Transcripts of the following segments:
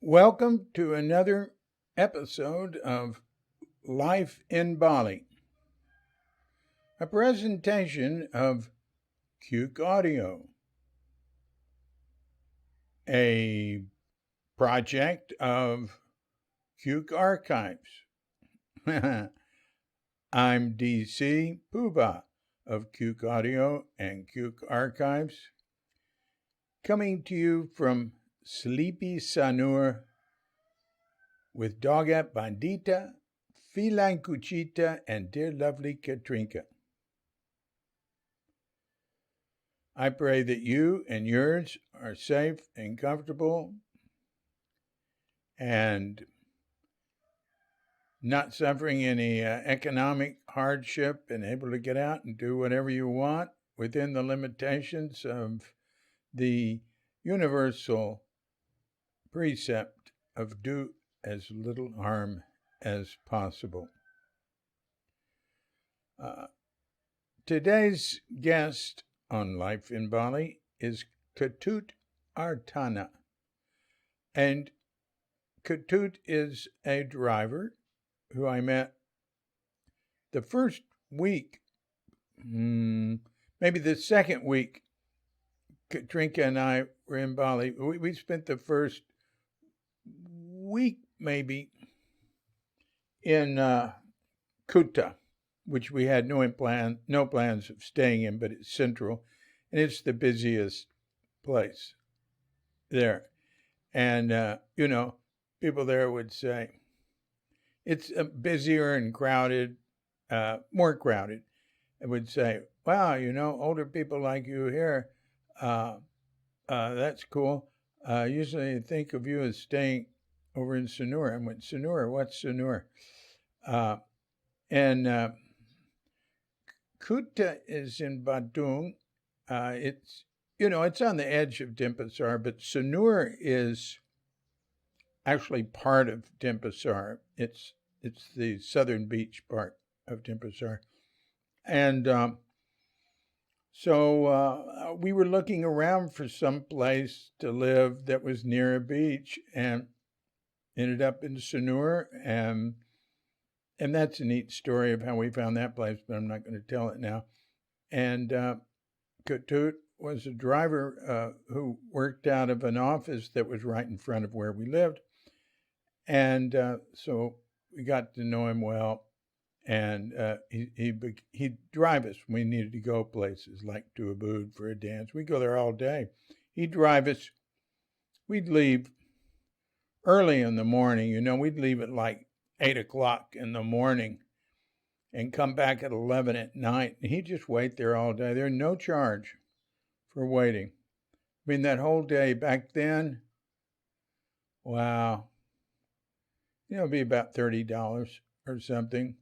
Welcome to another episode of Life in Bali, a presentation of Ketut Audio, a project of Ketut Archives. I'm DC Puba of Ketut Audio and Ketut Archives, coming to you from Sleepy Sanur with Dogat Bandita, Feline Cuchita, and dear lovely Katrinka. I pray that you and yours are safe and comfortable and not suffering any economic hardship and able to get out and do whatever you want within the limitations of the universal precept of do as little harm as possible. Today's guest on Life in Bali is Ketut Artana. And Ketut is a driver who I met the first week, maybe the second week. Katrinka and I were in Bali. We spent the first week maybe in Kuta, which we had no plans of staying in, but it's central, and it's the busiest place there. And people there would say it's busier and crowded, more crowded. And would say, "Wow, older people like you here, that's cool. Usually, I think of you as staying over in Sanur." I went, "Sanur? What's Sanur?" And Kuta is in Badung. It's on the edge of Denpasar, but Sanur is actually part of Denpasar. It's the southern beach part of Denpasar. And so we were looking around for some place to live that was near a beach and ended up in Sanur. And that's a neat story of how we found that place, but I'm not going to tell it now. And Ketut was a driver who worked out of an office that was right in front of where we lived. And so we got to know him well. And he'd drive us when we needed to go places like to Ubud for a dance. We'd go there all day. He'd drive us. We'd leave early in the morning. We'd leave at like 8 o'clock in the morning and come back at 11 at night. And he'd just wait there all day. There's no charge for waiting. I mean, that whole day back then, wow. It'd be about $30 or something.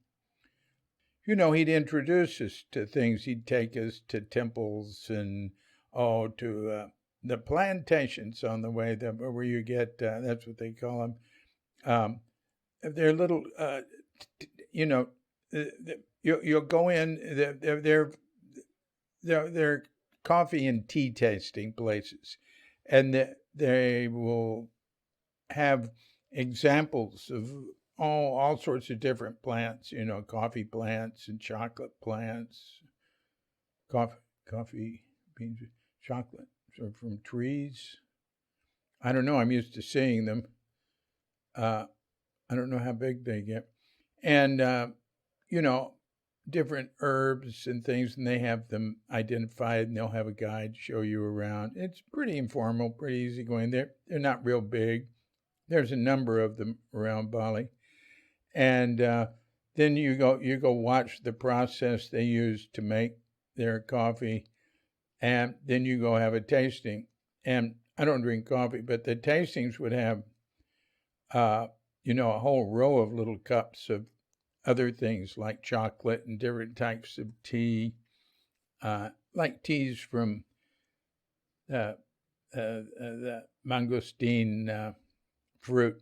He'd introduce us to things. He'd take us to temples and, to the plantations on the way, where you get, that's what they call them. They're little, you'll go in, they're coffee and tea tasting places. And they will have examples of all sorts of different plants, coffee plants and chocolate plants, coffee beans, chocolate from trees. I don't know. I'm used to seeing them. I don't know how big they get. And, different herbs and things, and they have them identified, and they'll have a guide show you around. It's pretty informal, pretty easygoing. They're not real big. There's a number of them around Bali. And then you go watch the process they use to make their coffee, and then you go have a tasting. And I don't drink coffee, but the tastings would have, a whole row of little cups of other things like chocolate and different types of tea, like teas from the mangosteen fruit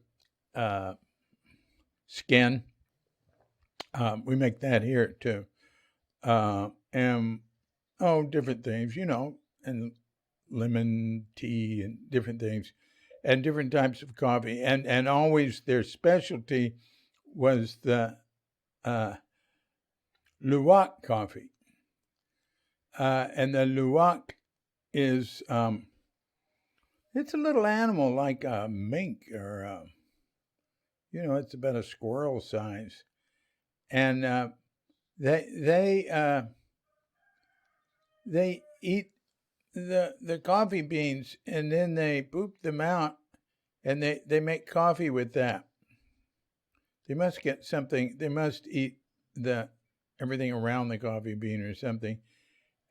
skin. We make that here too. And different things, and lemon tea and different things. and different types of coffee. And always their specialty was the luwak coffee. And the luwak is, it's a little animal like a mink or, it's about a squirrel size. And they eat the coffee beans, and then they poop them out, and they make coffee with that. They must get something. They must eat everything around the coffee bean or something,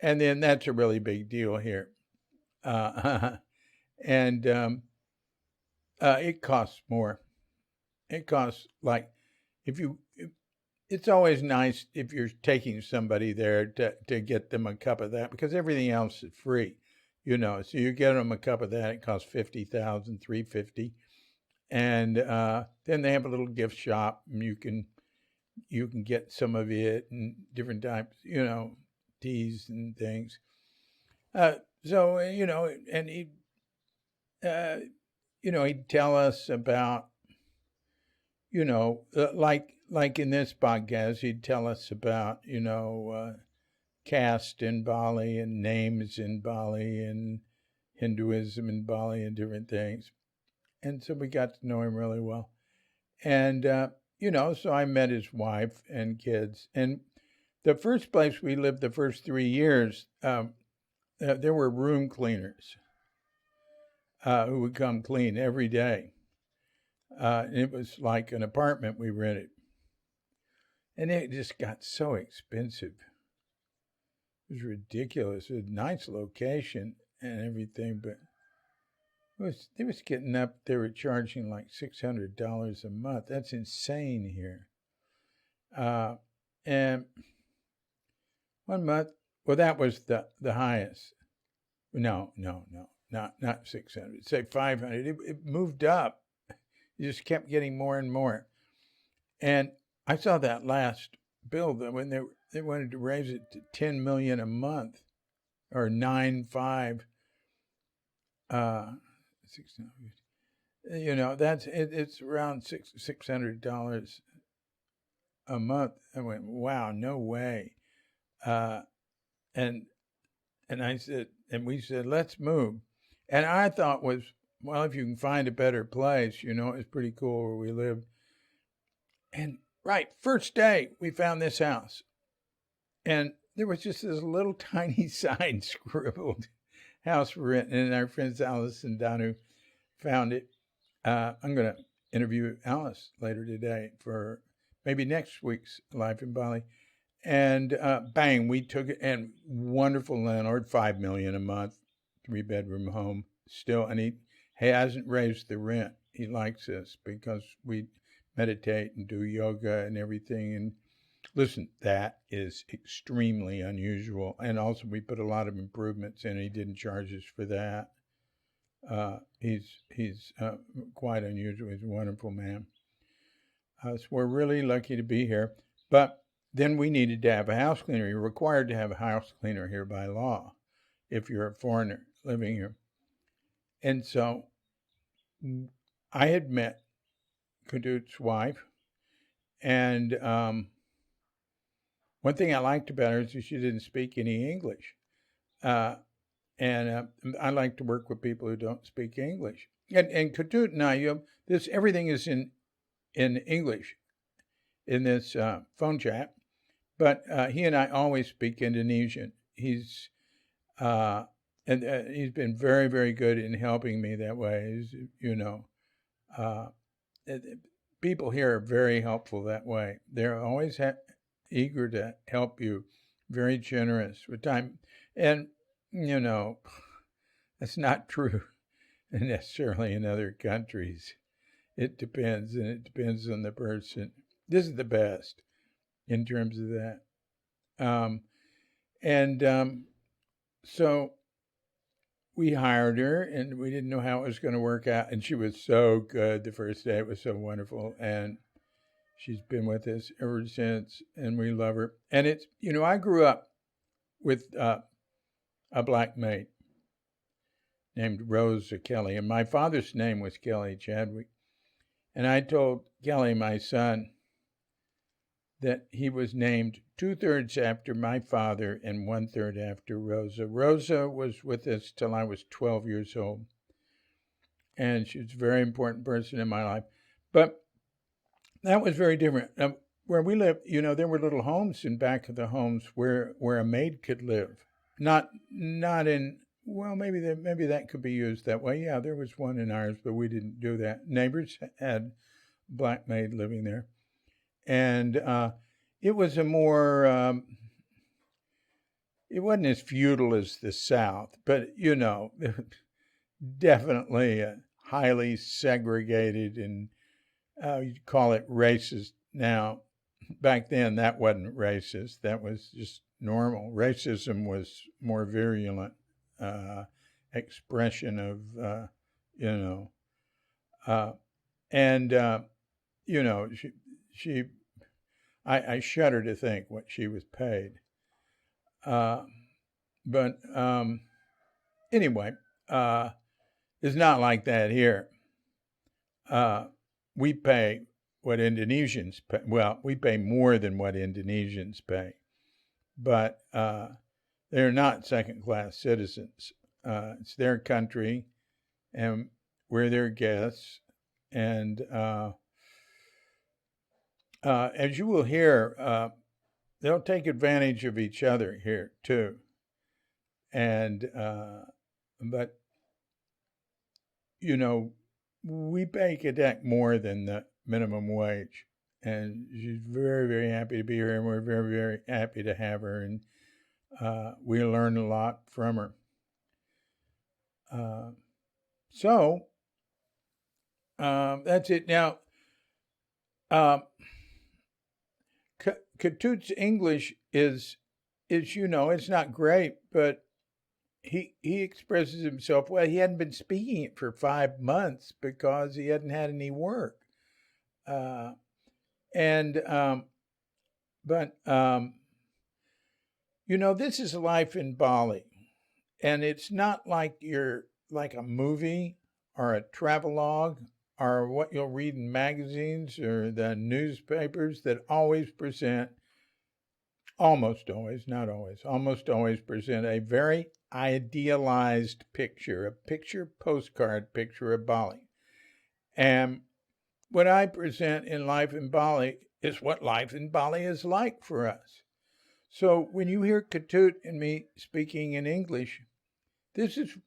and then that's a really big deal here. And it costs more. It costs like it's always nice if you're taking somebody there to get them a cup of that, because everything else is free, So you get them a cup of that, it costs $50,000, $350,000, and then they have a little gift shop, and you can get some of it and different types, teas and things. So and he'd tell us about, like in this podcast, he'd tell us about, caste in Bali and names in Bali and Hinduism in Bali and different things. And so we got to know him really well. And, so I met his wife and kids. And the first place we lived the first 3 years, there were room cleaners who would come clean every day. It was like an apartment we rented. And it just got so expensive. It was ridiculous. It was a nice location and everything, but they was getting up. They were charging like $600 a month. That's insane here. And 1 month, well, that was the highest. No, not 600. Say 500. It moved up. It just kept getting more and more. And I saw that last bill that when they wanted to raise it to $10 million a month, or 9.5. 600. That's it. It's around $600 a month. I went, wow, no way. And I said, and we said, let's move. And I thought was, well, if you can find a better place, it's pretty cool where we lived. And right, first day, we found this house. And there was just this little tiny sign scribbled, house for rent. And our friends Alice and Danu found it. I'm going to interview Alice later today for maybe next week's Life in Bali. And bang, we took it. And wonderful landlord, $5 million a month, 3-bedroom home still. And he hasn't raised the rent. He likes us because we meditate and do yoga and everything. And listen, that is extremely unusual. And also we put a lot of improvements in. He didn't charge us for that. He's quite unusual. He's a wonderful man. So we're really lucky to be here. But then we needed to have a house cleaner. You're required to have a house cleaner here by law if you're a foreigner living here. And so I had met Ketut's wife, and one thing I liked about her is she didn't speak any English. And I like to work with people who don't speak English. And Ketut and I, everything is in English in this phone chat, but he and I always speak Indonesian. He's been very, very good in helping me that way. People here are very helpful that way. They're always eager to help you, very generous with time. And, that's not true necessarily in other countries. It depends, and it depends on the person. This is the best in terms of that. So we hired her, and we didn't know how it was going to work out. And she was so good the first day. It was so wonderful. And she's been with us ever since, and we love her. And it's, I grew up with a black maid. named Rosa Kelly, and my father's name was Kelly Chadwick. And I told Kelly, my son, that he was named 2/3 after my father and 1/3 after Rosa. Rosa was with us till I was 12 years old, and she was a very important person in my life. But that was very different. Where we lived, there were little homes in back of the homes where a maid could live. Not in, well, maybe that could be used that way. Yeah, there was one in ours, but we didn't do that. Neighbors had black maid living there, and it was a more. It wasn't as feudal as the South, but definitely highly segregated, and you'd call it racist now. Back then, that wasn't racist. That was just normal. Racism was more virulent expression of, and I shudder to think what she was paid. But anyway, it's not like that here. We pay what Indonesians pay. Well, we pay more than what Indonesians pay, but they're not second-class citizens. It's their country, and we're their guests. And as you will hear, they'll take advantage of each other here too. And but we pay Kadek more than the minimum wage, and she's very, very happy to be here, and we're very, very happy to have her, and we learned a lot from her. So that's it. Now, Ketut's English is it's not great, but he expresses himself well. He hadn't been speaking it for 5 months because he hadn't had any work. But this is life in Bali, and it's not like you're like a movie or a travelogue or what you'll read in magazines or the newspapers that always present, almost always, not always, almost always present a very idealized picture, a postcard picture of Bali. And what I present in Life in Bali is what life in Bali is like for us. So when you hear Ketut and me speaking in English, this is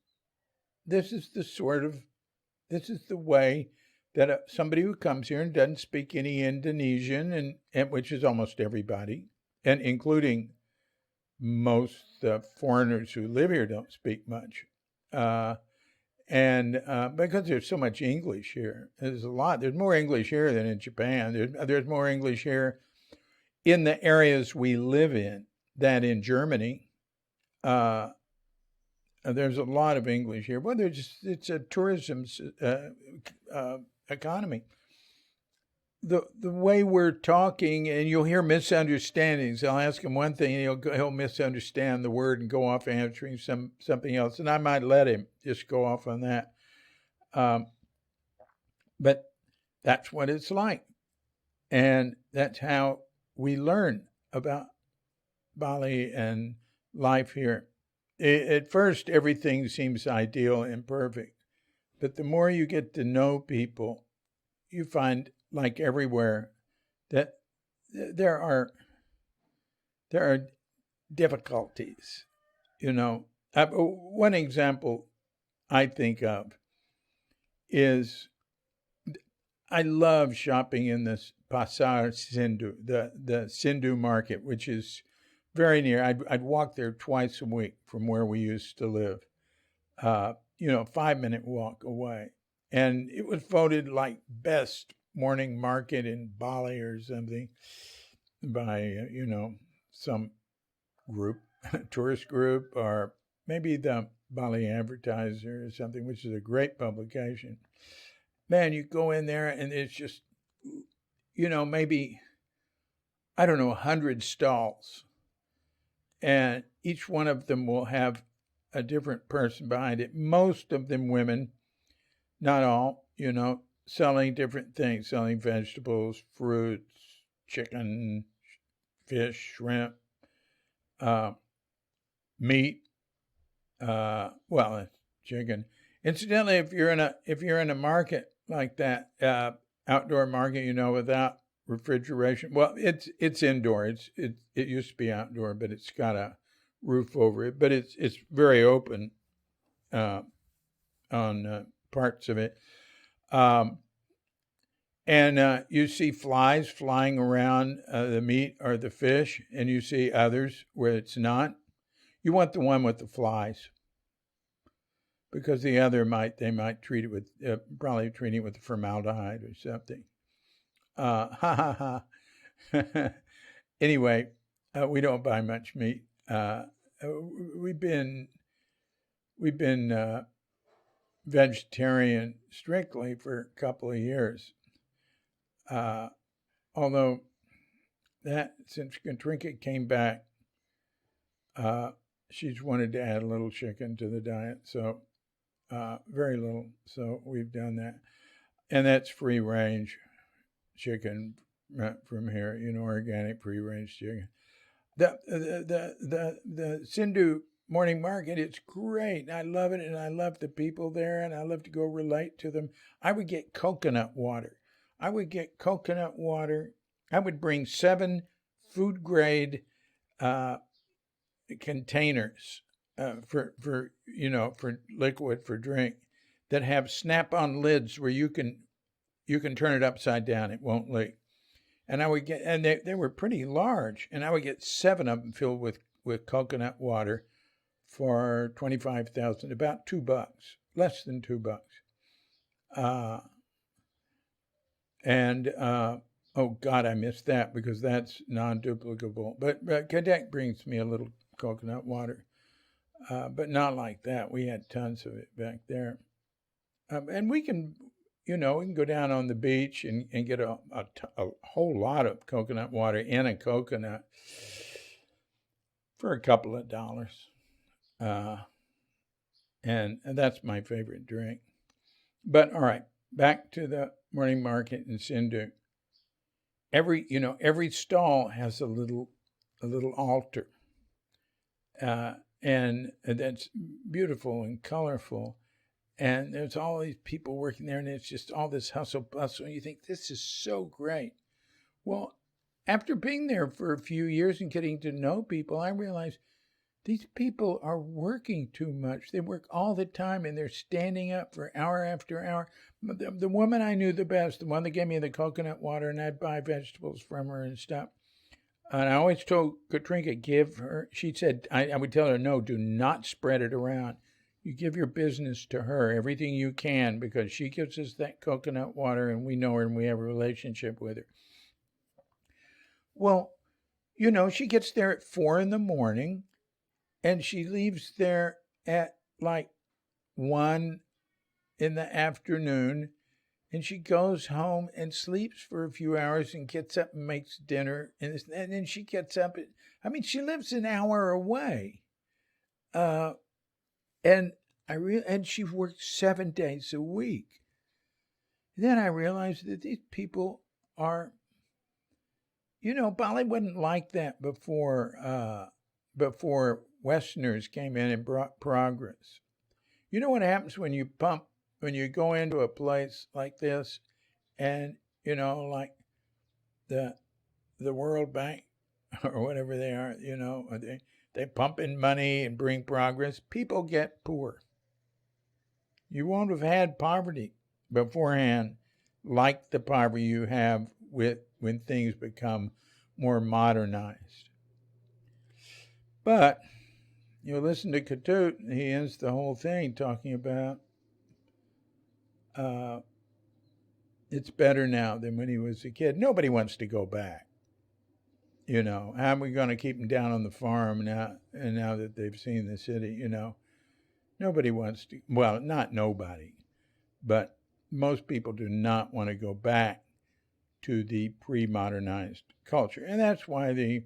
the way that somebody who comes here and doesn't speak any Indonesian, and which is almost everybody, and including most foreigners who live here don't speak much. And because there's so much English here, there's more English here than in Japan. There's more English here in the areas we live in than in Germany. There's a lot of English here. Well, it's a tourism economy. The way we're talking, and you'll hear misunderstandings. I'll ask him one thing, and he'll misunderstand the word and go off answering something else, and I might let him just go off on that. But that's what it's like, and that's how we learn about Bali and life here. At first, everything seems ideal and perfect, but the more you get to know people, you find, like everywhere, that there are difficulties. One example I think of is I love shopping in this Pasar Sindhu, the Sindhu market, which is very near. I'd walk there twice a week from where we used to live. 5-minute walk away, and it was voted like best morning market in Bali or something by some group, tourist group, or maybe the Bali Advertiser or something, which is a great publication. Man, you go in there and it's just maybe 100 stalls, and each one of them will have a different person behind it. Most of them women, not all, selling different things, selling vegetables, fruits, chicken, fish, shrimp, meat. Well, chicken. Incidentally, if you're in a market like that, outdoor market, without refrigeration. Well, it's indoor. It used to be outdoor, but it's got a roof over it. But it's very open on parts of it. And you see flies flying around the meat or the fish, and you see others where it's not. You want the one with the flies, because the other they might treat it with probably treating it with formaldehyde or something. Ha ha ha. Anyway, we don't buy much meat. We've been vegetarian strictly for a couple of years. Although since Katrinka came back, she's wanted to add a little chicken to the diet, so very little. So we've done that, and that's free range chicken from here, organic free range chicken. The Sindhu morning market, it's great. I love it, and I love the people there, and I love to go relate to them. I would get coconut water. I would bring 7 food grade containers for liquid for drink that have snap-on lids where you can turn it upside down, it won't leak. And I would get, and they were pretty large, and I would get 7 of them filled with coconut water for 25,000, about $2, less than $2. Oh God, I missed that because that's non-duplicable. But Kadek brings me a little coconut water, but not like that. We had tons of it back there, and we can go down on the beach and get a whole lot of coconut water in a coconut for a couple of dollars, and that's my favorite drink. But all right, back to the morning market in Sindhu. Every stall has a little altar, and that's beautiful and colorful. And there's all these people working there, and it's just all this hustle bustle. And you think, this is so great. Well, after being there for a few years and getting to know people, I realized these people are working too much. They work all the time, and they're standing up for hour after hour. The woman I knew the best, the one that gave me the coconut water, and I'd buy vegetables from her and stuff. And I always told Katrinka, give her, she said, I would tell her, no, do not spread it around. You give your business to her, everything you can, because she gives us that coconut water, and we know her, and we have a relationship with her. Well, she gets there at 4 a.m, and she leaves there at like 1 p.m, and she goes home and sleeps for a few hours and gets up and makes dinner, and then she gets up. She lives an hour away, and she works 7 days a week. Then I realized that these people are, Bali wasn't like that before Westerners came in and brought progress. You know what happens when you go into a place like this, and like the World Bank or whatever they are, they pump in money and bring progress. People get poor. You won't have had poverty beforehand like the poverty you have when things become more modernized. But listen to Ketut, he ends the whole thing talking about it's better now than when he was a kid. Nobody wants to go back. How are we going to keep them down on the farm now? And now that they've seen the city, nobody wants to. Well, not nobody, but most people do not want to go back to the pre-modernized culture, and that's why the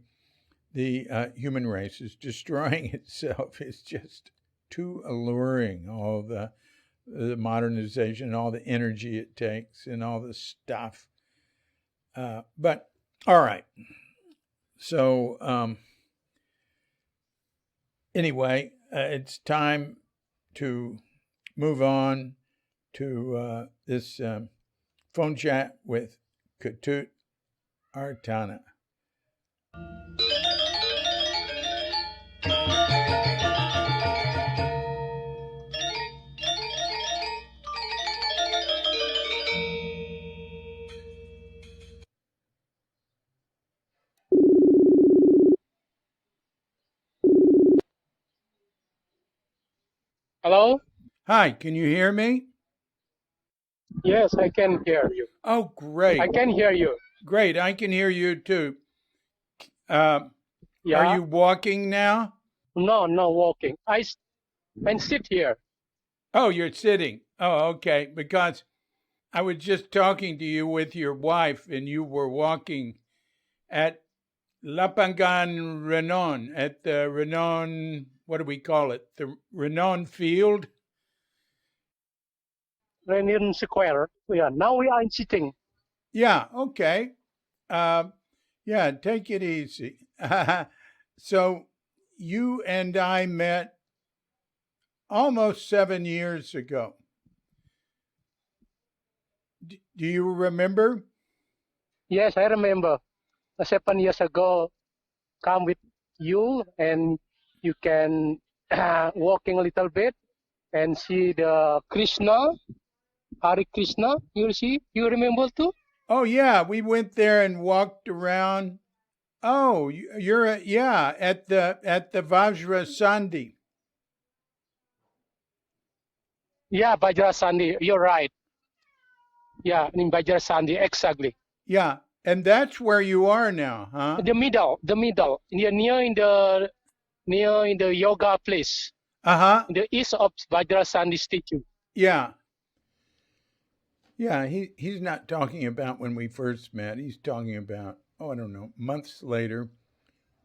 human race is destroying itself. It's just too alluring, all the modernization, all the energy it takes, and all the stuff. But all right. So anyway, it's time to move on to this phone chat with Ketut Artana. Hello? Hi, can you hear me? Yes, I can hear you. Oh, I great. can hear you. Great. I can hear you too. Are Yeah? you walking now? No, no walking. I sit here. Oh, you're sitting. Oh, okay. Because I was just talking to you with your wife and you were walking at Lapangan Renon, at the Renon, what do we call it? The Renon Field? Reunion Square. Yeah, now we are sitting. Yeah, okay. Yeah, take it easy. So you and I met almost 7 years ago. Do you remember? Yes, I remember. 7 years ago, come with you and you can walking a little bit and see the Krishna, Hari Krishna. You see? You remember too? Oh, yeah, we went there and walked around. Oh, you're yeah, at the Vajra Sandhi. Yeah, Bajra Sandhi. You're right. Yeah, in Bajra Sandhi, exactly. Yeah, and that's where you are now, huh? The middle, near in the yoga place, Uh-huh. in the east of Vajrasandi statue. Yeah. Yeah, he's not talking about when we first met. He's talking about, oh, I don't know, months later,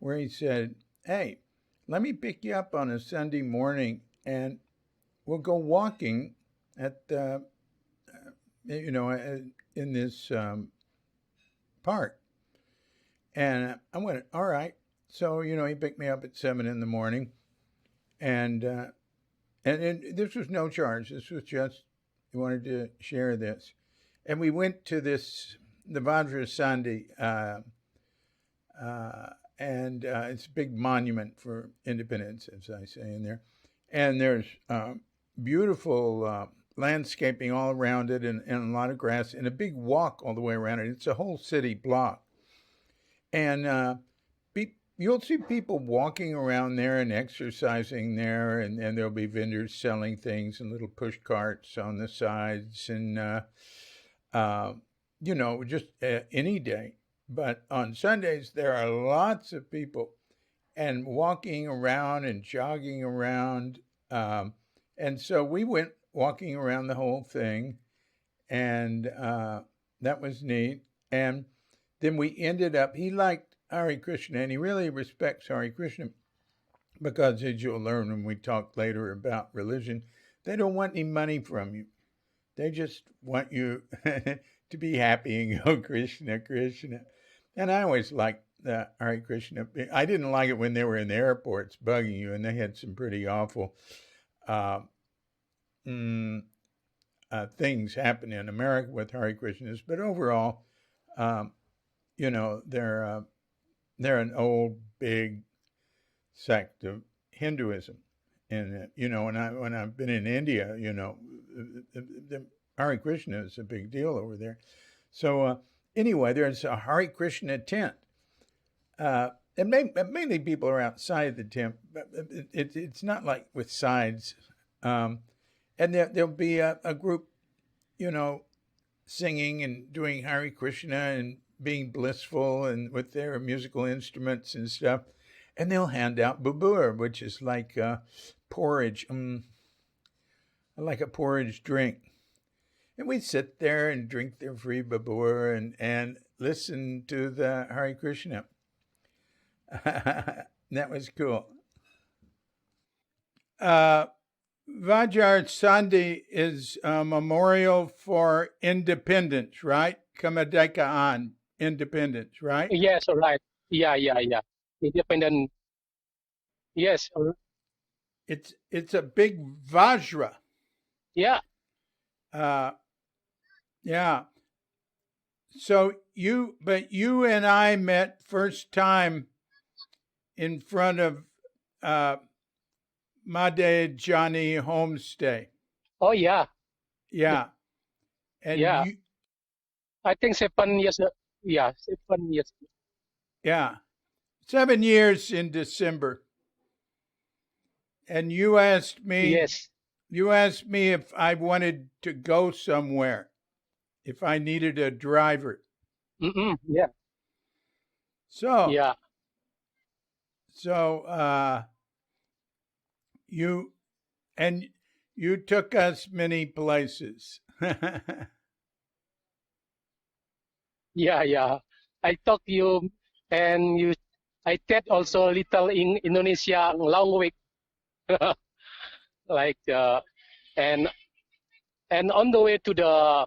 where he said, "Hey, let me pick you up on a Sunday morning and we'll go walking at the, in this park." And I went, "All right." So, he picked me up at 7 in the morning, and this was no charge. This was just he wanted to share this, and we went to the Vajra Sandhi, and it's a big monument for independence, as I say in there, and there's beautiful landscaping all around it, and a lot of grass, and a big walk all the way around it. It's a whole city block, and you'll see people walking around there and exercising there, and there'll be vendors selling things and little push carts on the sides, and uh, just any day. But on Sundays, there are lots of people and walking around and jogging around. And so we went walking around the whole thing, and that was neat. And then we ended up, he liked Hare Krishna, and he really respects Hare Krishna because, as you'll learn when we talk later about religion, they don't want any money from you. They just want you to be happy and go Krishna, Krishna. And I always liked the Hare Krishna. I didn't like it when they were in the airports bugging you, and they had some pretty awful uh, mm, things happen in America with Hare Krishnas. But overall, um, they're an old big sect of Hinduism, and when I've been in India, the Hare Krishna is a big deal over there. So anyway, there's a Hare Krishna tent, and mainly people are outside the tent, but it's not like with sides. And there'll be a group, you know, singing and doing Hare Krishna and being blissful and with their musical instruments and stuff. And they'll hand out babur, which is like porridge, like a porridge drink. And we sit there and drink their free babur and listen to the Hare Krishna. That was cool. Vajar Sandi is a memorial for independence, right? Kemerdekaan, independence, right? Yes, all right. Yeah, yeah, yeah. Independent. Yes. It's a big Vajra. Yeah. Uh, yeah. So you and I met first time in front of uh, Made Johnny Homestay. Oh, yeah. Yeah, and Yeah. you, I think 7 years. Yeah, 7 years. yeah, 7 years in December. And you asked me Yes. if I wanted to go somewhere, if I needed a driver. Yeah. So Yeah. so you and you took us many places. Yeah. Yeah. I talk to you, and you. I did also little in Indonesia long week, like and on the way to the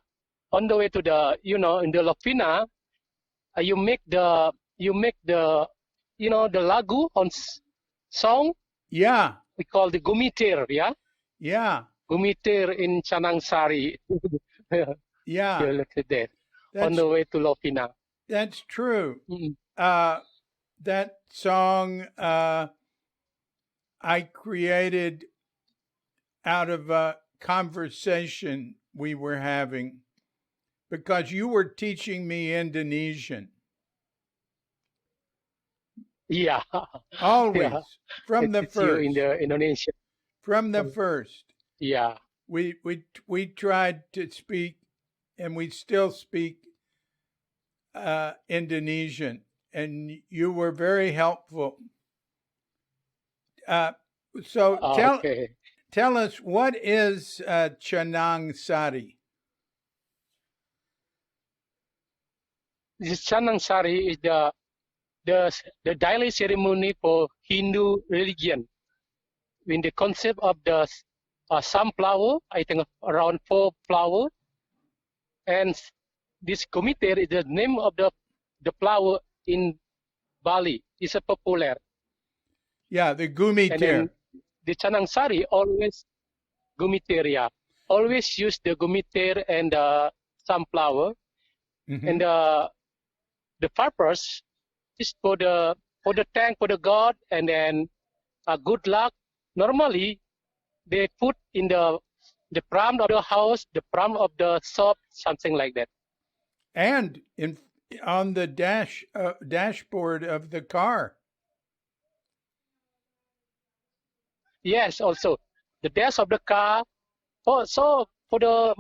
in the Lovina, you make the the lagu on song Yeah, we call the gumitir, yeah, yeah, gumitir in Chanangsari. yeah. You look at that on That's the way to Lovina. that's true. Mm. Uh, that song I created out of a conversation we were having because you were teaching me Indonesian. Yeah, yeah. Always from the It's you in first. the Indonesia. From the first. Yeah, We tried to speak and we still speak Indonesian, and you were very helpful. Uh, so okay. tell us, what is Chanang Sari? This Chanangsari is the daily ceremony for Hindu religion. In the concept of the sunflower, I think around 4 flower, and this committee is the name of the flower in Bali. It's a popular, Yeah, the and Gumitir. then the Chanangsari always gumiteria, always use the gumiter and the sunflower, Mm-hmm. and the purpose is for the thank for the god, and then good luck. Normally, they put in the front of the house, the front of the shop, something like that. And in on the dashboard of the car. Yes, also the dash of the car. So for the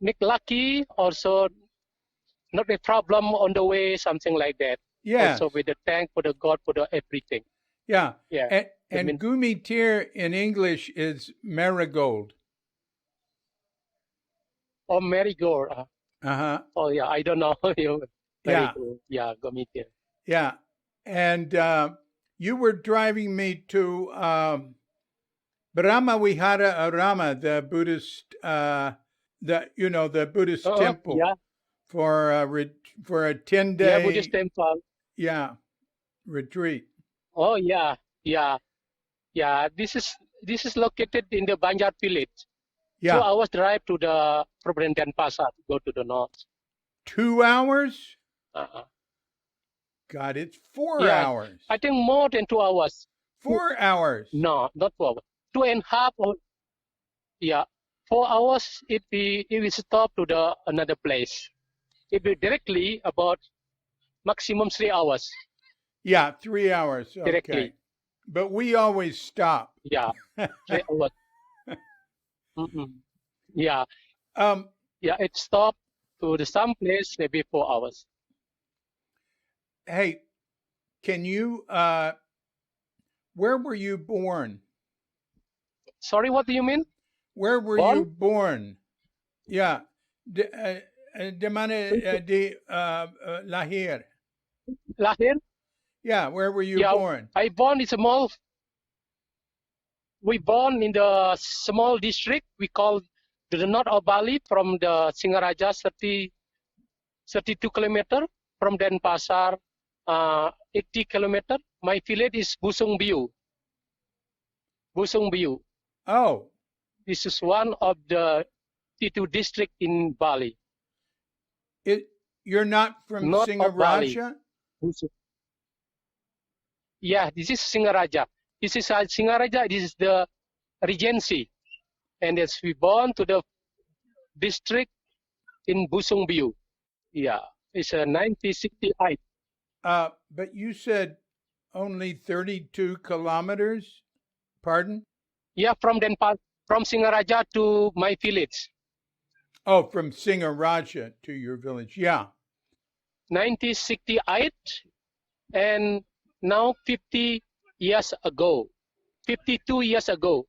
make lucky, also not a problem on the way, something like that. Yes. Also with the thank for the God for the everything. Yeah. Yeah. And Gumitir in English is marigold. Or marigold. Uh-huh. Oh yeah, I don't know. Marigold. Yeah. Yeah, Gomiti. Yeah. And you were driving me to Brahma Vihara Arama, the Buddhist the Buddhist temple Yeah. for a 10-day Yeah, Buddhist temple. retreat. Oh yeah, yeah, yeah. This is located in the Banjar village. Yeah. 2 hours drive to the Province Pasar to go to the north. 2 hours? Uh-huh. God, it's 4 Yeah, hours. I think more than 2 hours. 4 hours. No, not 4 hours. 2.5 or yeah, 4 hours if we stop to the another place. If we directly about maximum 3 hours. Yeah, 3 hours. Okay. Directly. But we always stop. Yeah, 3 hours. Yeah, yeah. It stopped to the some place maybe 4 hours. Hey, can you where were you born? Sorry, what do you mean? Where were Born? you born? Yeah. De mana de lahir. Lahir? Yeah, where were you Yeah, born? I born in small we born in the small district we call the north of Bali from the Singaraja 32 kilometer from Denpasar 80 kilometer. My village is Busung Biu. Busung Biu. Oh, This is one of the 32 district in Bali. You're not from North of Bali. Singaraja? Yeah, this is Singaraja. This is Singaraja. This is the regency, and as we born to the district in Busung Biu. Yeah, it's a 1968. But you said only 32 kilometers? Pardon? Yeah, from Singaraja to my village. Oh, from Singaraja to your village. Yeah. 1968, and now 50 years ago, 52 years ago.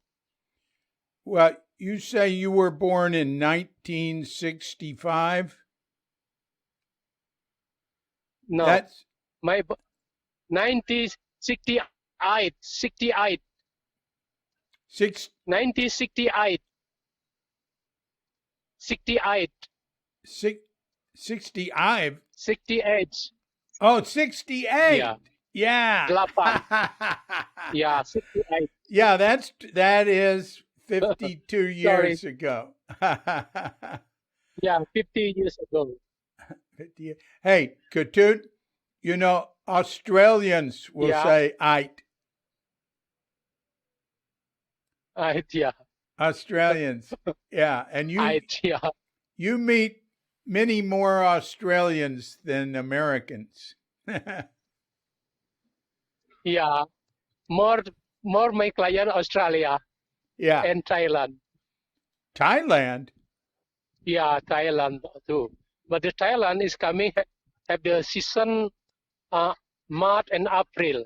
Well, you say you were born in 1965? No, That's my 1968, 68, six, 1968, 68, six, 65. 68. Oh, 68. Yeah. Yeah. Delapan. Yeah, 68. Yeah, that is 52 years ago. Yeah, 50 years ago. 50. Hey, Ketut, you know, Australians will say "ait." Yeah. Australians, yeah, and Yeah. you meet many more Australians than Americans. Yeah, more my client Australia. Yeah, and Thailand. Thailand. Yeah, Thailand too. But the Thailand is coming have the season March and April.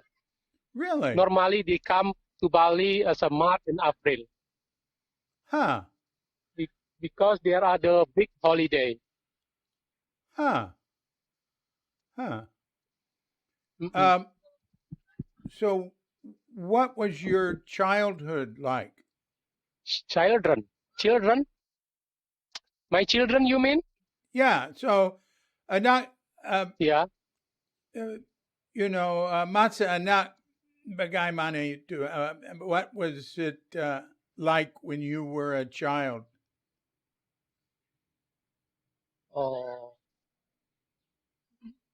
Really? Normally they come to Bali as a March and April. Huh? Because there are the big holiday. Huh? Huh? Mm-hmm. So, what was your childhood like? Children. My children, you mean? Yeah. So, not. Yeah. You know, Matza anak bagaimana itu? What was it like when you were a child?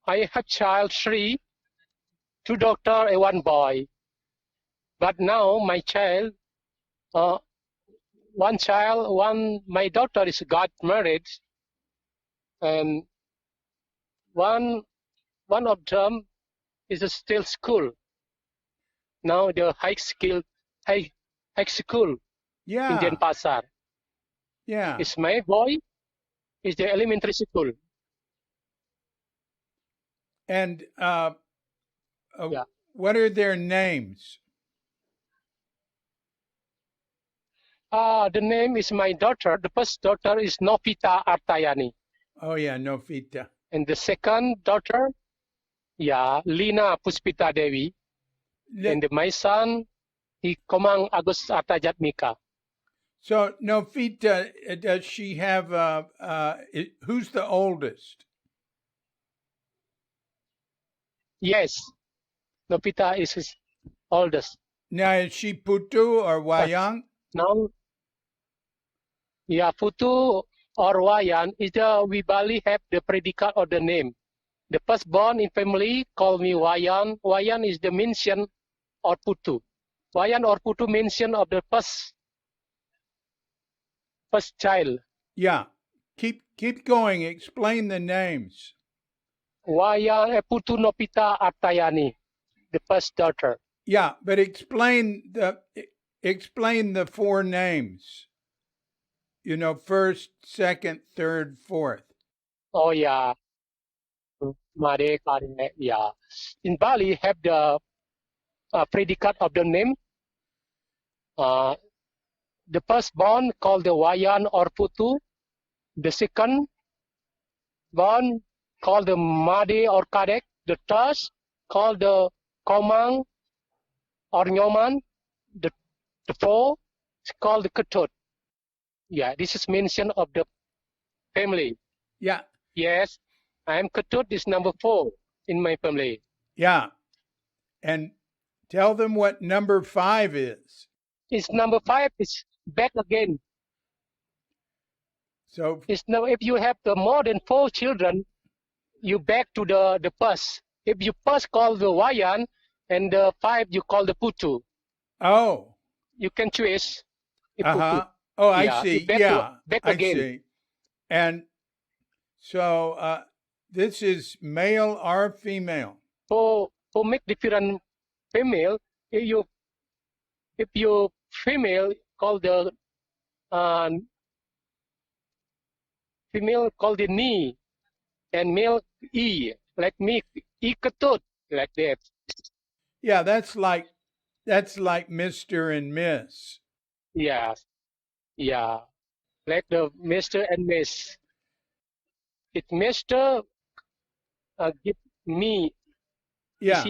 I have child 3, 2 daughter and 1 boy. But now my child, my daughter is got married, and one of them is still school. Now the high school in Yeah. Denpasar. Yeah. Is my boy is the elementary school. And Yeah. what are their names? The name is my daughter. The first daughter is Novita Artayani. Oh yeah, Novita. And the second daughter, yeah, Lina Puspita Devi. And my son, he Komang Agus Artajatmika. So Novita, does she have who's the oldest? Yes, Novita is his oldest. Now is she Putu or Wayang? Now, yeah, Putu or Wayan is we Bali have the predicate or the name. The firstborn in family call me Wayan. Wayan is the mention or Putu. Wayan or Putu mention of the first child. Yeah, keep going. Explain the names. Wayan Putu Novita Artayani, the first daughter. Yeah, but explain the 4 names. You know, first, second, third, fourth. Oh yeah, Made Kadek. Yeah, in Bali have the predicate of the name. The firstborn called the Wayan or Putu. The second born called the Made or Kadek. The third called the Komang or Nyoman. The the four is called the Ketut. Yeah, this is mention of the family. Yeah. Yes, I am Ketut is number 4 in my family. Yeah. And tell them what number 5 is. It's number 5 is back again. So It's now if you have the more than 4 children, you back to the first. If you first call the Wayan and the 5 you call the Putu. oh. You can choose. Uh-huh. Oh, I Yeah, see. back Yeah. back I again. see. And so this is male or female? For make different female, if you female call the female call the ni and male e like me Ketut like that. Yeah, that's like Mr. and Miss. Yeah, yeah, like the Mr. and Miss. It Mr. Give me Yeah.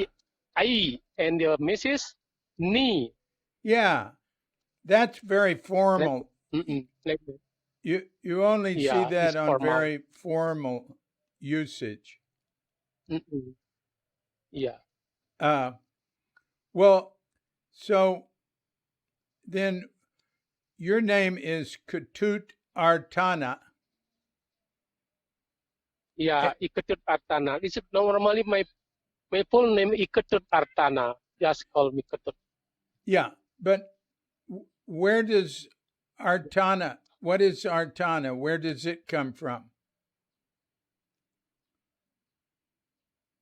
I and the Mrs. Ni. Yeah. That's very formal. Like that. You only see Yeah, that it's on formal. very formal usage. Yeah. Well, so then your name is Ketut Artana. Yeah, Ketut Artana. This is normally my full name Ketut Artana. Just call me Ketut. Yeah, but where does Artana? What is Artana? Where does it come from?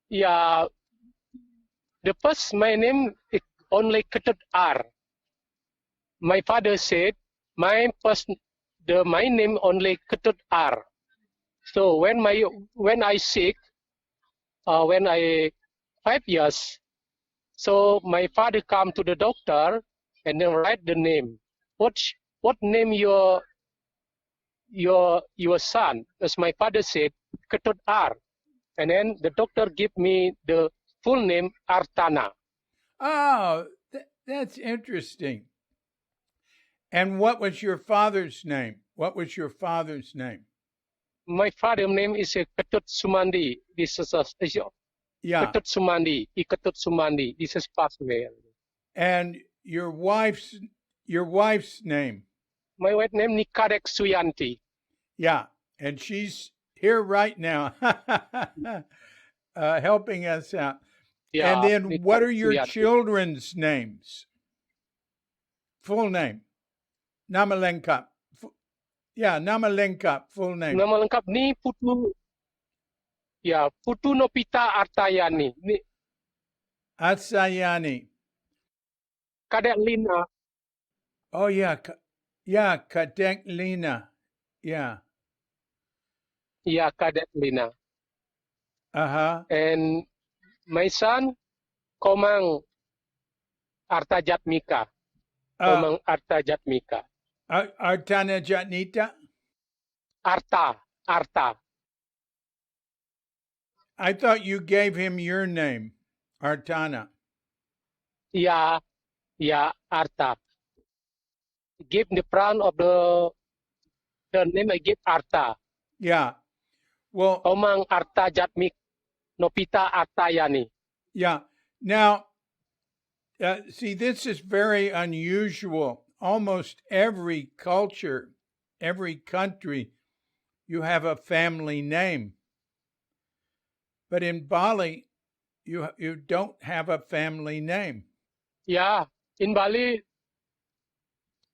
Yeah, the first my name is only Ketut R. My father said my name only Ketut R. So when I sick, when I 5 years, so my father come to the doctor and then write the name. What name your son? As my father said, Ketut R. And then the doctor give me the full name Artana. Oh, that's interesting. And what was your father's name? What was your father's name? My father's name is Ketut Sumandi. This is Yeah. Ketut Sumandi. Ketut Sumandi. This is passed away. And your wife's name? My wife's name is Kadek Suyanti. Yeah, and she's here right now, helping us out. Yeah, and then what are your children's names? Full name? Nama lengkap. Yeah, nama lengkap, full name. Nama lengkap ni Putu. Ya, Putu Nopita Artayani. Ni Atsayani. Kadek Lina. Oh yeah, yeah, Kadek Lina. Yeah. Yeah, Kadek Lina. Uh-huh. And my son, Komang Artajatmika. Komang Artajatmika. Artana Jatnita? Arta. I thought you gave him your name, Artana. Yeah, Arta. Give the front of the name I give Arta. Yeah. Well, Komang Artajatmik Nopita Artayani. Yeah. Now, see, this is very unusual. Almost every culture, every country, you have a family name. But in Bali, you don't have a family name. Yeah, in Bali,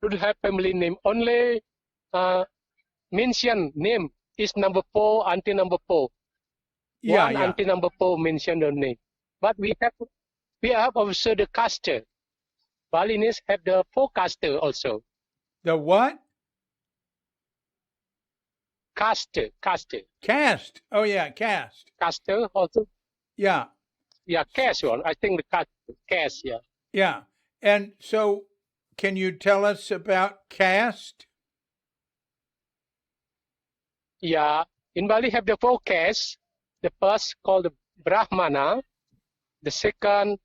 you don't have family name. Only mention name is number 4 until number 4. Yeah, One until number 4 mention the name. But we have also the caste. Balinese have the 4 caste also. The what? Caste. Caste. Oh yeah, caste. Caste also. Yeah. Yeah, caste one. I think the caste. Yeah. Yeah. And so, can you tell us about caste? Yeah, in Bali have the 4 castes. The first called the Brahmana, the second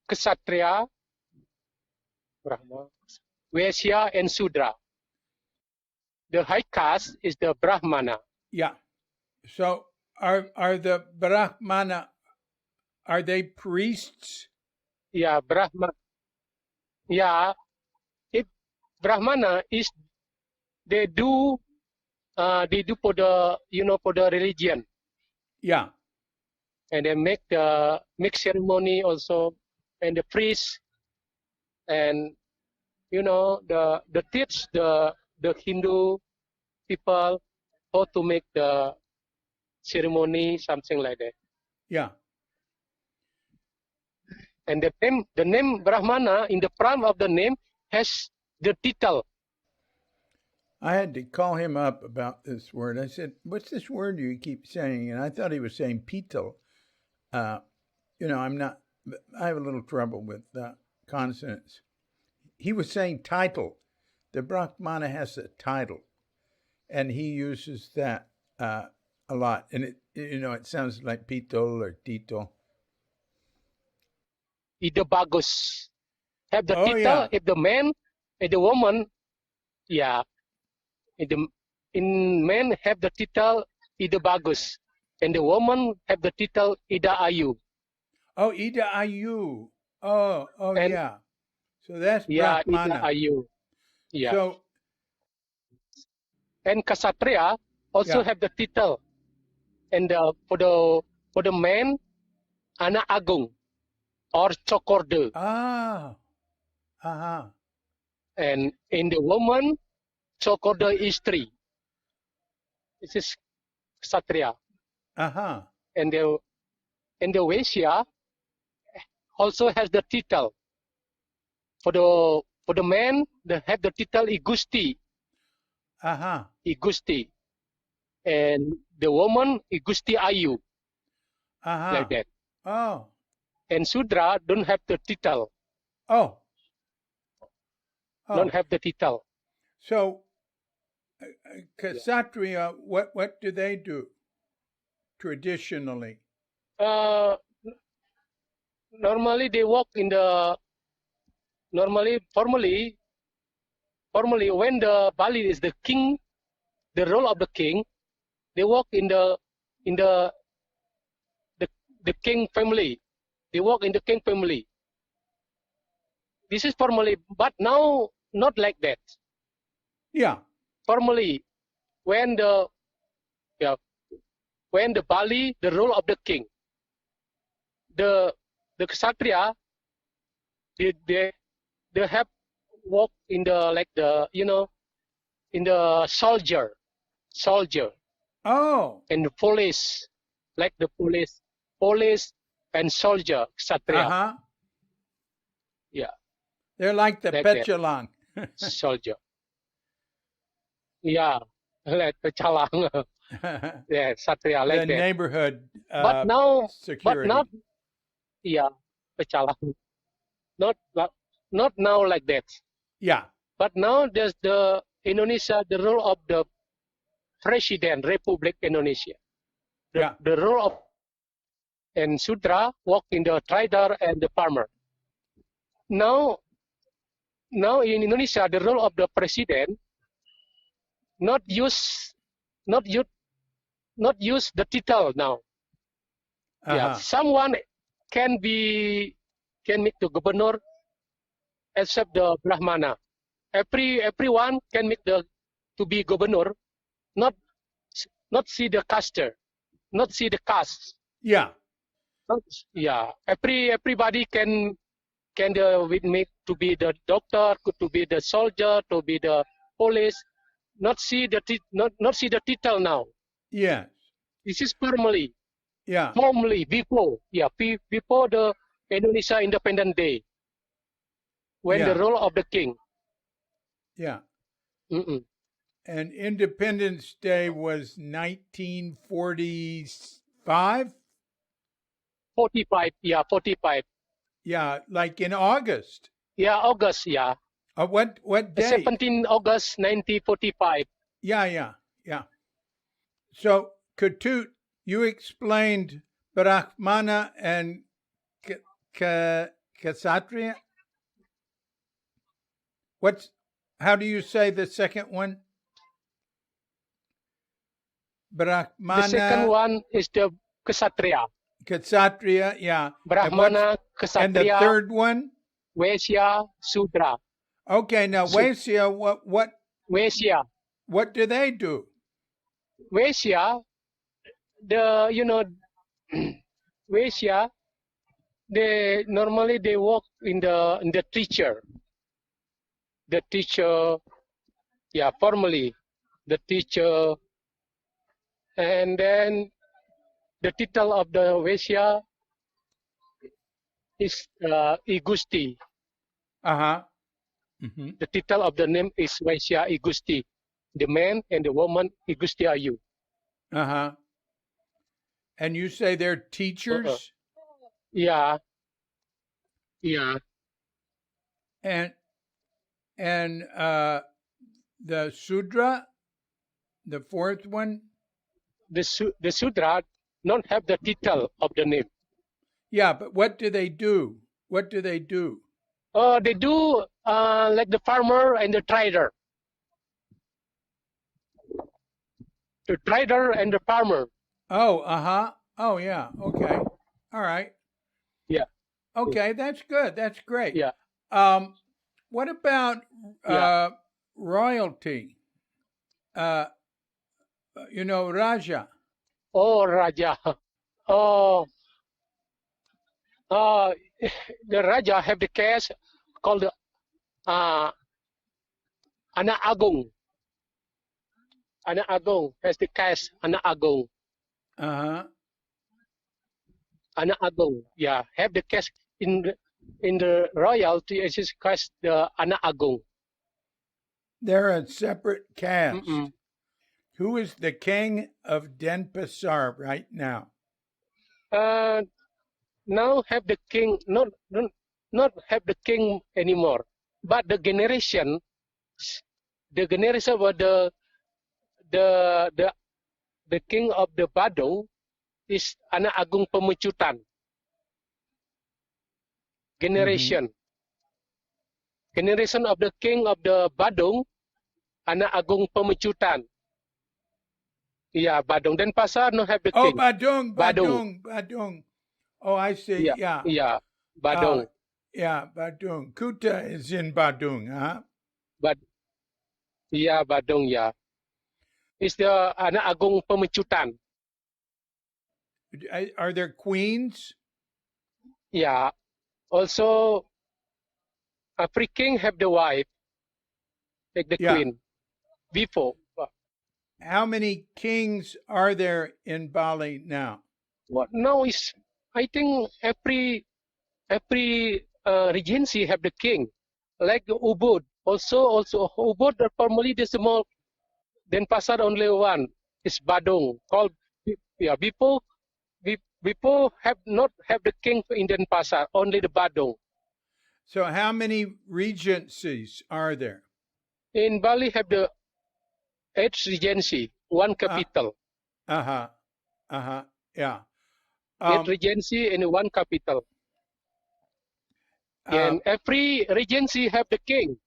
Kshatriya, Brahma, Vaishya, and Sudra. The high caste is the Brahmana. Yeah. So are the Brahmana, are they priests? Yeah, Brahma. Yeah, if Brahmana is they do for the for the religion, Yeah. and they make ceremony also, and the priest, and the teach the Hindu people how to make the ceremony, something like that. Yeah. And the name Brahmana in the front of the name has the title. I had to call him up about this word. I said, "What's this word you keep saying?" And I thought he was saying "pito." I'm not. I have a little trouble with consonants. He was saying title. The Brahmana has a title, and he uses that a lot. And it sounds like "pito" or "tito." Ide bagus. Have the Oh title. yeah. If the man, if the woman, yeah. If the in men have the title Ide bagus, and the woman have the title Ida ayu. Oh, Ida Ayu. Oh And yeah. So that's yeah, Ida Brahmana. ayu. Yeah. So And Kshatriya also yeah. have the title. And for the man, Anak Agung or Cokorde. Ah. Uh-huh. And in the woman, Cokorde Istri. This is Kshatriya. Uh-huh. And the Vaishya also has the title. For the man, they have the title Igusti. Uh-huh. Igusti. And the woman, Igusti Ayu. Uh-huh. Like that. Oh. And Sudra don't have the title. Oh. Don't have the title. So Kshatriya, what do they do traditionally? Normally they work in the formally when the Bali is the king, the role of the king, they work in the the king family. They work in the king family. This is formally, but now not like that. Yeah. Formally, when the Bali, the role of the king, the Kshatriya, they have work in the in the soldier Oh. and the police, like the police and soldier Kshatriya. Uh-huh. Yeah, They're like the like that. Pechalang. Soldier. Yeah, like the Chalang. Yeah, Kshatriya, like the that. neighborhood But now, security. but not, yeah, Pechalang. Not now like that. Yeah. But now there's the Indonesia, the role of the President Republic Indonesia. The role of and Sudra work in the trader and the farmer. Now in Indonesia, the role of the president not use the title now. Yeah, someone can make the governor except the Brahmana. Everyone can make to be governor, not see the caster, not see the caste. Yeah. Yeah, everybody can with me to be the doctor, to be the soldier, to be the police, not see the title now. Yes. This is formally. Yeah. Formally before the Indonesia Independent Day, when the role of the king. Yeah. Mm-mm. And Independence Day was 1945? 45, yeah, 45. Yeah, like in August. Yeah, August, yeah. What day? 17 August 1945. Yeah. So, Ketut, you explained Brahmana and Kshatriya? how do you say the second one? The second Brahmana, one is the Kshatriya. Kshatriya, yeah. Brahmana, And the Kshatriya, third one? Vaishya, Sudra. Okay, now Vaishya, Vaishya. what do they do? Vaishya, Vaishya, they normally they work in the teacher. The teacher, yeah, formally, the teacher, and then the title of the Vaishya is Igusti. Mm-hmm. The title of the name is Vaishya Igusti. The man and the woman Igusti are you. And you say they're teachers? Yeah. And the Sudra, the fourth one? The Sudra don't have the title of the name. Yeah, but what do they do? What do they do? They do like the farmer and the trader. The trader and the farmer. Oh, Oh, yeah. Okay. All right. Yeah. Okay, that's good. That's great. Yeah. What about royalty? Raja. Oh, Raja. Oh, the Raja have the caste called Anak Agung. Anak Agung has the caste Anak Agung. Anak Agung, yeah, have the caste in the royalty. It is caste the Anak Agung. They're a separate caste. Who is the king of Denpasar right now? Now have the king, not have the king anymore, but the generation of the king of the Badung is Anak Agung Pemecutan. Generation of the king of the Badung, Anak Agung Pemecutan. Yeah, Badung. Denpasar no have the king. Oh, Badung. Oh, I see. Yeah. Badung. Badung. Kuta is in Badung, huh? Badung, yeah. It's the Anak Agung Pemecutan. Are there queens? Yeah. Also, a free king have the wife, like the queen. Before. How many kings are there in Bali now? What now is, I think every regency have the king, like Ubud. Also Ubud formally the small. Denpasar only one is Badung. Called before have not have the king in Denpasar, only the Badung. So how many regencies are there? In Bali have the 8 regency, 1 capital. Yeah. 8 regency and 1 capital. And every regency have the king.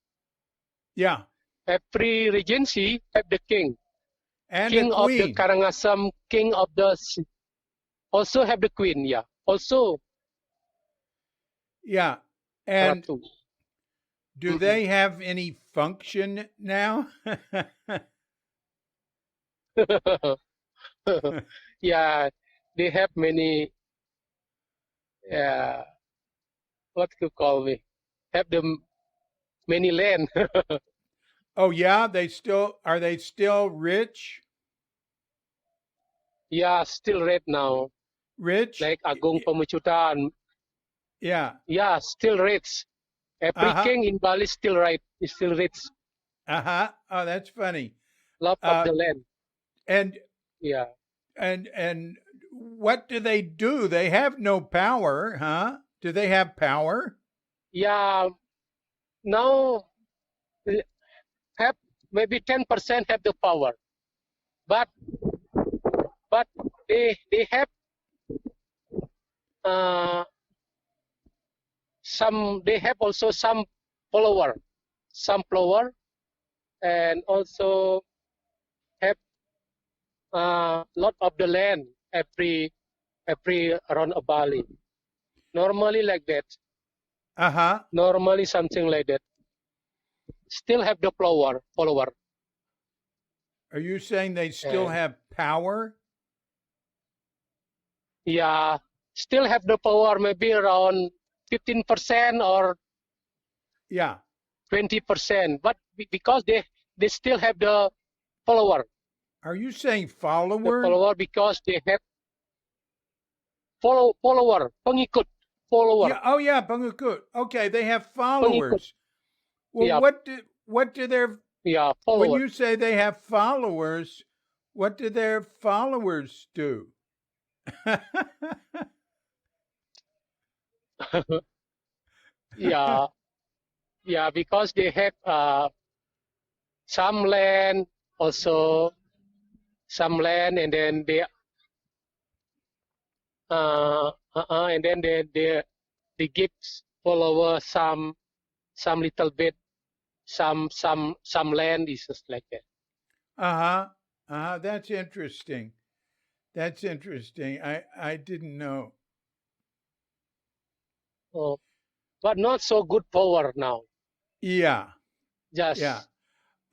Yeah. Every regency have the king. And king the of queen. the Karangasem, king of the also have the queen, yeah. Also. Yeah. And Ratu. Do they have any function now? Yeah, they have many. What you call me? Have them many land. Oh yeah, are they still rich? Yeah, still rich now. Rich? Like Agung Pemecutan. Yeah. Yeah, still rich. Every king in Bali is still rich. Oh, that's funny. Love of the land. And yeah. And what do? They have no power, huh? Do they have power? Yeah. Now have maybe 10% have the power. But they have they have also some follower. some flower, and also have lot of the land every around Bali. Normally like that. Normally something like that. Still have the flower. Are you saying they still have power? Yeah, still have the power, maybe around 15% or 20%, but because they still have the follower. Are you saying follower? The follower, because they have follower, pengikut, follower. Yeah. Oh yeah, pengikut. Okay, they have followers. Pengikut. Well, yeah. What do their followers. When you say they have followers, what do their followers do? Yeah, because they have some land, also some land, and then they and then they give followers some little bit, some land is just like that. That's interesting. That's interesting. I didn't know. Oh, but not so good power now. Yeah. Just yeah.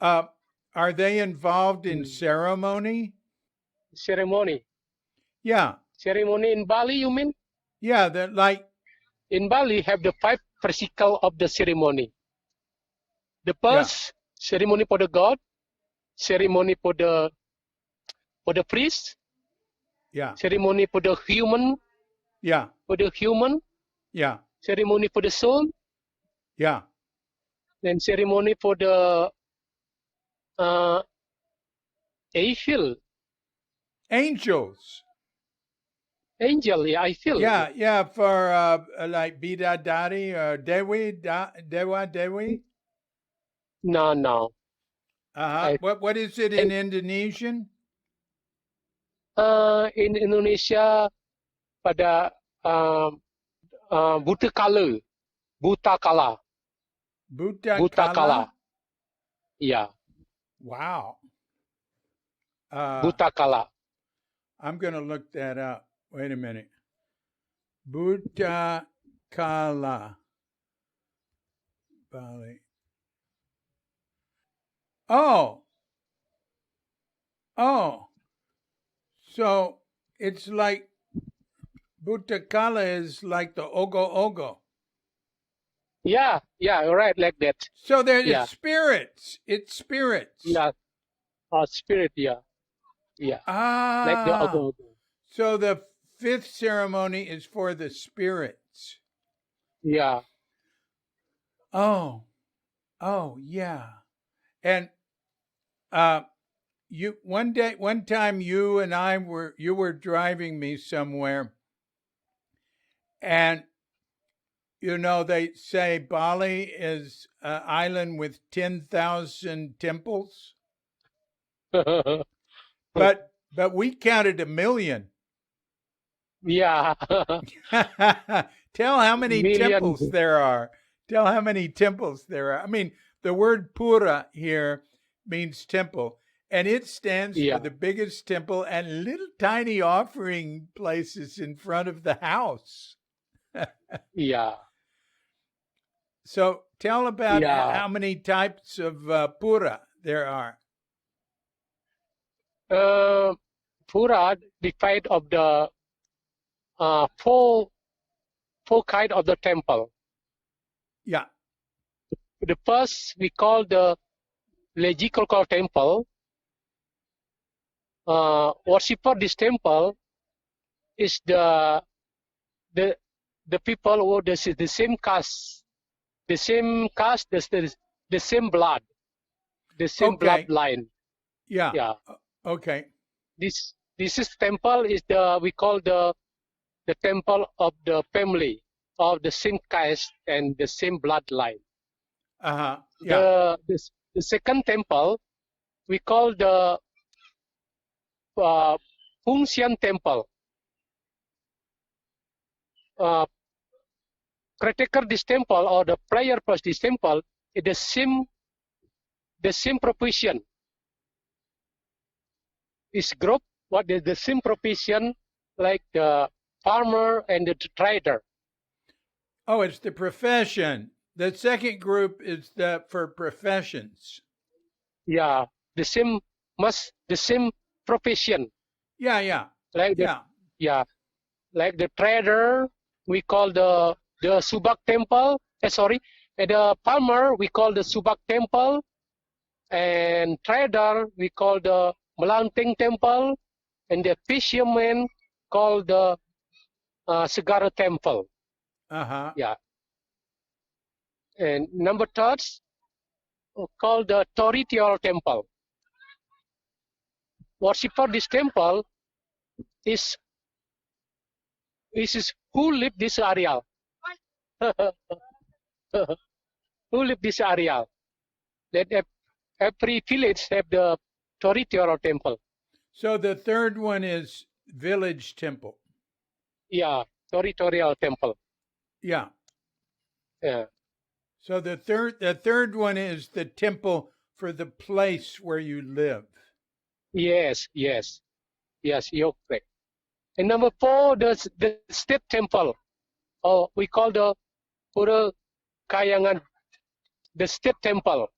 Are they involved in ceremony? Ceremony. Yeah. Ceremony in Bali, you mean? Yeah, that like in Bali have the 5 versicle of the ceremony. The first ceremony for the god, ceremony for the priest, ceremony for the human, for the human, ceremony for the soul, then ceremony for the angels. Angel, yeah, I feel. Yeah, for like Bidadari or Dewi? No. What is it in Indonesian? In Indonesia, pada buta kala. Buta kala. Buta kala? Yeah. Wow. Buta kala. I'm going to look that up. Wait a minute. Buta kala. Bali. Oh. So it's like buta kala is like the ogo. Yeah, right, like that. So it's spirits. It's spirits. Yeah. Spirit, yeah. Like the ogo. So the 5th ceremony is for the spirits. Yeah. Oh, yeah. And one time you were driving me somewhere, and they say Bali is an island with 10,000 temples. But we counted 1 million. Yeah. Tell how many temples there are. I mean, the word pura here means temple, and it stands for the biggest temple and little tiny offering places in front of the house. Yeah. So tell about how many types of pura there are. Pura divided of the four kind of the temple. Yeah. The first we call the liturgical temple. Worshipper this temple is the people who the same caste, the same blood, the same bloodline. Yeah. Okay. This is temple is we call the temple of the family of the same caste and the same bloodline. Yeah. The second temple we call the Fungsian temple. Caretaker this temple or the prayer plus this temple the same profession is group. What is the same profession like the farmer and the trader? Oh, it's the profession. The second group is for professions. Yeah, the same profession. Yeah. Like the Yeah. like the trader, we call the Subak temple. Sorry, the farmer we call the Subak temple, and trader we call the Melanting temple, and the fisherman called the Segara temple. Yeah, and number third called the Toritial temple. Worshipper this temple is who live this area. Who live this area? That every village have the Toritial temple. So the third one is village temple. Yeah, Toritial temple. Yeah. Yeah. So the third one is the temple for the place where you live. Yes, you're correct. And number 4, the step temple. Oh, we call the Pura Kayangan, the step temple.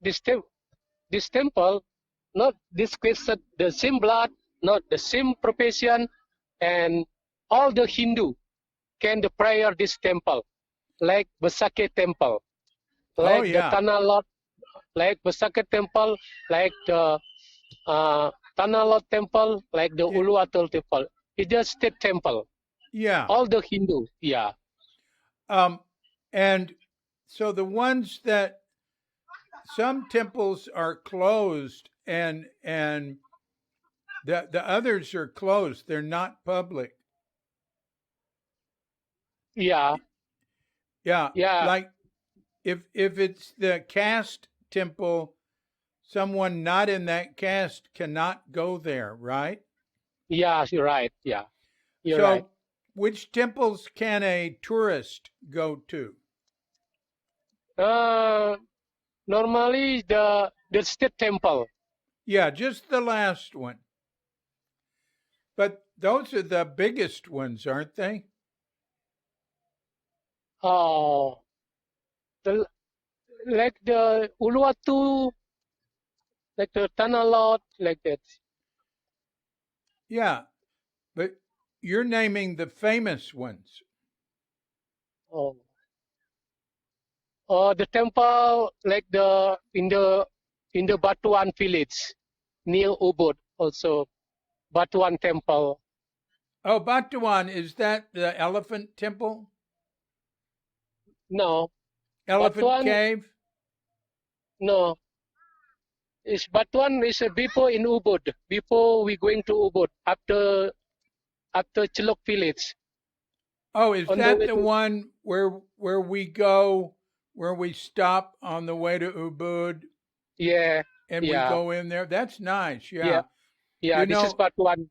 This temple, not this question, the same blood, not the same profession, and all the Hindu can the prayer this temple, like Basake temple, like the Tanah Lot, like Basake temple, like the Tanah Lot temple, like the Uluwatu temple. It's just step temple. Yeah. All the Hindu. Yeah. And so the ones that some temples are closed and the others are closed. They're not public. Yeah. Like if it's the caste temple, someone not in that caste cannot go there, right? Yeah, you're right. Yeah. You're so right. Which temples can a tourist go to? Normally the state temple. Yeah, just the last one. But those are the biggest ones, aren't they? Oh, like the Uluwatu, like the Tanah Lot, like that. Yeah, but you're naming the famous ones. Oh, the temple like in the Batuan village near Ubud also, Batuan temple. Oh, Batuan, is that the elephant temple? No. Elephant Batuan, cave? no. Is Batuan is before in Ubud, before we going to Ubud, after Chilok village. Oh, is that the one where we go, where we stop on the way to Ubud? Yeah. And we go in there? That's nice. Yeah. Yeah, this is Batuan.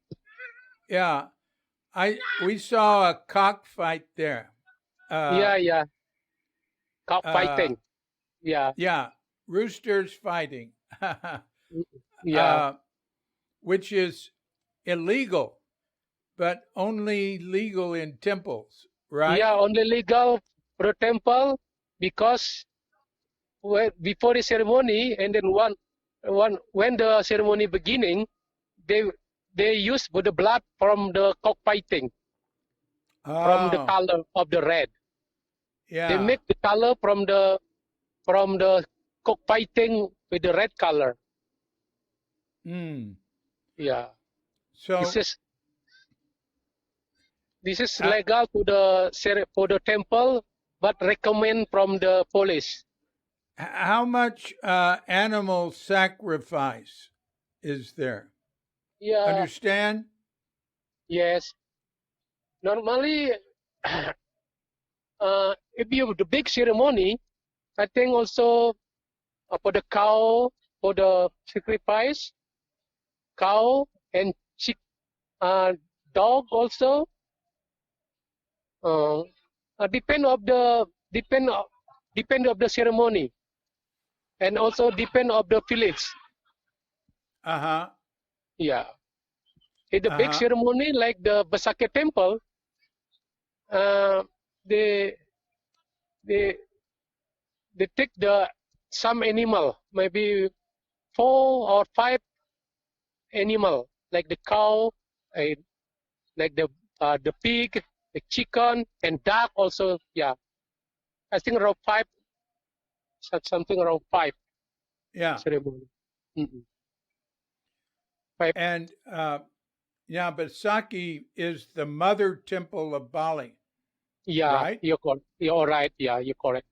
Yeah. We saw a cockfight there. Yeah. Cockfighting. Yeah. Roosters fighting. Yeah. Which is illegal, but only legal in temples, right? Yeah, only legal for a temple because before the ceremony and then when the ceremony beginning, they use the blood from the cockfighting, from the color of the red. Yeah. They make the color from the cockfighting with the red color. Yeah. So this is legal for the temple, but recommend from the police. How much animal sacrifice is there? Yeah. Understand? Yes. Normally, if you have the big ceremony, I think also for the cow, for the sacrifice, cow and dog also. Depend depend of the ceremony, and also depend of the village. Yeah. In the big ceremony like the Basake temple, they they they take some animal, maybe 4 or 5 animal, like the cow, like the pig, the chicken, and duck also. Yeah, I think around 5, something around 5 Yeah. ceremony. 5. And yeah, but Saki is the mother temple of Bali. Yeah, right? you're correct. You're right. Yeah, you're correct.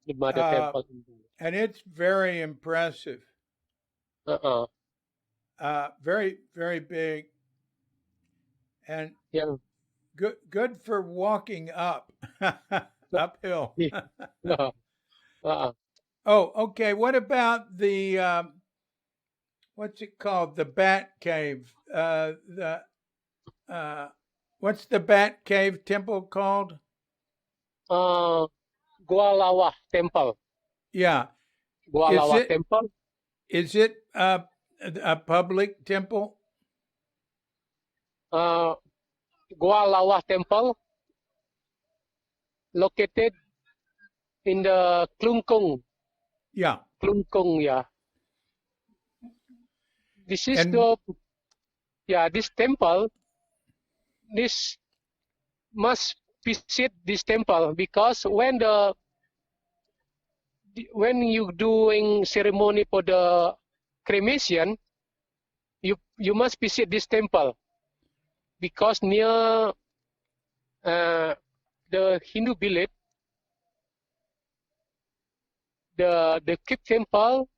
The mother temple. And it's very impressive. Very, very big. And Yeah. good for walking up, uphill. Oh, okay. What about the what's it called? The Bat Cave. What's the Bat Cave temple called? Gua Lawa temple. Yeah. Gua Lawa temple. Is it a public temple? Gua Lawa temple located in the Klungkung. Yeah. Klungkung, yeah. This is this temple. This must visit this temple because when you doing ceremony for the cremation, you must visit this temple because near the Hindu village, the Kip temple,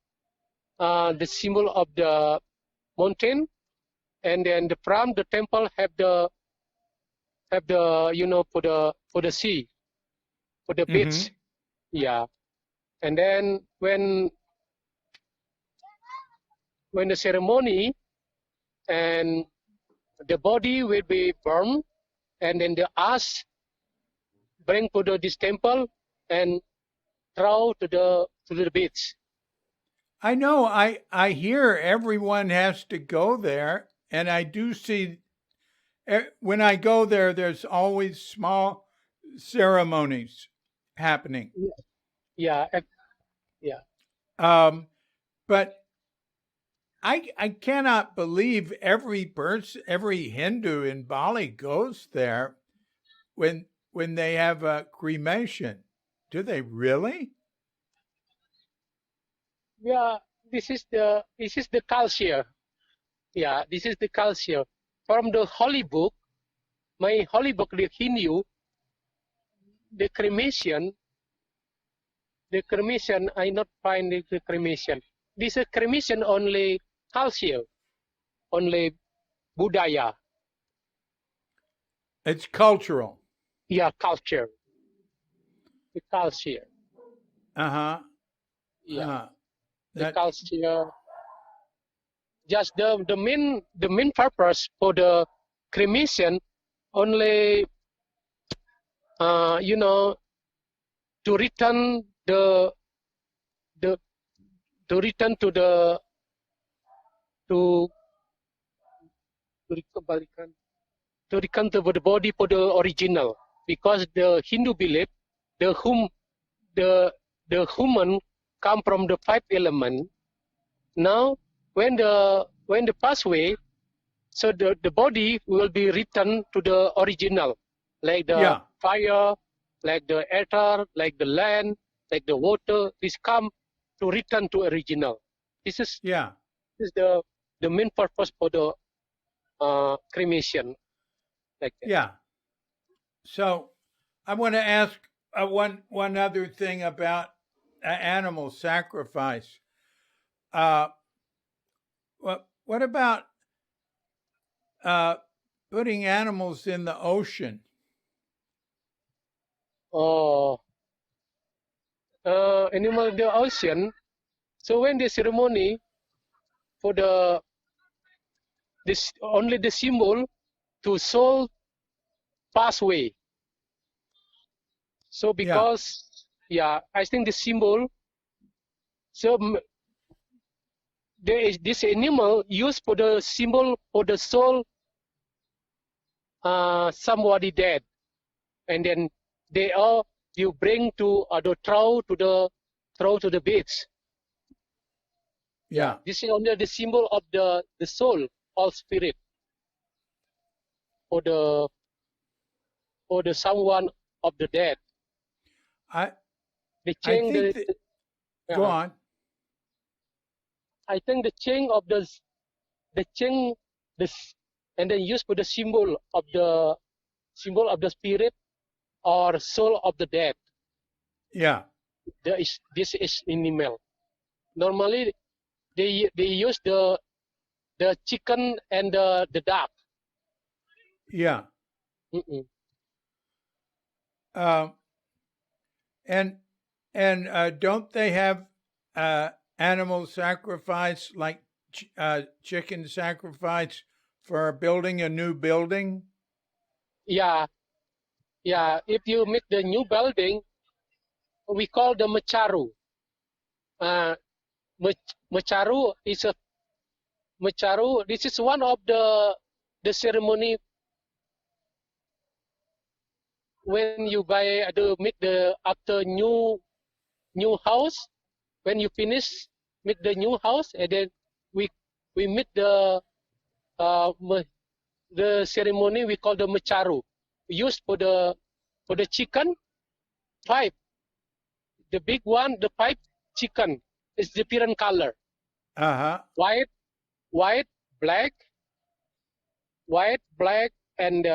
the symbol of the mountain, and then the from the temple have the for the sea, for the beach. Yeah. And then when the ceremony and the body will be burned, and then the ash bring to this temple and throw to the beach. I know. I hear everyone has to go there, and I do see when I go there. There's always small ceremonies happening. Yeah. But I cannot believe every Hindu in Bali goes there when they have a cremation. Do they really? Yeah, this is the culture. Yeah, this is the culture from the holy book. My holy book, the Hindu, the cremation. I not find the cremation. This is cremation only culture, only budaya. It's cultural. Yeah, culture. The culture. Yeah. The culture. Just the main purpose for the cremation only to return to return to the to return to the body for the original, because the Hindu believe the human come from the 5 element. Now when the pass away, so the body will be returned to the original, like the fire, like the ether, like the land, like the water. This come to return to original. This is the main purpose for the cremation. Like that. Yeah. So I want to ask one other thing about animal sacrifice. What about putting animals in the ocean? Animal in the ocean. So when the ceremony for this only the symbol to soul pass away. So because Yeah, I think the symbol. So there is this animal used for the symbol for the soul, somebody dead, and then they all you bring to the throw to the beach. Yeah. This is under the symbol of the soul or spirit for the someone of the dead. I The I chain, think that go on. I think the chain of the chain, this, and then used for the symbol of the spirit or soul of the dead. Yeah. This is animal. Normally, they use the chicken and the duck. Yeah. Mm-mm. And don't they have animal sacrifice like chicken sacrifice for building a new building? Yeah, yeah. If you make the new building, we call the macharu. Macharu is a macharu. This is one of the ceremony when you buy make the after new house. When you finish make the new house, and then we make the ceremony we call the macharu. Used for the chicken pipe. The big one, the pipe chicken is different color. White, black, and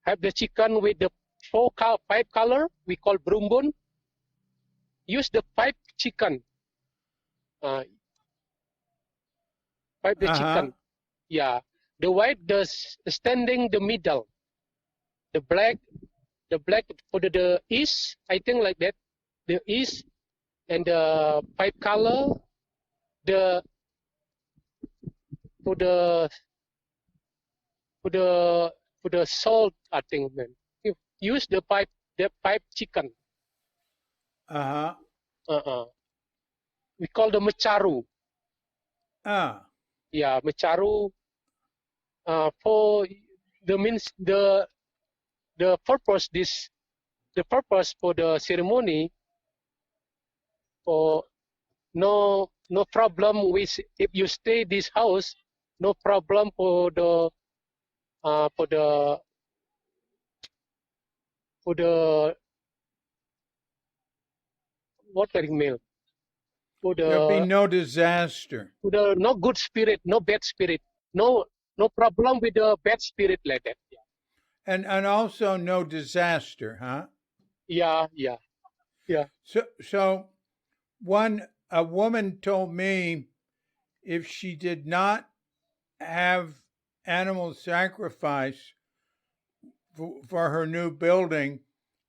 have the chicken with the pipe color. We call brumbun. Use the pipe chicken. Pipe the chicken. Yeah. The white, the standing the middle. The black for the east. I think like that. The east and the pipe color. The for the salt, I think, man. You use the pipe chicken. We call the macharu. Yeah, macharu. For the means the purpose the purpose for the ceremony, for no problem with if you stay this house, no problem for the watering meal. There'll be no disaster. No good spirit, no bad spirit, no problem with the bad spirit like that. Yeah. And also no disaster, huh? Yeah. So a woman told me if she did not have animal sacrifice for her new building,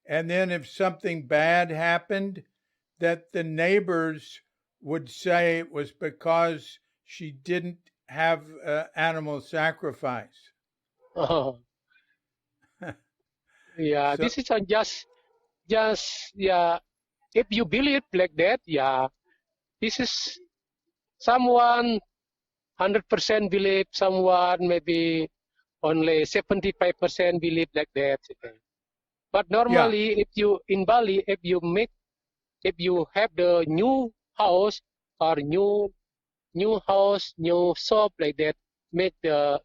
and then if something bad happened, that the neighbors would say it was because she didn't have animal sacrifice. Yeah, so, this is just yeah. If you believe like that, yeah, this is someone 100% believe, someone maybe only 75% believe like that. But normally, if you in Bali, if you have the new house or new house, new shop like that, make the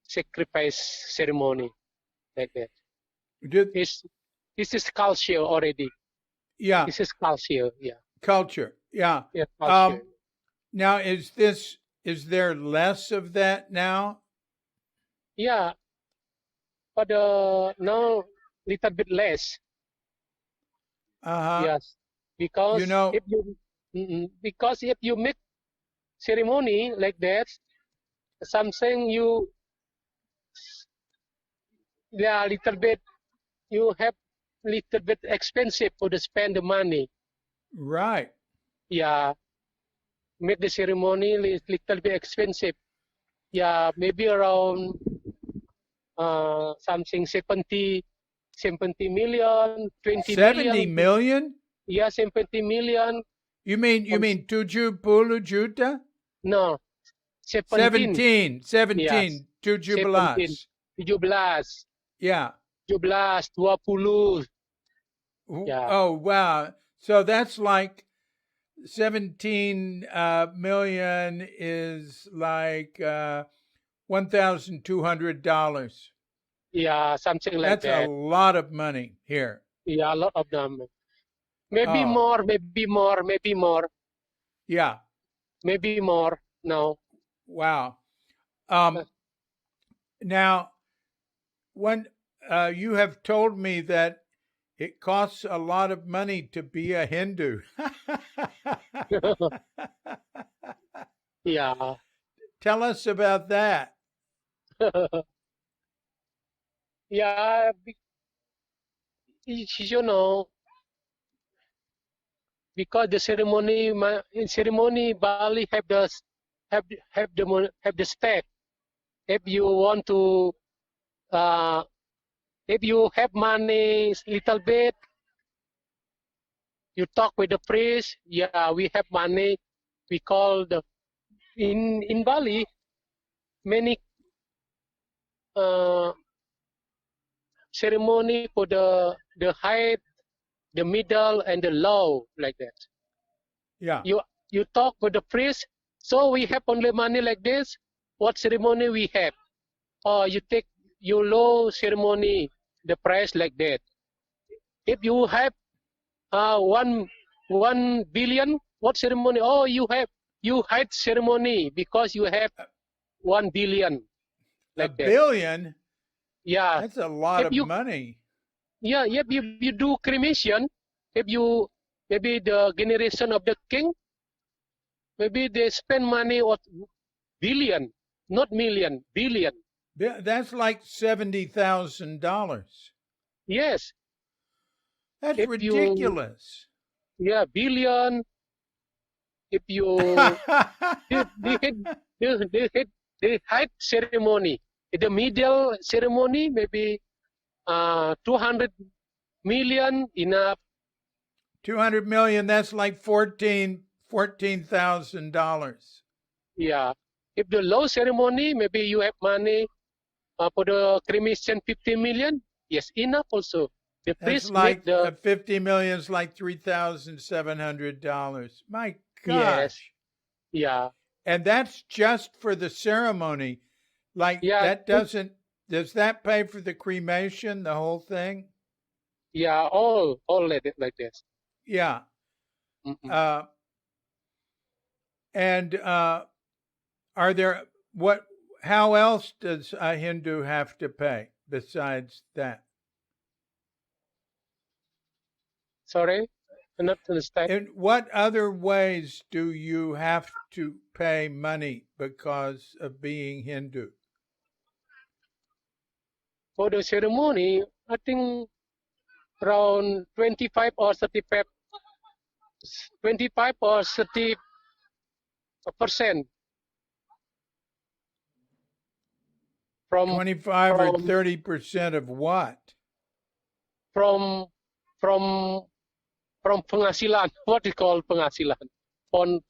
sacrifice ceremony like that. This is culture already. Yeah. This is culture. Yeah. Culture. Yeah. Yeah. Culture. Now, is there less of that now? Yeah. But now little bit less. Yes. Because if you make ceremony like that, something you little bit you have little bit expensive for to spend the money. Right. Yeah. Make the ceremony little bit expensive. Yeah, maybe around something 70 70 million, 20 70 million. million? Yeah, 70 million. You mean 7 No, 17. 17, Yes, 17. 17. 17. Yeah. 17, 20. Yeah. Oh, wow. So that's like 17 million is like $1,200. Yeah, something like That's a that. lot of money here. Yeah, a lot of them. Maybe Oh, more, maybe more, maybe more, yeah. maybe more. No. Wow. Uh, Now, when you have told me that it costs a lot of money to be a Hindu. yeah. Tell us about that. Yeah, you know, because the ceremony, in ceremony, Bali have the have the step. If you want to, uh, if you have money little bit, you talk with the priest. Yeah, we have money. We call the in Bali many uh, ceremony for the height, the middle, and the low like that. Yeah. You talk with the priest. So we have only money like this. What ceremony we have? Or you take your low ceremony, the price like that. If you have 1 billion, what ceremony? Oh, you had ceremony because you have 1 billion A like that. billion? Yeah. That's a lot If of you money. yeah, if you do cremation, if you maybe the generation of the king, maybe they spend money on billion, not million, billion. That's like $70,000. Yes. That's If you ridiculous. yeah billion, if you they had they had ceremony. In the middle ceremony, maybe 200 million enough. 200 million, that's like $14,000. Yeah. If the low ceremony, maybe you have money for the cremation 50 million. Yes, enough also. The That's priest make like the 50 million is like $3,700. My yes, gosh. yeah, And that's just for the ceremony. Like yeah, that does that pay for the cremation, the whole thing? yeah, all like this. Yeah. Mm-mm. Uh, and are there how else does a Hindu have to pay besides that? Sorry, I not understand. In what other ways do you have to pay money because of being Hindu? For the ceremony, I think around 25 or 35, 25 or 30% from 25 or from 30% of what? from from from penghasilan. What is called penghasilan? From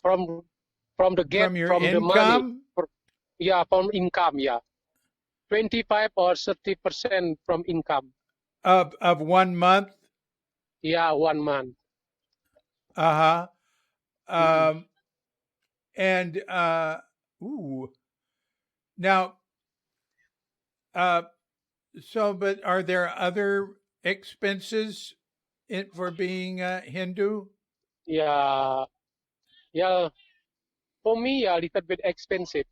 from the get From your from the money. income? Yeah, from income. Yeah, 25 or 30% from income. Of 1 month? Yeah, 1 month. Uh-huh. Mm-mm. And ooh. Now uh so but are there other expenses for being a Hindu? Yeah, yeah. For me, a little bit expensive.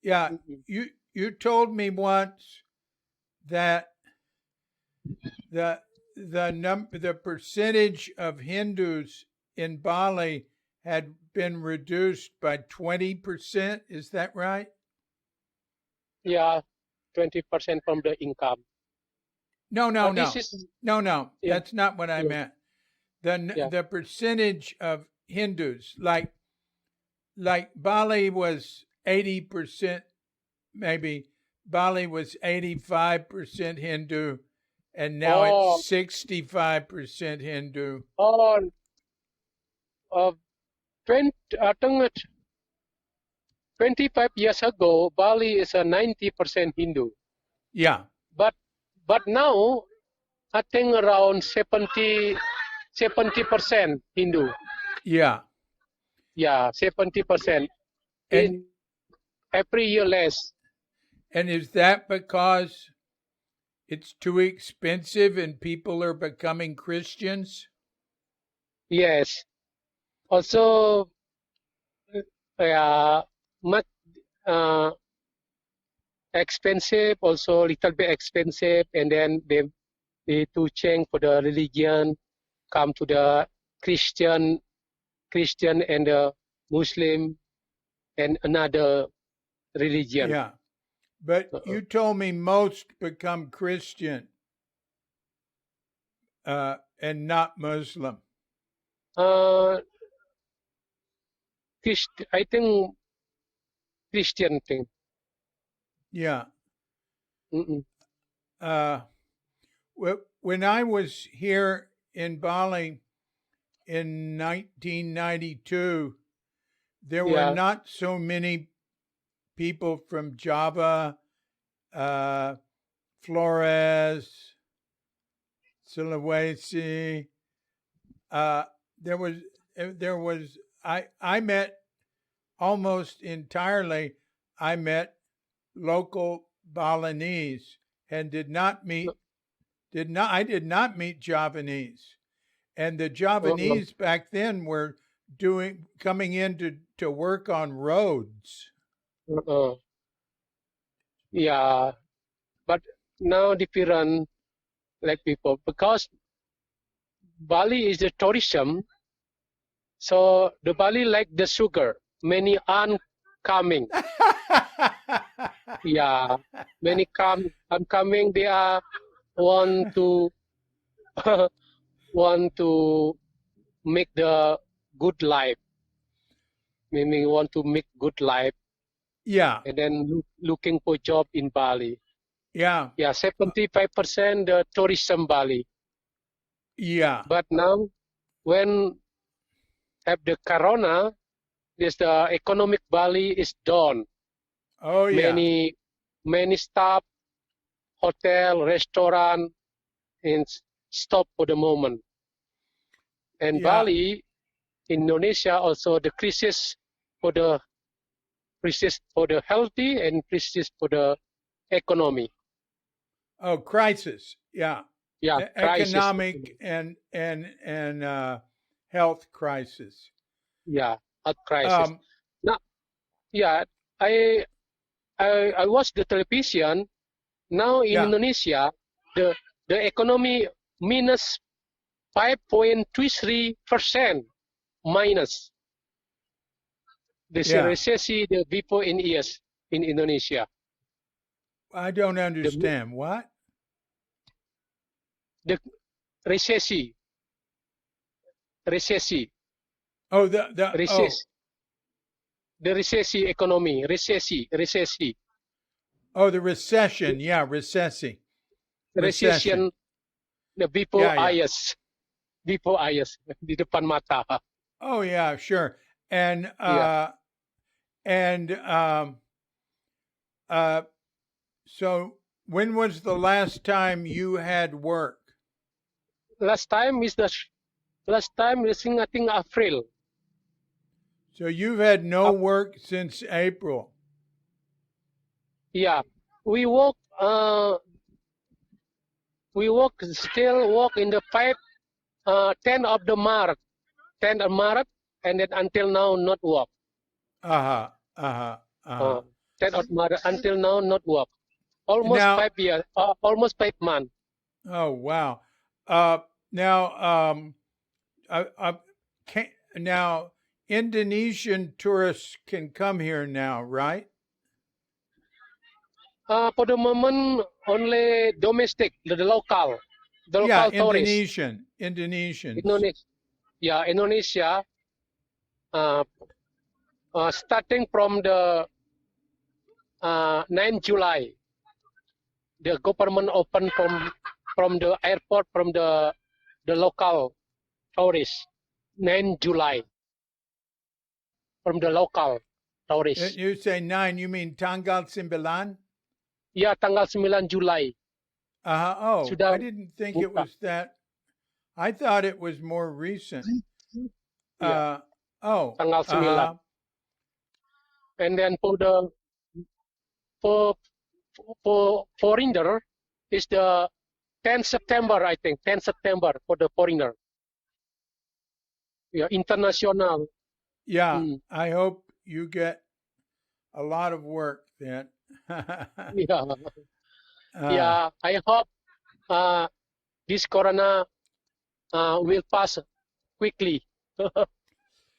Yeah, Mm-mm. you told me once that the the percentage of Hindus in Bali had been reduced by 20%. Is that right? Yeah, 20% from the income. No, no, This no. is No, no. yeah, That's not what I yeah, meant. yeah, The percentage of Hindus like Bali was 80% maybe, Bali was 85% Hindu, and now Oh, it's 65% Hindu. oh, uh, 20, 25 years ago, Bali is a 90% Hindu. Yeah, But now, I think around 70% Hindu. yeah. Yeah, 70%. And In every year less. is that because it's too expensive and people are becoming Christians? Yes. Also, much uh, expensive. Also, little bit expensive, and then they to change for the religion, come to the Christian, and the Muslim and another religion. Yeah. But you told me most become Christian and not Muslim. Uh, I think Christian thing. Yeah. Mm-mm. When I was here in Bali in 1992, there were Yeah. not so many people from Java, Flores, Sulawesi. Uh, there was I met almost entirely. I met local Balinese and I did not meet Javanese. And the Uh-uh. Javanese back then were coming in to work on roads. Uh-uh. Yeah. But now different like people because Bali is a tourism. So the Bali like the sugar. Many aren't coming. Yeah, many I'm coming. They are want to want to make the good life. Meaning want to make good life, Yeah, and then looking for job in Bali. yeah, Yeah, 75% the tourism Bali. yeah. But now when have the corona, this the economic Bali is down. Oh, yeah, Many staff, hotel, restaurant, and stop for the moment. And yeah. Bali, Indonesia also the crisis for the healthy and crisis for the economy. Oh, crisis. Yeah, Yeah, crisis. economic and health crisis. Yeah, a crisis. Um, Now, yeah, I I watch the television. Now in yeah, Indonesia, the economy minus 5.23% minus. The yeah. recession the before in years in Indonesia. I don't The understand what. the recession, recession, Oh, the recess, the recession economy, recession, the recession. Yeah, recession. recession the before Yeah, yeah. IS, before IS di depan mata. Oh, yeah, sure. And Yeah. and uh, so when was the last time you had work? Last time is I think April. So you've had no work since April. Yeah, we work. Still work in the 10 of the March, 10 of March, and then until now not work. Uh-huh. Uh-huh. Uh-huh. 10 of March until now not work. Almost Now, 5 years, almost 5 months. oh wow. Now can now Indonesian tourists can come here now, right? For the moment, only domestic, the Yeah, local tourists. Indonesians. Indonesia, yeah, Indonesia. Uh, Starting from the 9 July. the government open from the airport from the local tourists 9 July from the local tourists. You say 9, you mean tanggal 9? Ya, tanggal 9 Julai Oh, sudah I didn't think it buka. was that. I thought it was more recent. Ya, Oh, tanggal 9. And then for foreigner is the 10 September, I think. 10 September for the foreigner. Yeah, international. Yeah, I hope you get a lot of work then. Yeah. Yeah, I hope this corona will pass quickly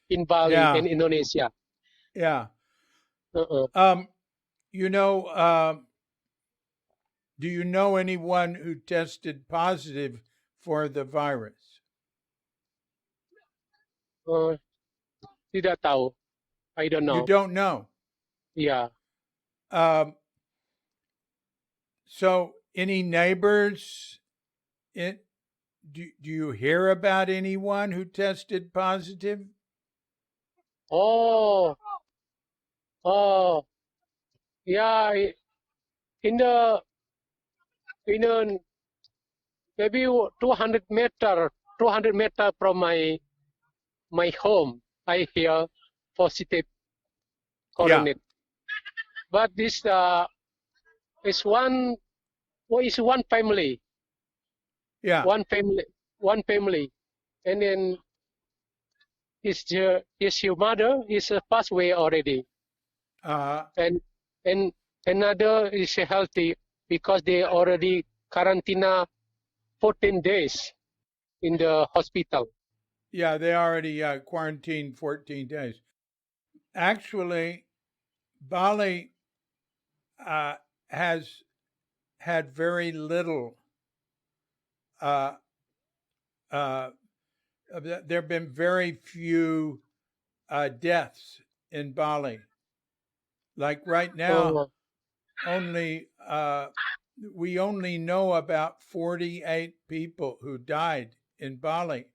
in Bali, Yeah. in Indonesia. Yeah. Uh-uh. You know, do you know anyone who tested positive for the virus? Tidak tahu. I don't know. You don't know? Yeah. So any neighbors, do you hear about anyone who tested positive? Oh, yeah. In a maybe 200 meter from my home, I hear positive corona. But this is one family. Yeah. One family, and then is your mother is passed away already, and another is healthy because they already quarantine 14 days in the hospital. Yeah, they already quarantined 14 days. Actually, Bali has had very little. There have been very few deaths in Bali. Like right now, we only know about 48 people who died in Bali,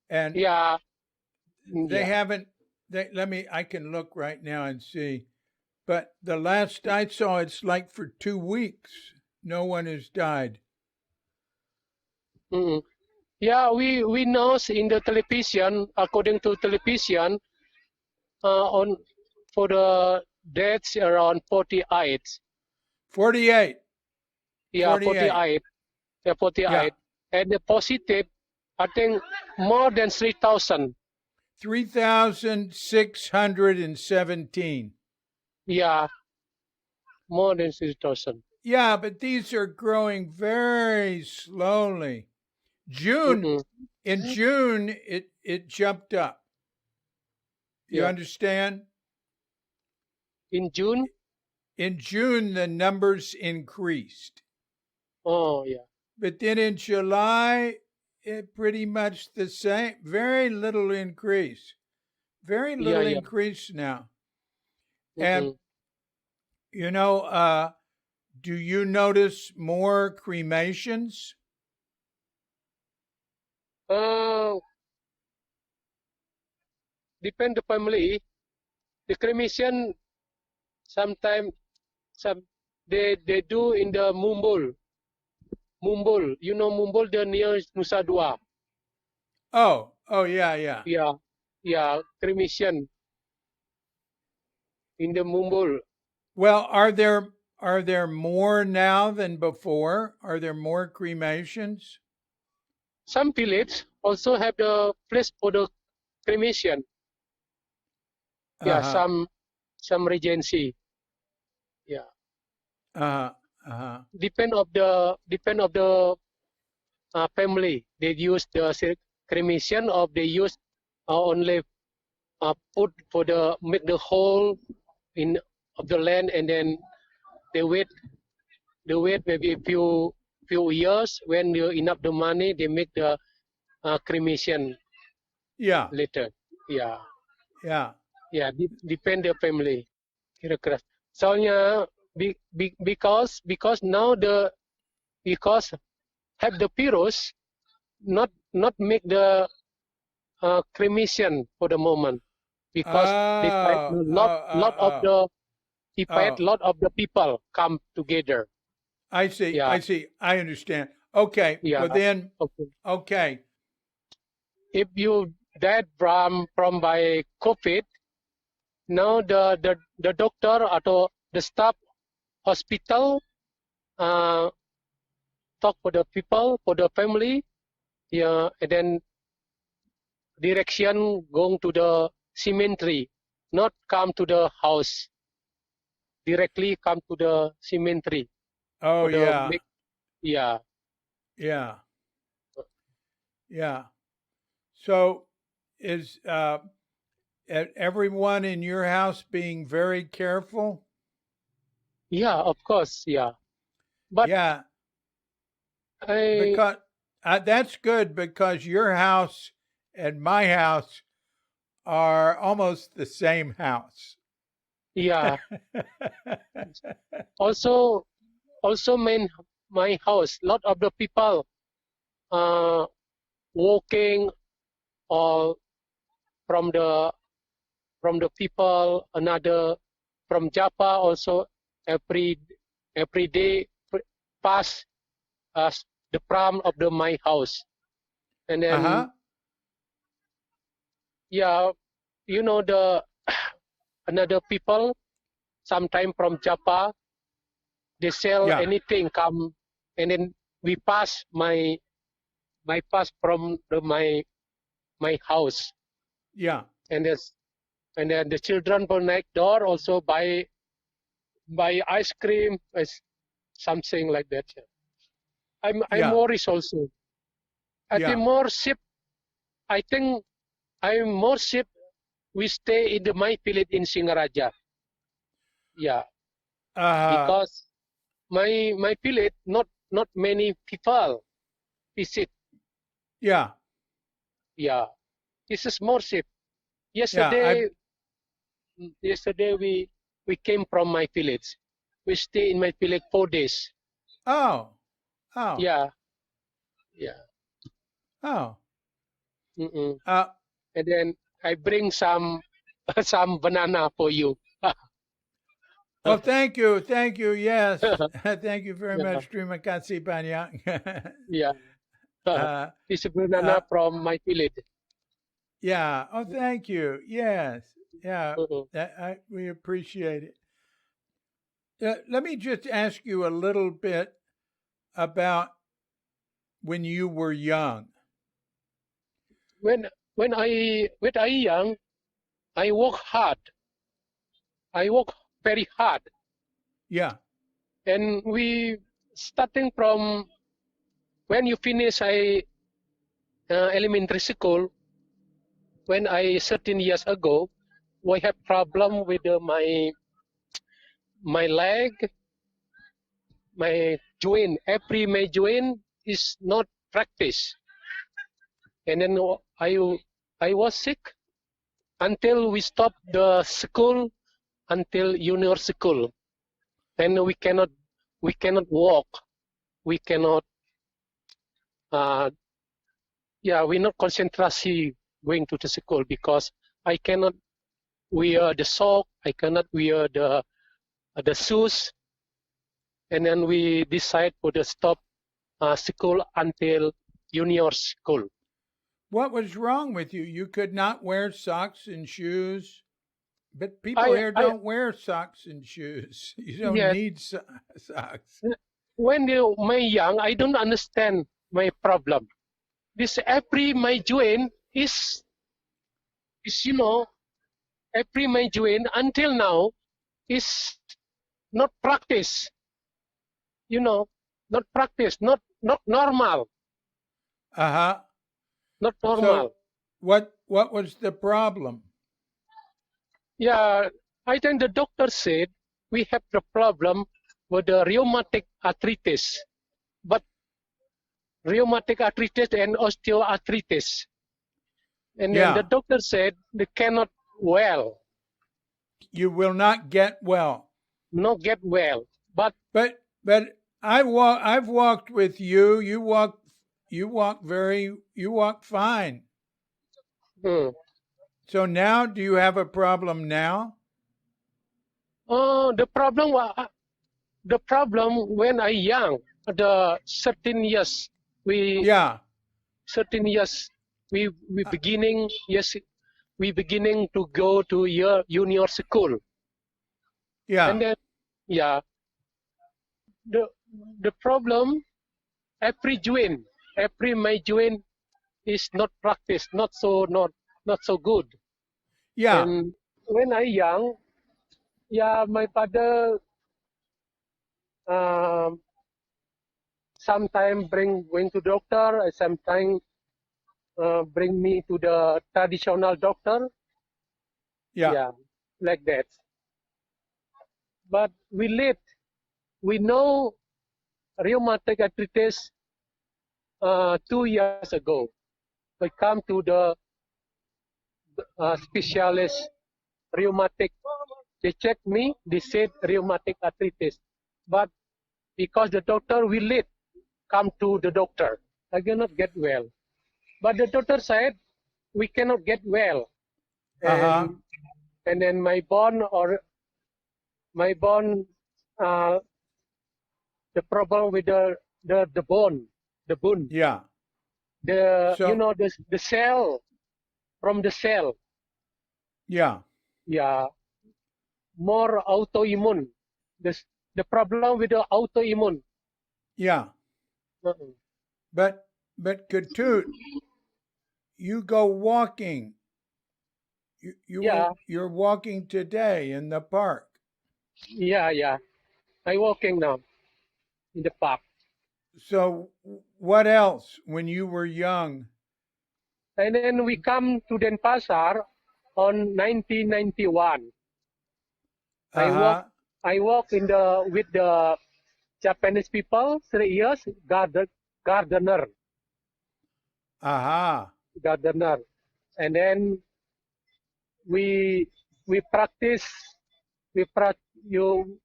and they haven't. I can look right now and see, but the last I saw, it's like for 2 weeks, no one has died. Yeah, we know in the television, according to television, on for the deaths around 48. 48. Yeah, 48. Yeah, 48. Yeah. And the positive, I think more than 3,000. 3,617. Yeah, more than 3,000. Yeah, but these are growing very slowly. In June, it jumped up. You understand? In June? In June, the numbers increased. Oh, yeah. But then in July, it pretty much the same. Very little increase. Very little increase now. And, you know, do you notice more cremations? Depend the family. The cremation sometimes they do in the Mumbul. You know Mumbul, the near Nusa Dua. Oh, yeah. Yeah, cremation in the Mumbul. Well, are there more now than before? Are there more cremations? Some villages also have the place for the cremation. Yeah, some regency. Yeah. Depend of the family. They use the cremation, or they use only put for the make the hole in of the land, and then they wait maybe a few years. When you enough the money, they make the cremation. Yeah. Later. Yeah. Depend the family. Kira-kira. Soalnya because now because have the virus not make the cremation for the moment because they fight Oh, lot of the oh. lot of the people come together. I see. Yeah, I see. I understand. Okay. yeah. Well, then, Okay. okay. If you died from by COVID, now the doctor or the staff hospital uh, talk for the people for the family. Yeah, and then direction going to the cemetery, not come to the house. Directly come to the cemetery Oh, for the yeah. make. Yeah, Yeah. Yeah. So is everyone in your house being very careful? yeah, of course, yeah. But Yeah. I, Because that's good because your house and my house are almost the same house. yeah, also my house. Lot of the people uh walking or from the people another from Java also every day pass as the pram of the my house and then Uh-huh. yeah the another people sometime from Java they sell Yeah. anything come and then we pass my pass from my house Yeah. and there's and then the children from next door also buy ice cream as something like that. I'm Yeah. worried also. I think Yeah. more ship. I think I'm more ship. We stay in the my village in Singaraja. Yeah, Uh because my village not many people visit. yeah. Yeah, this is more ship. Yeah. I Yesterday we came from my village. We stay in my village 4 days. oh. Oh. Yeah, yeah. Oh. Mm-mm. Uh And then I bring some some banana for you. well, thank you. Thank you. Yes. Thank you very Yeah, much. Terima kasih banyak. yeah. uh This banana uh from my village. yeah. Oh, thank you. Yes. Yeah. Mm-mm. We appreciate it. Let me just ask you a little bit about when you were young. When when I young, I work hard. I work very hard, Yeah. and we starting from when you finish I elementary school. When I 13 years ago, we have problem with my leg, my joint. Every my joint is not practice, and then I was sick until we stopped the school until junior school, and we cannot walk, we cannot uh, yeah we not concentration going to the school because I cannot wear the sock, I cannot wear the shoes, and then we decide for the stop school until junior school. What was wrong with you? You could not wear socks and shoes. But people I here I don't wear socks and shoes. You don't Yes, need socks. when my young I don't understand my problem. This every my joint is every my joint until now is not practice, you know, not practice, not normal, Uh huh. not So, normal. what was the problem? Yeah, I think the doctor said we have the problem with the rheumatic arthritis, but rheumatic arthritis and osteoarthritis, and then the Yeah, doctor said they cannot well. you will not get well. not get well. But But I've walked with you. You walk fine. hmm. So now do you have a problem now? The problem when I young, the 13 years, we Yeah. 13 years we Uh, beginning yes we beginning to go to your junior school, yeah. and then yeah the the problem every my joint is not practiced, not so good. Yeah. And when I young, yeah, my father um, sometimes bring to doctor, sometimes bring me to the traditional doctor, Yeah. yeah, like that. But we know rheumatic arthritis 2 years ago. I come to the specialist rheumatic. They checked me. They said rheumatic arthritis, but because the doctor will late come to the doctor, I cannot get well. But the doctor said we cannot get well, Uh-huh. and then my bone uh, the problem with the bone, the bone, Yeah. the So the cell from the cell, yeah. yeah, more autoimmune. This the problem with the autoimmune. Yeah. Uh-uh. But Ketut, you go walking. Yeah, You're walking today in the park. yeah. I walking now in the park, So what else when you were young? and then we come to Denpasar on 1991. I walk Uh-huh. I walk in the with the Japanese people 3 years gardener Aha. gardener, and then we we practice we you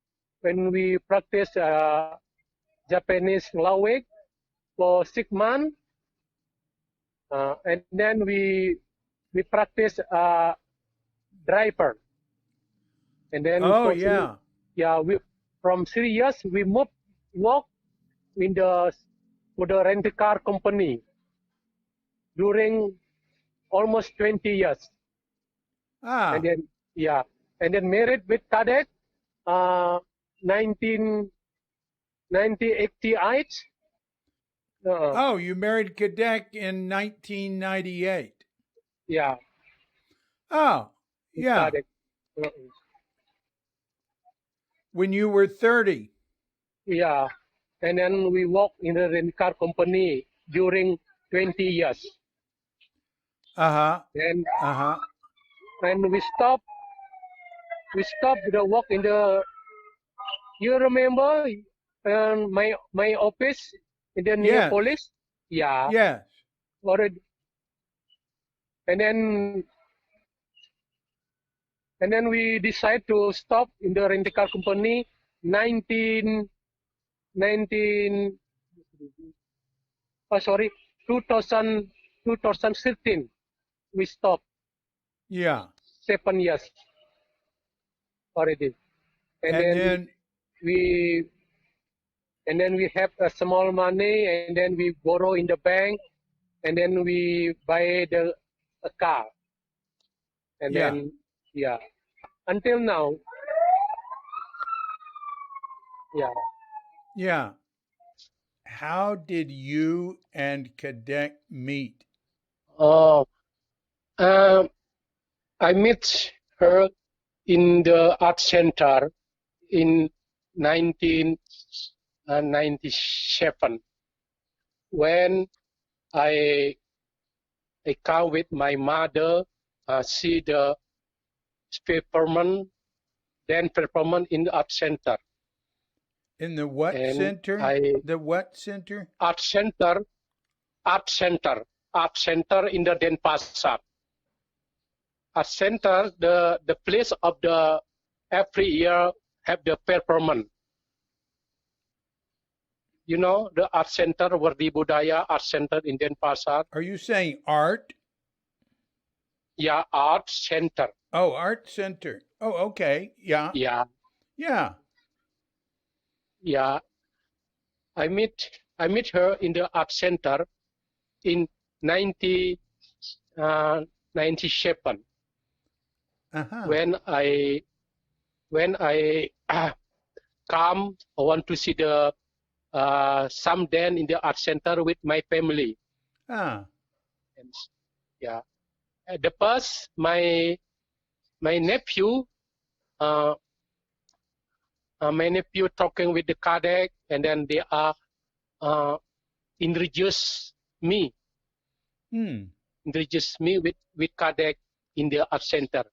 when we practice Japanese language for 6 months, and then we practice driver, and then Oh for three, yeah. yeah, we from 3 years we move work in the for the rent car company during almost 20 years, and Ah. then yeah, and then married with Kadek, uh, 19 1988. Uh, Oh, you married Kadek in 1998. yeah, Oh, with yeah. Kadek. Uh, When you were 30. yeah, and then we work in the rent car company during 20 years, Uh-huh. and Uh-huh. we stop the work in the. You remember my office in the Yes. Neapolis? Yeah, Yes. already. And then we decide to stop in the rental car company 19 19 oh sorry 2000 2013 we stop Yeah. 7 years already, and And then then we we have a small money, and then we borrow in the bank, and then we buy a car, and yeah. then yeah, until now, yeah. Yeah. How did you and Kadek meet? Oh, um, I met her in the art center in 1997 when I I come with my mother, see the performance, then performance in the art center, In the what and center? I The what center? art center, art center, art center in the Denpasar. Art center, the place of the every year have the performance. You know, the art center, Wardi Budaya Art Center in Denpasar. Are you saying art? Yeah, art center. Oh, art center. Oh, okay. Yeah. Yeah, Yeah. yeah. I meet her in the art center in 90, 97 Uh-huh. when I come. I want to see the some dance in the art center with my family. Ah. And yeah, the first my nephew uh, my nephew talking with the Kadek, and then they are uh, introduce me Hmm. introduce me with Kadek in the art center,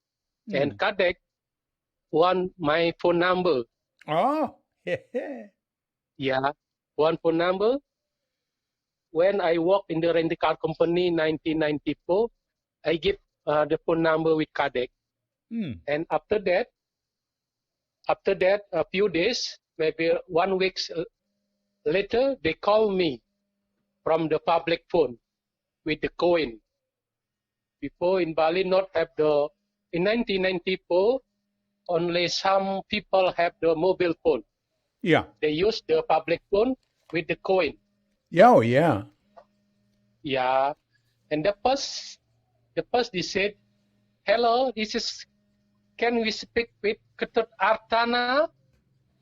and Hmm. Kadek want my phone number. Oh. Yeah, one phone number. When I work in the rental car company 1994, I give the phone number with Kadek, Hmm. and after that, a few days, maybe 1 week later, they call me from the public phone with the coin. Before in Bali, not have the in 1994, only some people have the mobile phone. Yeah. They use the public phone with the coin. Oh, yeah. Yeah, and the first they said, "Hello, this is. Can we speak with Ketut Artana?"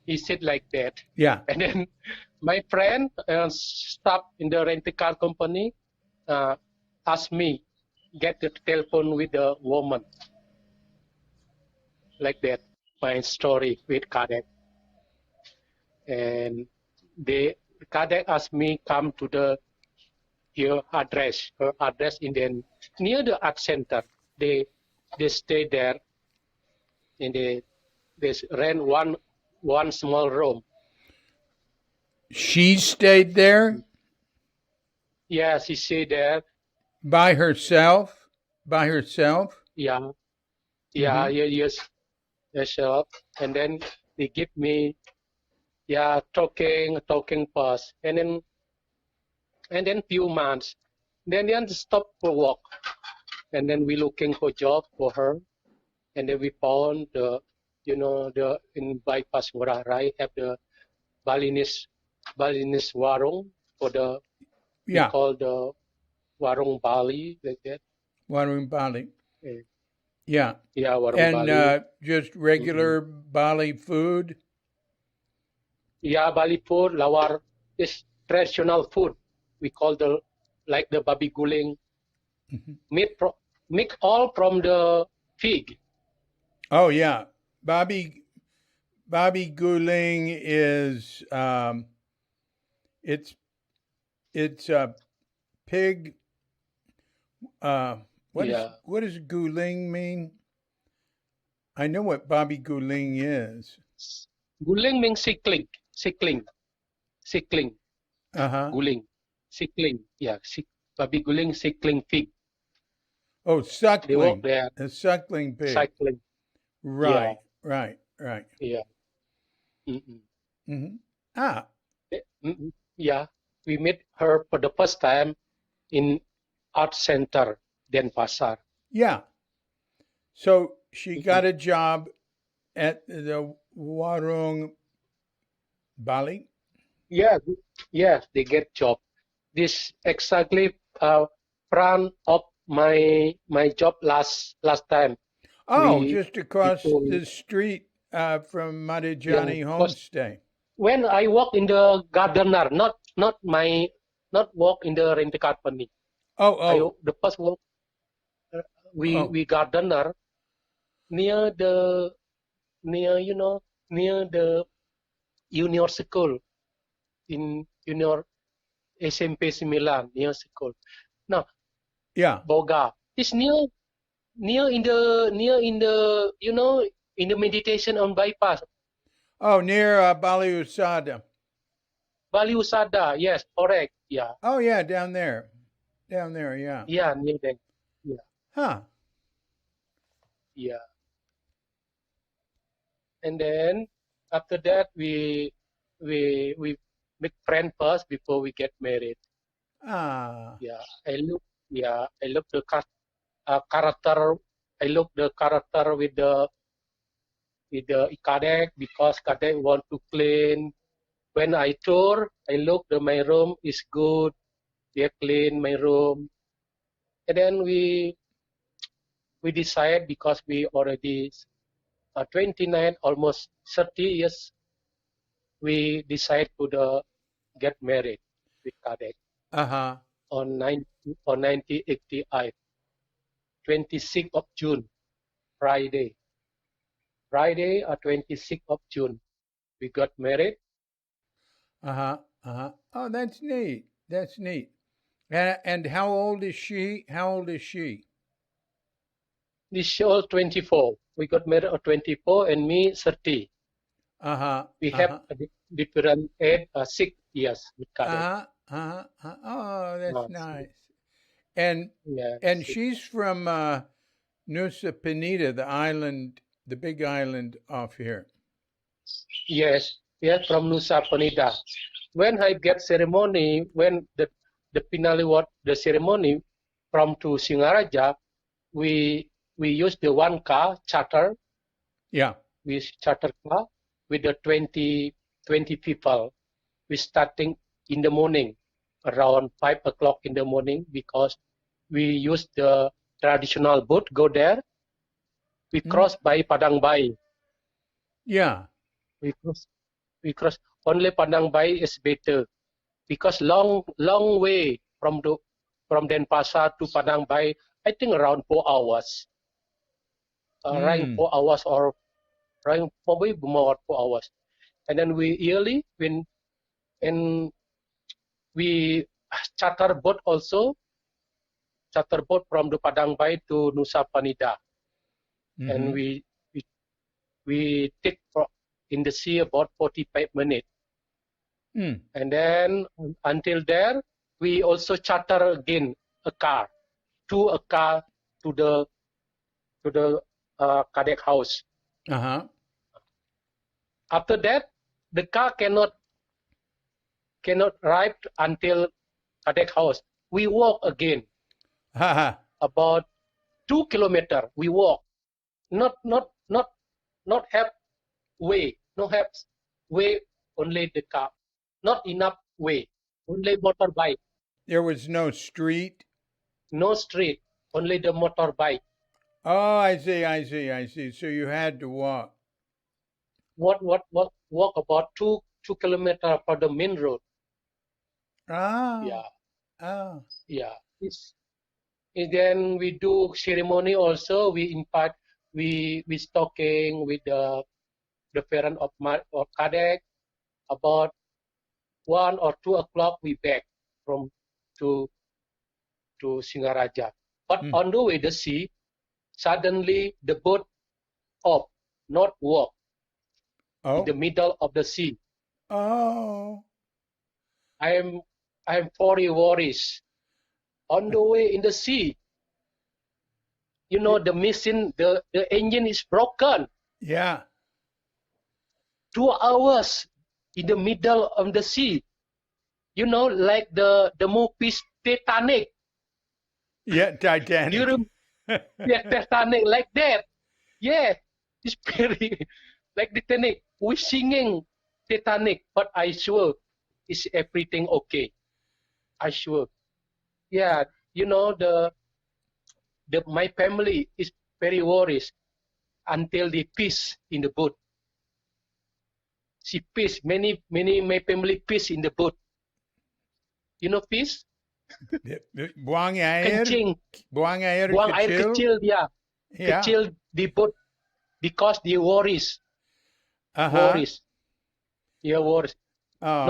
He said like that. Yeah. And then my friend stopped in the rental car company, asked me get the telephone with the woman, like that. My story with Kadek, and they Kadek asked me come to the her address in the near the art center. They stay there, and they rent one small room. She stayed there Yeah, she stay there. by herself? By herself? Yeah, Mm-hmm. yes, yourself, and then they give me, yeah, talking fast, and then few months, then stop for work, and then we looking for job for her, and then we found the, the in bypass Ngurah Rai have the Balinese warung for the, we Yeah. call the warung Bali, like that. Watering Bali. Eh, Yeah. yeah, warung And Bali. just Mm-mm. regular Bali food? Yeah, Bali food, lawar is traditional food. We call the like the babi guling, Mm-hmm. made all from the pig. Oh, yeah. Bobby Guling is it's a pig. Uh, Yeah, what does Guling mean? I know what Bobby Guling is. guling means sickling, Uh huh. guling, sickling. Yeah, babi guling, sickling pig. Oh, They work suckling, there, a suckling pig. cycling. Yeah, Right, right, right. yeah. Mm-mm. Mm-hmm. Ah, Mm-mm. Yeah, we met her for the first time in art center Denpasar. yeah. So she Mm-mm. got a job at the Warung Bali. Yeah, yeah, they get job. This exactly front of my job last time. Oh, We just across before we, the street from yeah, Madhujani because Homestay. when I work in the gardener, not work in the rent company. Oh, I oh, the first work uh, oh, we gardener near the near the junior school in junior SMP 9 near school. Now yeah. Boga is near in the in the meditation on bypass Oh, near Bali Usada. Bali Usada. Yes, correct. Yeah, Oh, yeah, down there. Down there, yeah. yeah, near there. Yeah, Huh. yeah. And then After that, we make friends first before we get married. Ah. Yeah, I look the character. I look the character with the Kadek because Kadek want to clean. When I tour, I look the my room is good. They clean my room, and then we decide because we already 29, almost 30 years. We decide to get married with Kadek Uh-huh. on 1988, 26th of June, Friday. Friday, 26th of June, we got married. Uh-huh. Uh-huh. Oh, that's neat. That's neat. And how old is she? How old is she? This show 24. We got married at 24 and me 30. Uh-huh. We have Uh-huh. a different age, 6 years with Kadek. Uh-huh. Uh-huh. Oh, that's So, nice. And yeah, and she's from Nusa Penida, the island, the big island off here. yes, yes, from Nusa Penida. When I get ceremony, when the finale what the ceremony from to Singaraja, we use the one car charter. Yeah. We charter car with the 20 people. We starting in the morning, around 5 o'clock in the morning, because we use the traditional boat, go there. We Mm. cross by Padang Bai. Yeah. We cross, we cross. Only Padang Bai is better because long way from Denpasar to Padang Bai. I think around 4 hours. Around Mm. 4 hours or around probably more 4 hours. And then we yearly when and we charter boat also, charter boat from the Padang Bai to Nusa Penida, and Mm-hmm. we take in the sea about 45 minutes, Mm. and then until there we also charter again a car, a car to the Kadek house. Uh-huh. After that, the car cannot arrive until Kadek house. We walk again Ha ha. about 2 kilometers. We walk, not have way, no have way, only the car, not enough way, only motorbike, There was no street. no street, only the motorbike. Oh, I see, I see, I see. So you had to walk. Walk about 2 kilometers for the main road. Ah. Yeah, Ah. yeah. And then we do ceremony also. We invite, we talking with the parent of Kadek about 1 or 2 o'clock. We back from to Singaraja. But Mm. on the way the sea, suddenly the boat off, not work, in the Oh. middle of the sea. Oh. I'm 40 worries. On the way in the sea, the machine, the engine is broken. Yeah. 2 hours in the middle of the sea. Like the movie Titanic. Yeah, Titanic. Yeah, Titanic like that. Yeah, it's very like Titanic. We singing Titanic, but I sure is everything okay. I sure. Yeah, my family is very worried until the peace in the boat. See peace, many my family peace in the boat. Peace? Buang air. Kencing, Buang air buang air kecil. kecil dia. Yeah. Kecil di boat because they worries. Uh-huh. Yeah, worries. Oh.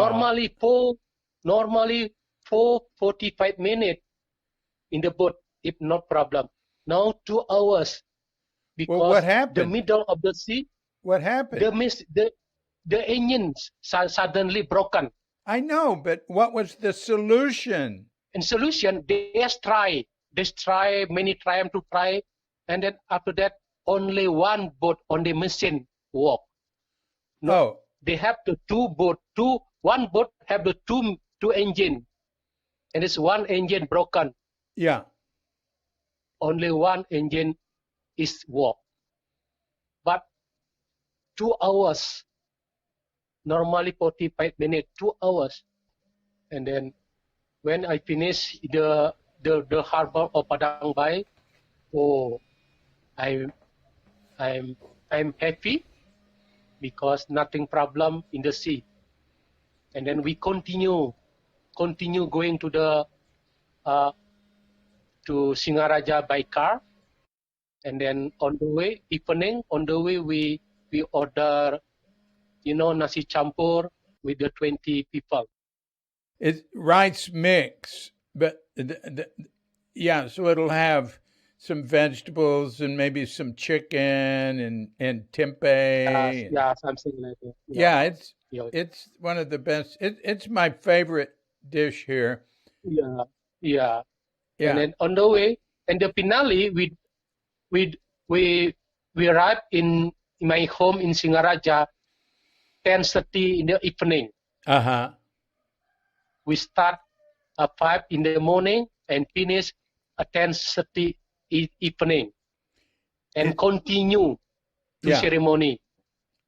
Normally 45 minutes in the boat, if no problem. Now 2 hours Well, what because the happened? middle of the sea, What happened? the engines suddenly broken. I know, but what was the solution? And solution, they try many time to try, and then after that only one boat on the machine work. No, Oh, they have the one boat have the two engine, and it's one engine broken. yeah. Only one engine is work. But 2 hours, normally 45 minutes, 2 hours. And then when I finish the harbor of Padang Bay, oh, I I'm happy because nothing problem in the sea. And then we continue going to the to Singaraja by car. And then on the way, evening, on the way we order, nasi campur with the 20 people. It's rice mix, but yeah, so it'll have some vegetables and maybe some chicken and tempeh. And, Yeah, something like that. yeah, Yeah, it's one of the best. It's my favorite dish here. yeah, yeah. And Yeah. then on the way, and the finale, we we we arrived in my home in Singaraja 10:30 in the evening. Uh-huh. We start at 5 in the morning and finish at 10:30 evening, and continue to Yeah. ceremony.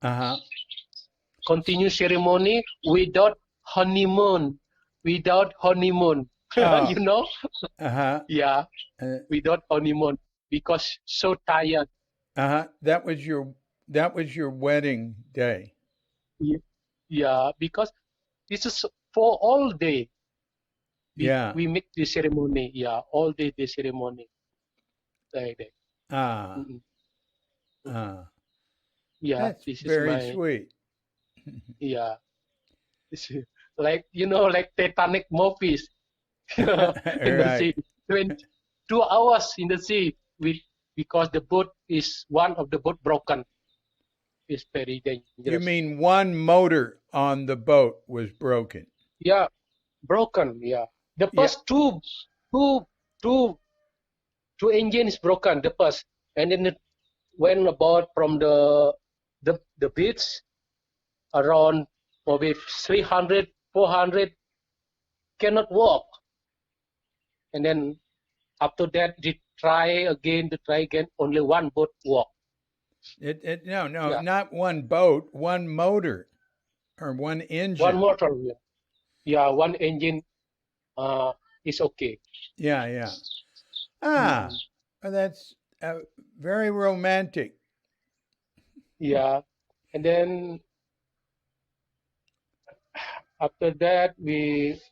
Uh-huh. Continue ceremony without honeymoon. Without honeymoon. Oh, You know? uh-huh. Yeah, Uh, without honeymoon because so tired. uh-huh. That was your wedding day. Yeah, because this is for all day. Yeah. We make the ceremony. Yeah, all day the ceremony. Like that. Ah. Mhm. Ah. Yeah, That's this is very my, sweet. yeah. This is like, like Titanic movies in the Right. sea. 22 hours in the sea with because the boat is one of the boat broken. It's very You dangerous. mean one motor on the boat was broken? Yeah, broken. Yeah, the Yeah. first two, two, two engines broken. The first, and then it went about from the beach around maybe 300, 400 cannot walk, and then after that they try again. Only one boat walk. No, Yeah, not one boat, one motor or one one engine. motor. Yeah, yeah, one engine is okay. Yeah, yeah. Mm-mm. Ah, well, that's very romantic. Yeah, and then after that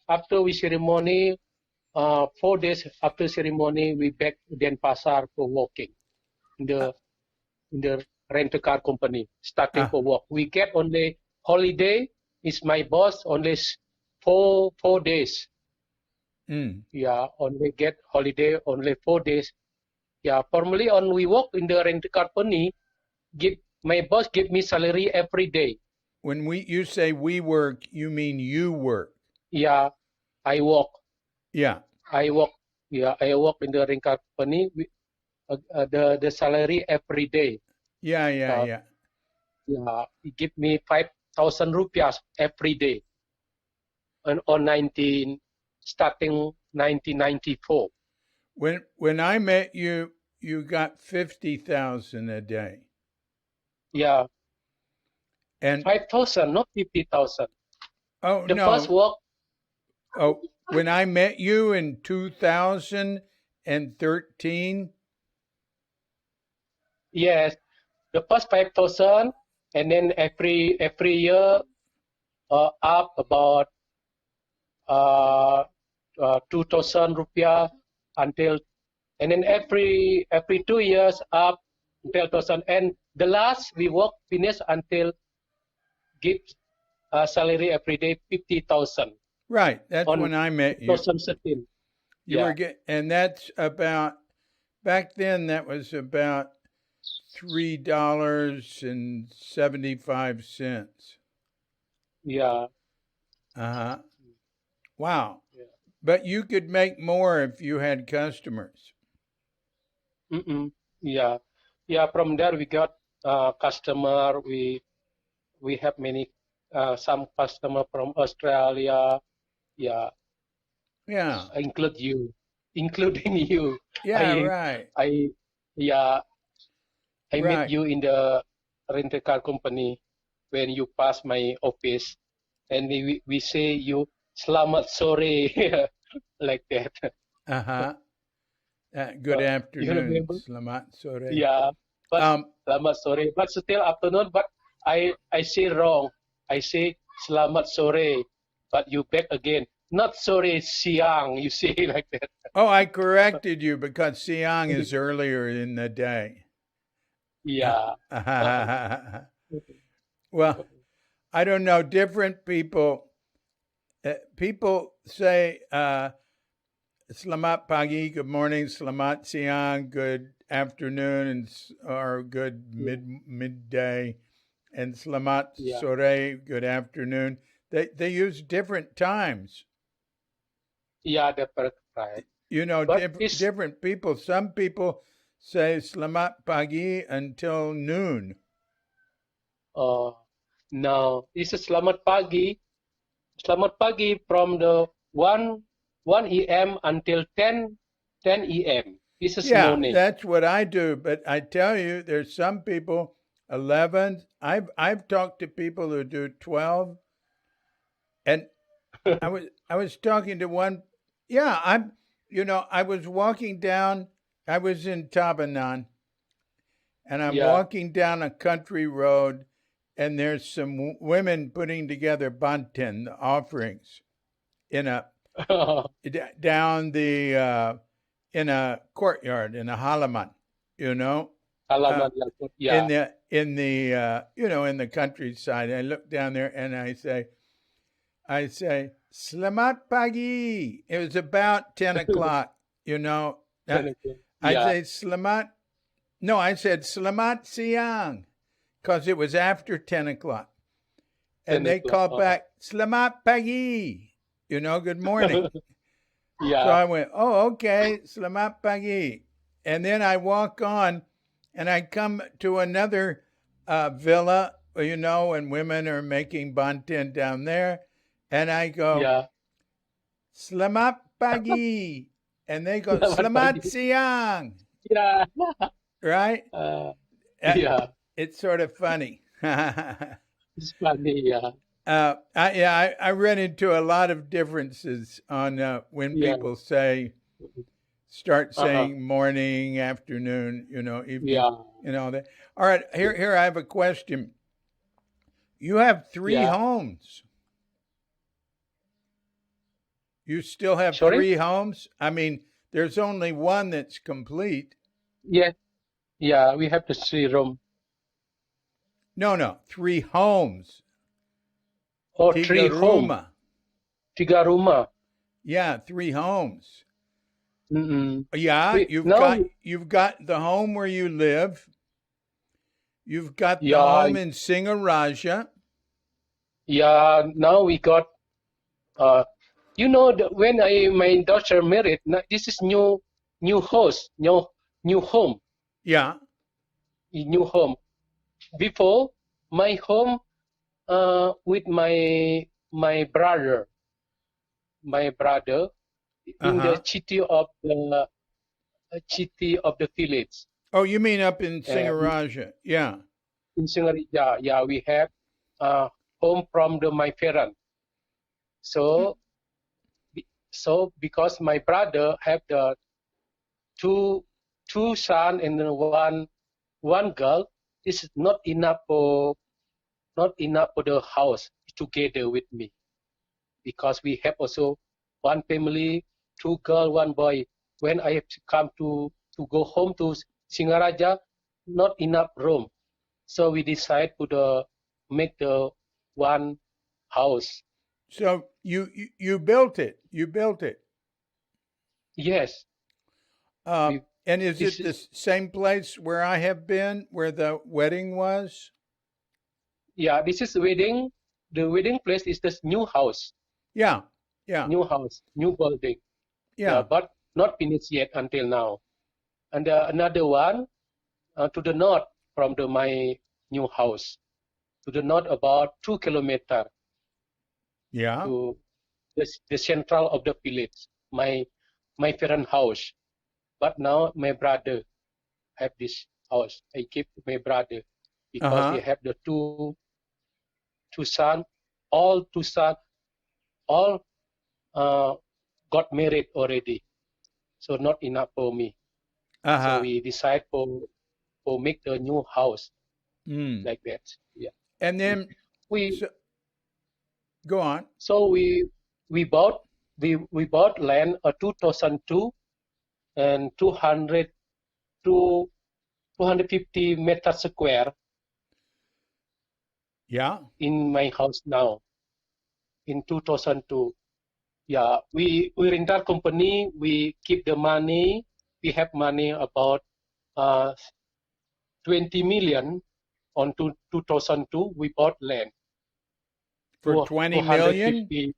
after we ceremony 4 days after ceremony we back to Denpasar for walking in Uh, the rent a car company starting uh, for work. We get only holiday is my boss only 4 days. mm. Yeah, only get holiday only 4 days. Yeah, formally on we work in the rent a car company. Give my boss give me salary every day. When you say we work, you mean you work. Yeah, I work. Yeah, I work. Yeah, I work in the rent a car company. The salary every day. yeah, yeah, Uh, yeah. yeah, he give me 5,000 rupiahs every day on 1994. When I met you, you got 50,000 a day, Yeah, and 5,000, not 50,000. oh The first no, work, oh when I met you in 2013. yes, the first 5,000, and then every year up about uh, 2,000 rupiah until, and then every 2 years up until 2,000, and the last we work finish until give salary every day 50,000 Right, that's on when I met you. 2013. You were Yeah, and that's about back then. That was about $3.75. yeah, Uh-huh. Wow. yeah. But you could make more if you had customers. Mm-mm. Yeah, yeah. From there we got customer. we have many some customer from Australia. Yeah, Yeah. including you. Yeah, I right. I yeah, I met Right. you in the rental car company when you pass my office, and we say you selamat sore like that. Uh-huh. Good You afternoon. remember? Selamat sore. Yeah, but Um, selamat sore, but still afternoon. But I say wrong. I say selamat sore, but you back again. Not sore siang. You say like that. oh, I corrected you because Siang is earlier in the day. Yeah. Well, I don't know. Different people, people say Selamat pagi, good morning, Selamat siang, good afternoon, and or good Yeah. midday, and Selamat Yeah. sore, good afternoon. They use different times. Yeah, that's right. You know, But it's different people. Some people say Selamat pagi until noon. uh now it's a selamat pagi. Selamat pagi from the 1 a.m. until 10 a.m. This is Yeah, morning. that's what I do. But I tell you, there's some people 11. I've talked to people who do 12, and I was talking to one. Yeah, I was walking down. I was in Tabanan, and I'm Yeah. walking down a country road, and there's some women putting together banten, the offerings, in a down the in a courtyard in a halaman, you know, uh, Halaman Yakut. in Yeah. the countryside. I look down there and I say, Selamat pagi. It was about 10 o'clock, you know. I Yeah. say Selamat. No, I said Selamat siang because it was after 10 o'clock, 10 and they o'clock. called back Selamat pagi. Good morning. So Yeah. I went, oh, okay, Selamat pagi. And then I walk on and I come to another villa, and women are making banten down there. And I go, Yeah. Selamat pagi. And they go, Selamat Selamat pagi. siang. Yeah. Right? Yeah. It's sort of funny. It's funny. Yeah. I run into a lot of differences on when Yeah. people start Uh-huh. saying morning, afternoon, evening, Yeah. and all that. All right, here I have a question. You have three Yeah. homes. You still have Sorry? three homes? I mean, there's only one that's complete. Yeah. Yeah. We have the 3 room No, three homes. or 3 home. Tiga 3 rumah. Yeah, three homes. Mm-mm. Yeah, you've Now, got the home where you live. You've got the yeah, home in Singaraja. yeah. Now we got. Uh, when my daughter married, this is new house, new home, Yeah. new home. Before my home, with my brother, in the Uh-huh. city of the village. Oh, you mean up in Uh, Singaraja? Yeah. in Singarija, yeah, we have home from my parents. So because my brother have the two son and one girl, is not enough for the house together with me, because we have also one family, 2 girl, 1 boy. When I have to come to go home to Singaraja, not enough room, so we decide to make the one house. So you built it. You built it. Yes, we, And is this it the is same place where I have been, where the wedding was? yeah, this is wedding. The wedding place is this new house, Yeah. Yeah. new building. Yeah, Yeah. but not finished yet until now. And another one to the north from my new house. to the north about 2 kilometers Yeah. to the central of the village. My parent house, but now my brother have this house. I give my brother because he have the two son, all two son, all got married already, so not enough for me. So we decide for make the new house like that. Yeah, And then, we go on. so we bought we bought land 2002 and 250 meters square. Yeah. In my house now in 2002. Yeah, we rental company. We keep the money. We have money about 20 million on 2002. We bought land For 20 million? 250.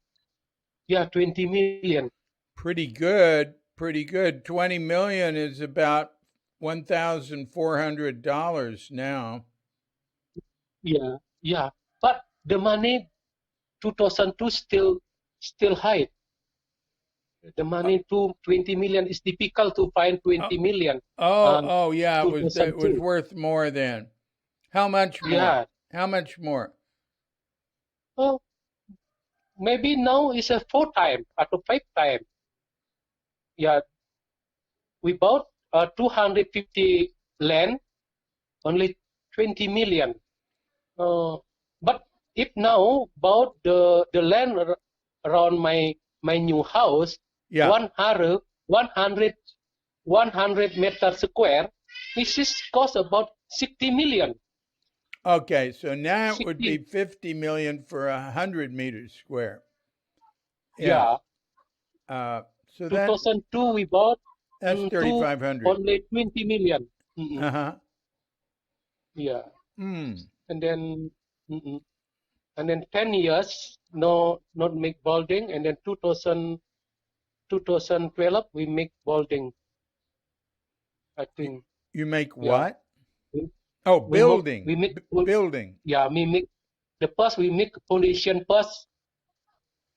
Yeah, 20 million. Pretty good. Pretty good. 20 million is about $1,400 now. Yeah. But the money 2002 still high. The money to 20 million is difficult to find 20 million. Yeah, it was worth more then. How much more? Yeah. How much more? Oh, maybe now is a 4 time or 5 time. Yeah, we bought 250 land, only 20 million. But if now bought the land around my new house, Yeah. 100 meters square, this is cost about 60 million. Okay, so now it would be 50 million for 100 meters square. Yeah. So 2002 we bought that's 3,500. Only 20 million. Yeah. Mm. And then 10 years not make building, and then 2012 we make building. I think. You make Yeah. what? Building. We make building. Yeah, we make the first. We make foundation first.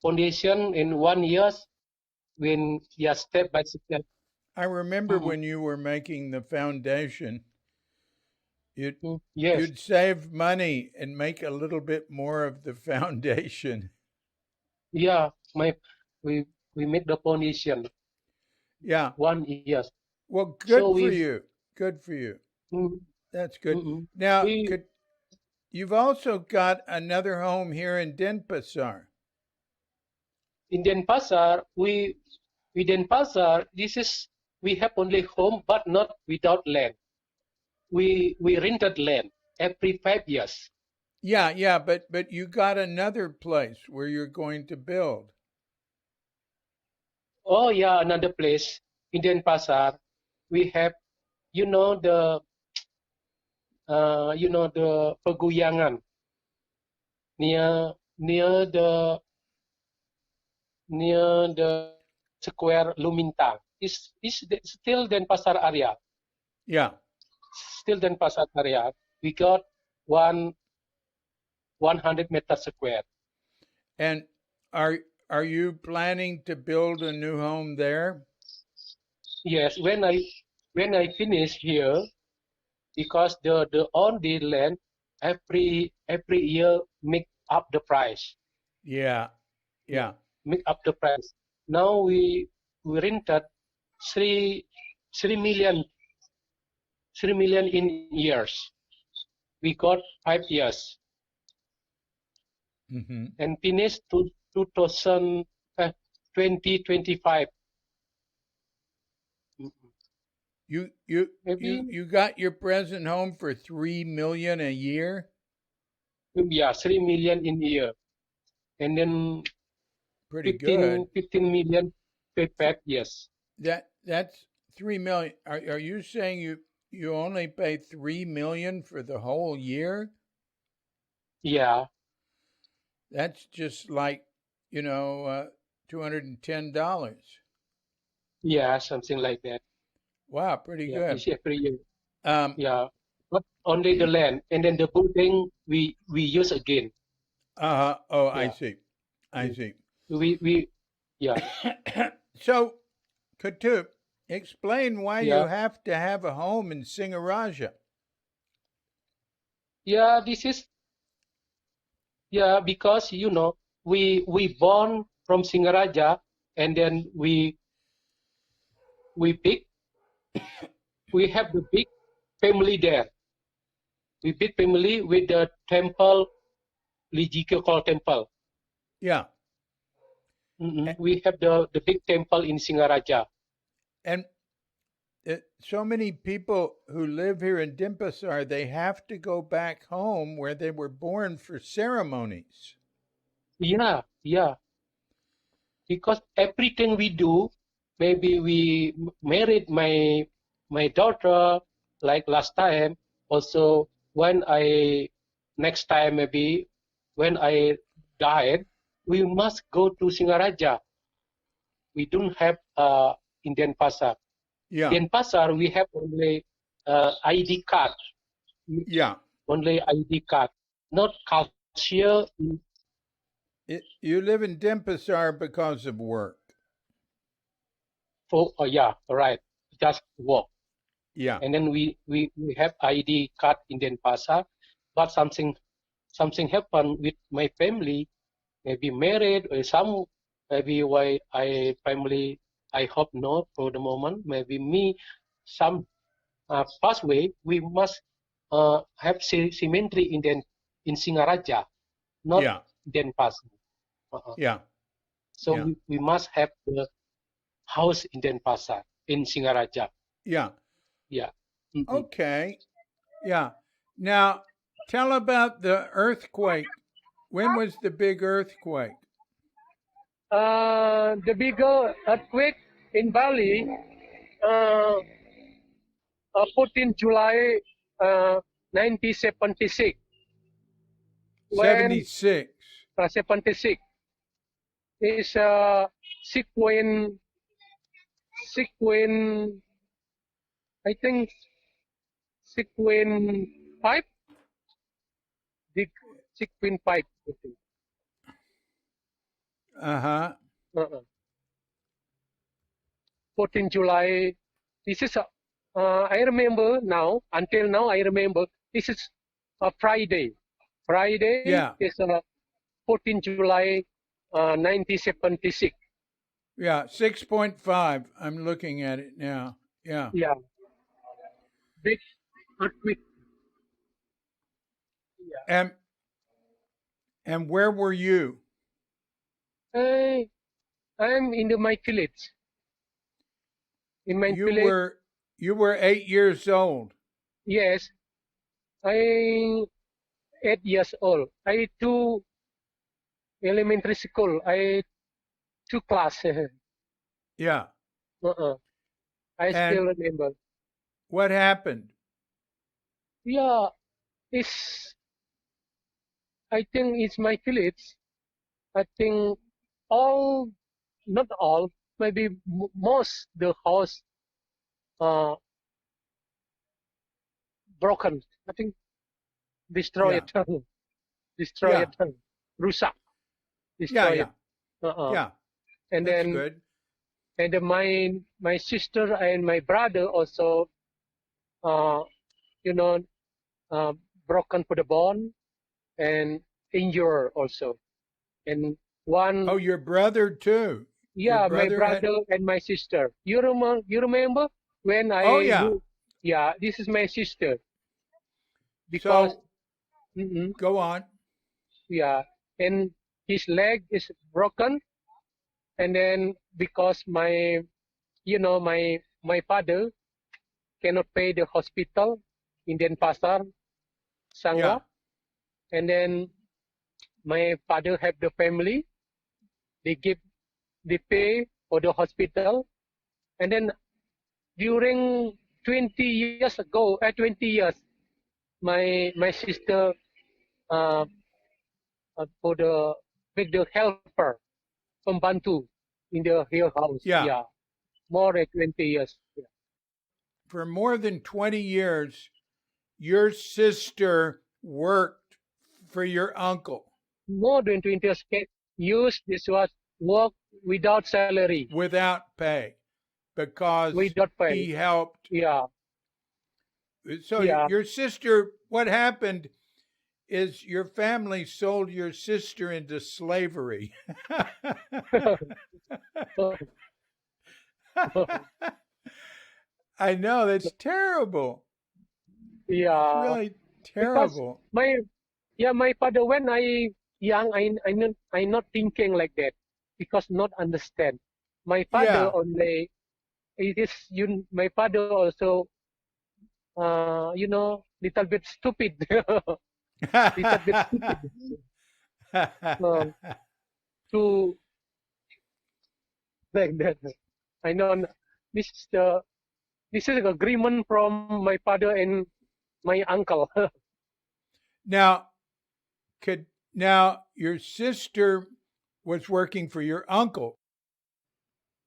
Foundation in 1 year. When step by step. I remember when you were making the foundation, Yes. you'd save money and make a little bit more of the foundation. Yeah, we make the foundation. Yeah. 1 year. Well, good for you. Good for you. That's good. Now, you've also got another home here in Denpasar. In Denpasar, we have only home, but not without land. We rented land every 5 years. Yeah, but you got another place where you're going to build. Oh yeah, another place in Denpasar. We have, the Peguyangan near the square Lumintang. Is still Denpasar area. Yeah. Still Denpasar area. We got 100 meters square. And are you planning to build a new home there? Yes, when I finish here, because the on the land every year make up the price. Yeah. Make up the price. Now we rented 3 million in years. We got 5 years. And finished to 2025. You got your present home for 3 million a year? Yeah, 3 million in a year. And then pretty good. 15 million per 5 years. That's 3 million. Are you saying you only pay 3 million for the whole year? Yeah. That's just like, $210. Yeah, something like that. Wow, pretty good. Every year. Yeah. but only the land, and then the building we use again. Oh, I Yeah, see. I see. we yeah, So, Ketut, explain why you yeah, have to have a home in Singaraja. yeah. This is yeah because we born from Singaraja, and then we big we have the big family there. We big family with the temple, Lijikyo temple. Yeah. We have the big temple in Singaraja. And so many people who live here in Denpasar, they have to go back home where they were born for ceremonies. Yeah, yeah. Because everything we do, maybe we married my daughter like last time. Also, when I next time maybe when I died, we must go to Singaraja. We don't have in Denpasar. Yeah. Denpasar we have only ID card, Yeah. only ID card, not culture. You live in Denpasar because of work. For yeah, right, just work. Yeah. And then we have ID card in Denpasar, but something happened with my family, maybe married or some maybe why I family I hope not for the moment. Maybe me some pathway we must have cemetery in Singaraja, not Yeah. Denpasar. Yeah. So Yeah. we must have the house in Denpasar in Singaraja. Yeah. Yeah. Mm-mm. Okay. Yeah. Now, tell about the earthquake. When was the big earthquake? The bigger earthquake in Bali, uh, 14 July 1976, when 76. 76 is 6.6, I think 6.5, 6.5. I think. Uh-huh. Uh-uh. 14 July. This is I remember now. Until now, I remember this is a Friday. Friday Yeah. is 14 July 1976. Yeah. 6.5. I'm looking at it now. Yeah. Yeah, big earthquake. Yeah. And where were you? I I'm in my village. In my You village, were 8 years old. yes, I 8 years old. I two elementary school. I two class. Yeah. uh-uh. I And still remember. what happened? Yeah, it's I think it's my village. I think all, not all, maybe most the house uh, broken. I think Yeah. destroyed, destroyed, Yeah. rusak, Yeah. destroyed. Yeah. Uh-uh. Yeah. And That's then good. my sister and my brother also, uh, you know, uh, broken for the bone and injured also. And Oh, one, your brother too. Your yeah, my brother had. brother and my sister. You remember when Oh, I yeah. do? Yeah, this is my sister because So mm-mm, go on. yeah, and his leg is broken, and then because my father cannot pay the hospital in Denpasar, Yeah. Sangla, and then my father have the family, they pay for the hospital, and then during 20 years ago, 20 years, my sister uh, for the make the helper pembantu in the her house. Yeah. Yeah, more than 20 years. Yeah. For more than 20 years, your sister worked for your uncle more than 20 years. Use this was work without salary, without pay because without pay. he helped. Yeah, So yeah. your sister, what happened is your family sold your sister into slavery. I know, that's terrible. It's Yeah, really because terrible. my father when I young I not thinking like that because not understand. My father Yeah. only it is you. My father also little bit stupid, little bit stupid. Um, to like that. I know this is the this is an agreement from my father and my uncle. now, could now your sister was working for your uncle,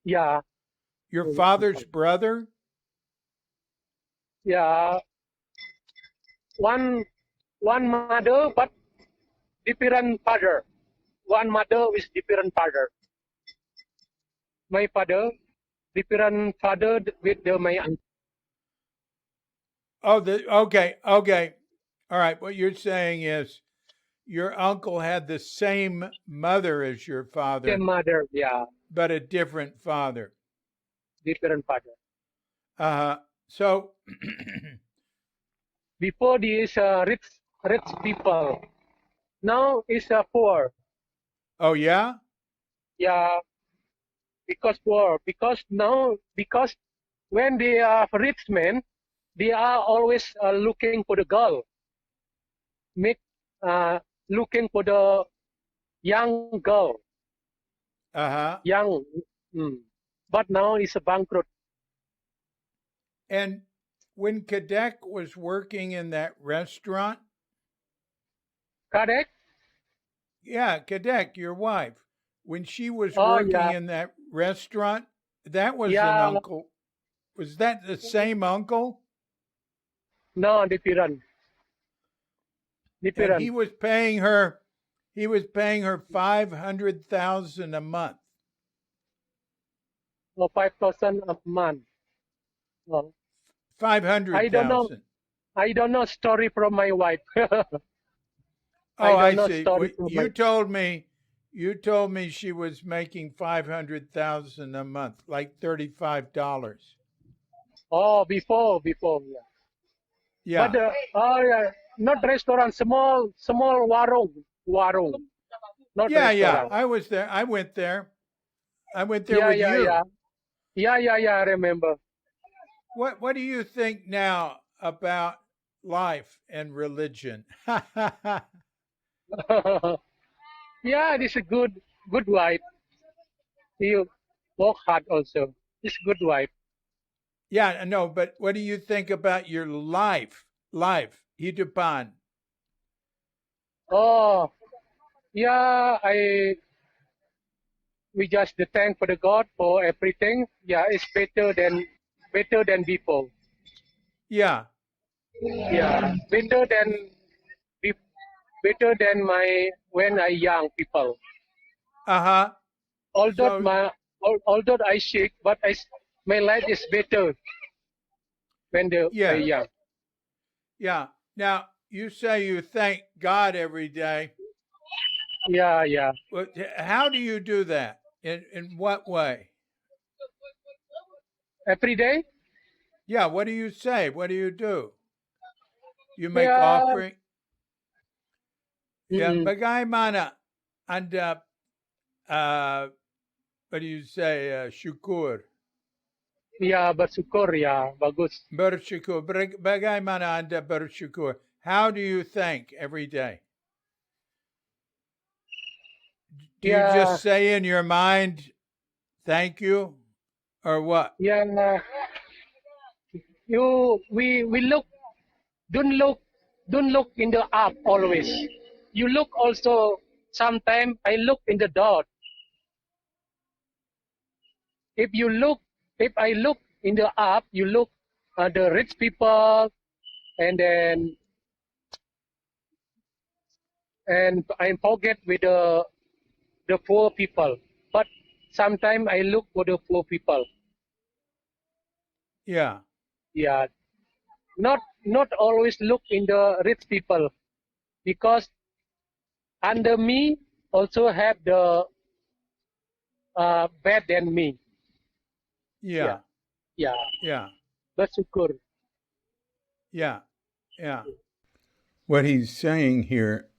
Yeah, your father's brother? yeah. One mother, but different father. One mother with different father. My father, different father with my uncle. Oh, okay, okay. All right. What you're saying is your uncle had the same mother as your Same father, mother, yeah, but a different father. different father. Uh, so, Before this rich people. Now is poor. oh yeah, Yeah, because poor. Because when they are rich men, they are always looking for the girl, make looking for the young girl, uh huh. young. Mm. But now it's a bankrupt. And when Kadek was working in that restaurant, Correct? yeah, Kadek, your wife, when she was Oh working yeah, in that restaurant, that was an yeah. uncle. Was that the same uncle? No, different, And different. he was paying her 500,000 a month. Oh, 5,000 a month. Oh, I don't know. 500,000. I don't know story from my wife. Oh, I don't I know see. story from my. You told me she was making 500,000 a month, like $35. Oh, before, yeah. But Yeah. yeah, not restaurant, small warung, not Yeah, yeah. restaurant. I was there. I went there. I went there Yeah, with yeah, yeah, you. yeah. I remember. What do you think now about life and religion? Yeah, this is a good wife. You work hard also. This good wife. Yeah, no, but what do you think about your life? Life, hidupan. Oh, yeah. We just thank for the God for everything. Yeah, it's better than before. Yeah. Yeah, be- better than my when I young people. Uh-huh. Although So, although I sick, but my life is better when I yes. young. Yeah. Now, you say you thank God every day. Yeah, yeah. Well, how do you do that? In what way? Every day. Yeah, what do you say? What do you do? You make Yeah. offering? Yeah, Mm, bagaimana Anda what do you say? Syukur. yeah, bersyukur ya, bagus. Bersyukur. Bagaimana Anda bersyukur? How do you thank every day? Do you Yeah, just say in your mind, thank you? Or what? yeah. We look don't look don't look in the up always. You look also sometime I look in the dot. If you look if I look in the up, you look the rich people, and then I forget with the poor people. But sometimes I look for the poor people. Yeah. Yeah, not always look in the rich people, because under me also have the bad than me. Yeah, Yeah. yeah. Yeah. Bersyukur. Yeah. Yeah. What he's saying here,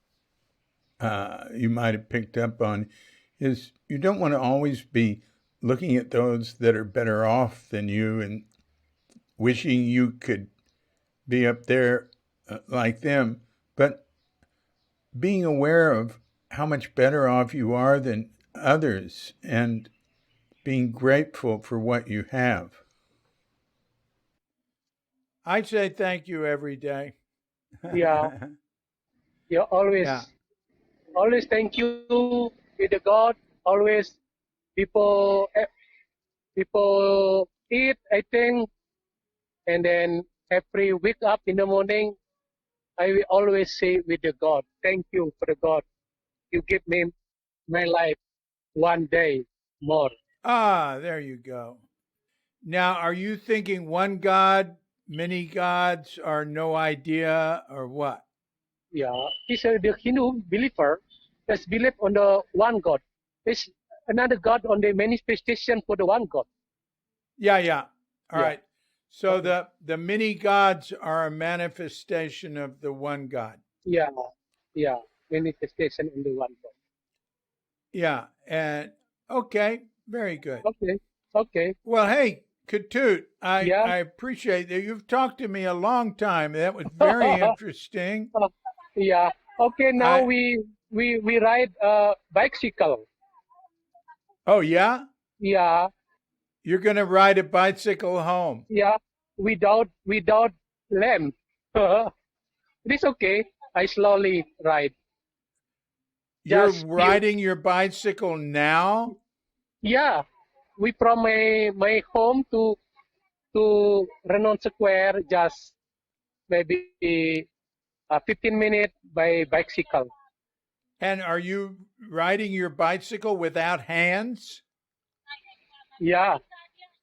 you might have picked up on, is you don't want to always be looking at those that are better off than you and wishing you could be up there like them, but being aware of how much better off you are than others and being grateful for what you have. I say thank you every day. Yeah, yeah. Yeah. Always thank you with the God. Always people, people eat, I think, and then every wake up in the morning, I will always say with the God, thank you for the God. You give me my life one day more. Ah, there you go. Now, are you thinking one God, many gods, or no idea, or what? Yeah, he's the Hindu believer that's believe on the one God. There's another God on the manifestation for the one God. Yeah, yeah. All Yeah. right. So Okay. the many gods are a manifestation of the one God. Yeah. Yeah. Manifestation in the one God. Yeah. And okay, very good. Okay. Okay. Well, hey, Ketut, Yeah. I appreciate that. You've talked to me a long time. That was very interesting. Yeah. Okay. Now I we ride bicycle. Oh yeah? Yeah. You're gonna ride a bicycle home. Yeah. Without lamp. It's okay. I slowly ride. You're Just few. riding your bicycle now? Yeah. We from my home to Renon Square, just maybe 15 minutes by bicycle. And are you riding your bicycle without hands? Yeah,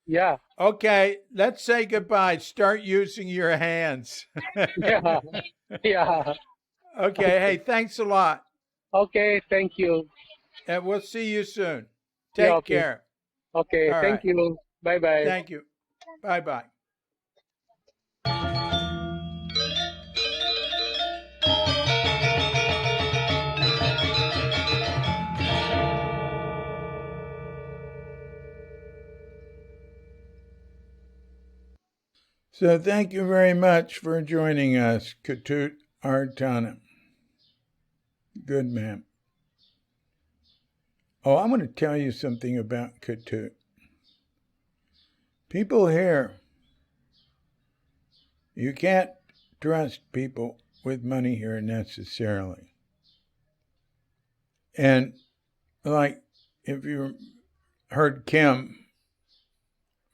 yeah, Okay, let's say goodbye. Start using your hands. yeah, yeah. Okay, hey, thanks a lot. Okay, thank you. And we'll see you soon. Yeah, Take okay, care. okay, All thank right. you. Bye bye. Thank you. Bye bye. So, thank you very much for joining us, Ketut Artana. Good man. Oh, I want to tell you something about Ketut. People here, you can't trust people with money here necessarily. And like if you heard Kim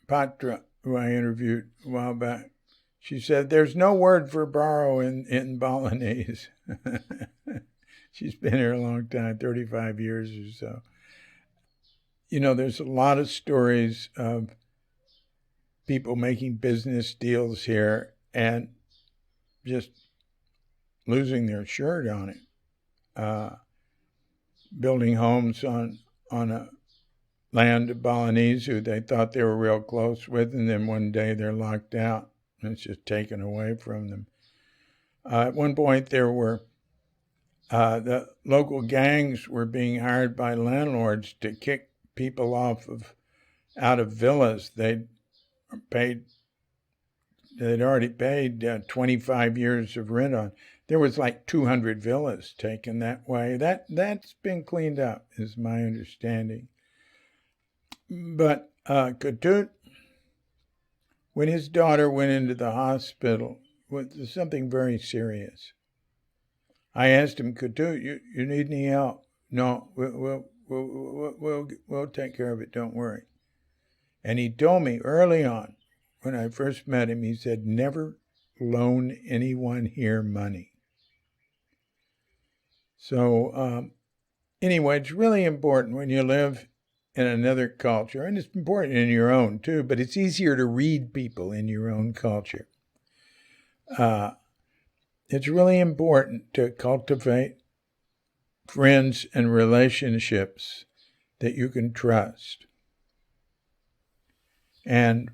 Patra, who I interviewed a while back, she said there's no word for borrow in Balinese. She's been here a long time, 35 years or so. You know, there's a lot of stories of people making business deals here and just losing their shirt on it. Building homes on a land of Balinese who they thought they were real close with, and then one day they're locked out and it's just taken away from them. At one point, there were the local gangs were being hired by landlords to kick people off of out of villas paid they'd already paid 25 years of rent on. There was like 200 villas taken that way. That's been cleaned up, is my understanding. But Ketut, when his daughter went into the hospital with something very serious, I asked him, Ketut, you need any help? No, we'll take care of it. Don't worry. And he told me early on, when I first met him, he said, never loan anyone here money. So anyway, it's really important when you live in another culture, and it's important in your own too, but it's easier to read people in your own culture. It's really important to cultivate friends and relationships that you can trust. And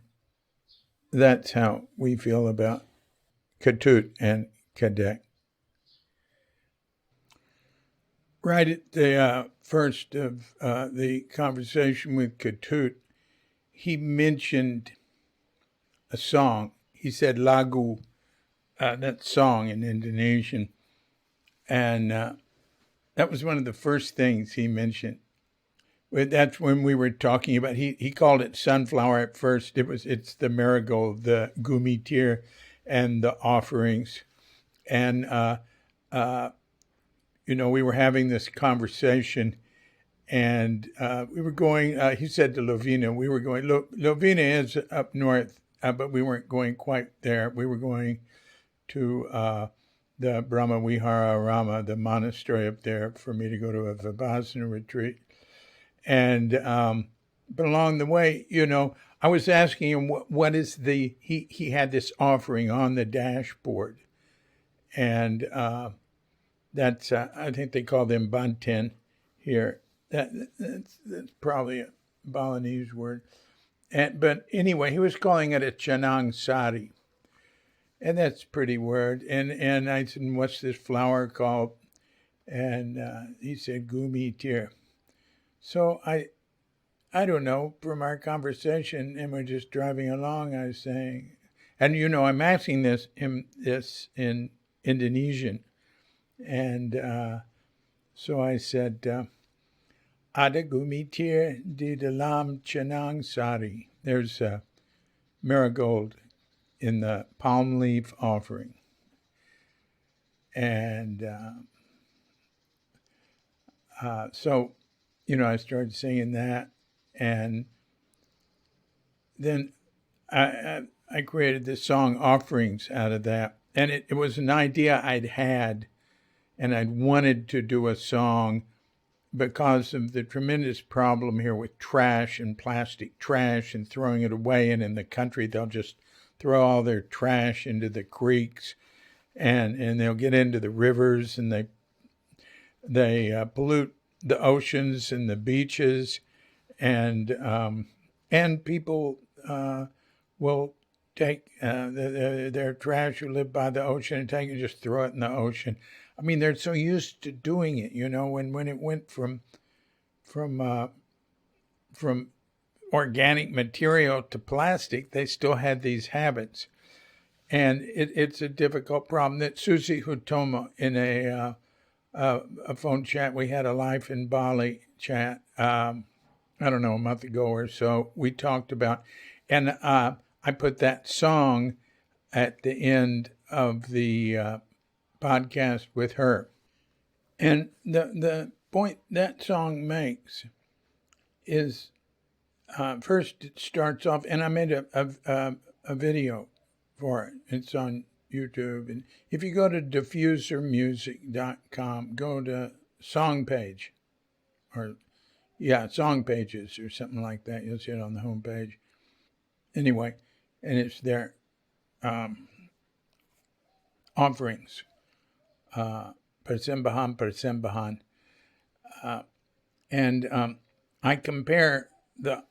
that's how we feel about Ketut and Kadek. Right at the first of the conversation with Ketut, he mentioned a song. He said Lagu, that song in Indonesian. And that was one of the first things he mentioned. That's when we were talking about, he called it sunflower at first. It's the marigold, the gumitir, and the offerings. And, we were having this conversation, and we were going, he said to Lovina, we were going, Lovina is up north, but we weren't going quite there. We were going to the Brahma Vihara Rama, the monastery up there, for me to go to a Vipassana retreat. And but along the way, I was asking him what is he had this offering on the dashboard, and that's I think they call them banten here. That's probably a Balinese word. But anyway, he was calling it a chanang sari, and that's a pretty word. And I said, what's this flower called? And he said gumi tir. So I don't know, from our conversation, and we're just driving along, I was saying, and I'm asking this in Indonesian. And so I said, ada gumitir di dalam chanang sari. There's marigold in the palm leaf offering. And so, I started singing that. And then I created this song, Offerings, out of that. And it was an idea I'd had, and I'd wanted to do a song because of the tremendous problem here with trash and plastic trash and throwing it away. And in the country, they'll just throw all their trash into the creeks, and they'll get into the rivers, and they pollute the oceans and the beaches, and people will take their trash who live by the ocean and take it and just throw it in the ocean. I mean, they're so used to doing it, when it went from organic material to plastic, they still had these habits. And it's a difficult problem that Susi Hutomo, in a phone chat, we had a Life in Bali chat, I don't know, a month ago or so, we talked about, and I put that song at the end of the podcast with her. And the point that song makes is, first it starts off, and I made a video for it. It's on YouTube. And if you go to diffusermusic.com, go to song page, song pages or something like that. You'll see it on the homepage. Anyway, and it's there. Offerings. Persembahan. And I compare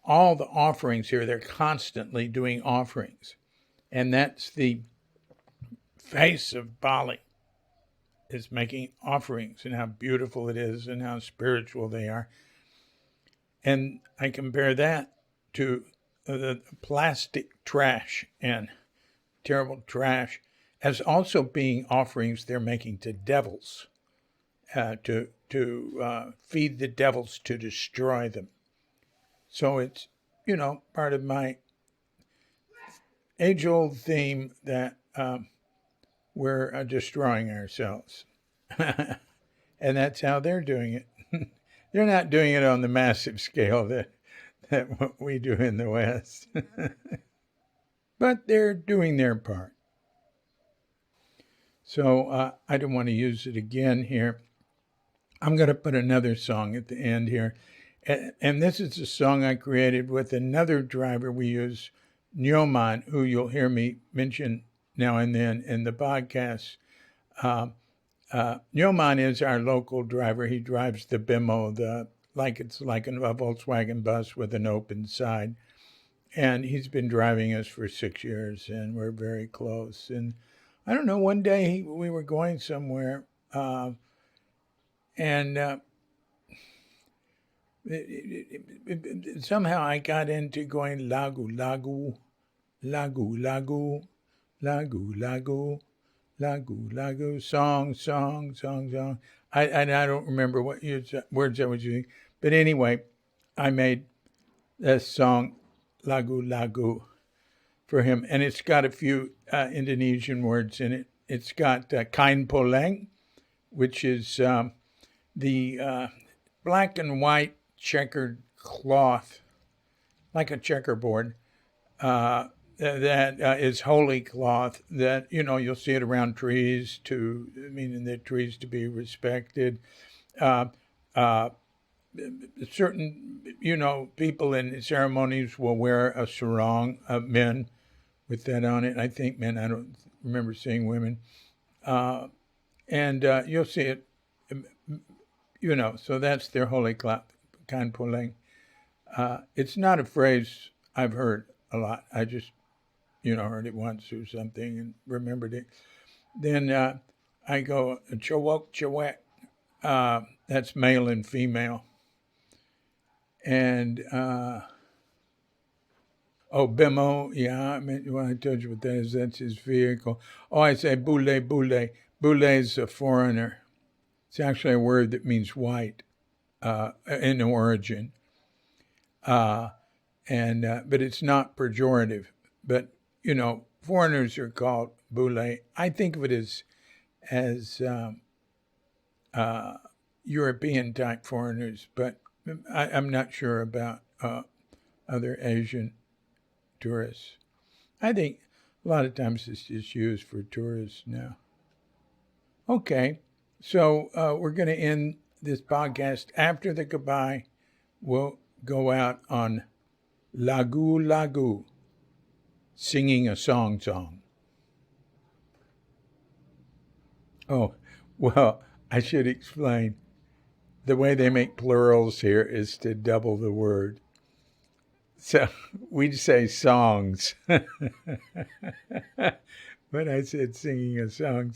all the offerings here. They're constantly doing offerings. And that's the face of Bali, is making offerings, and how beautiful it is and how spiritual they are. And I compare that to the plastic trash and terrible trash as also being offerings they're making to devils, to feed the devils, to destroy them. So it's, part of my age-old theme that we're destroying ourselves. And that's how they're doing it. They're not doing it on the massive scale that what we do in the West. But they're doing their part. So I don't want to use it again here. I'm going to put another song at the end here. And this is a song I created with another driver we use, Nyoman, who you'll hear me mention now and then in the podcast. Nyoman is our local driver. He drives the Bimo, it's like a Volkswagen bus with an open side. And he's been driving us for 6 years, and we're very close. And I don't know, one day we were going somewhere, and somehow I got into going Lagu Lagu, Lagu Lagu, Lagu Lagu, Lagu Lagu, song. I don't remember what words I was using, but anyway, I made this song Lagu Lagu for him, and it's got a few Indonesian words in it. It's got kain poleng, which is the black and white checkered cloth, like a checkerboard, that is holy cloth that, you'll see it around trees, meaning the trees to be respected. Certain, people in ceremonies will wear a sarong, men with that on it. I think men, I don't remember seeing women. And you'll see it, so that's their holy cloth, kain poleng. It's not a phrase I've heard a lot. I just, heard it once or something and remembered it. Then I go, chawok chawek. That's male and female. And, Bimo, yeah, I mean, when I told you what that is, that's his vehicle. Oh, I say bule. Bule is a foreigner. It's actually a word that means white in origin. But it's not pejorative. But, foreigners are called bule. I think of it as European type foreigners, but I'm not sure about other Asian tourists. I think a lot of times it's just used for tourists now. Okay, so we're going to end this podcast. After the goodbye, we'll go out on Lagu Lagu, singing a song. Oh, well, I should explain. The way they make plurals here is to double the word. So we say songs. But I said singing a song.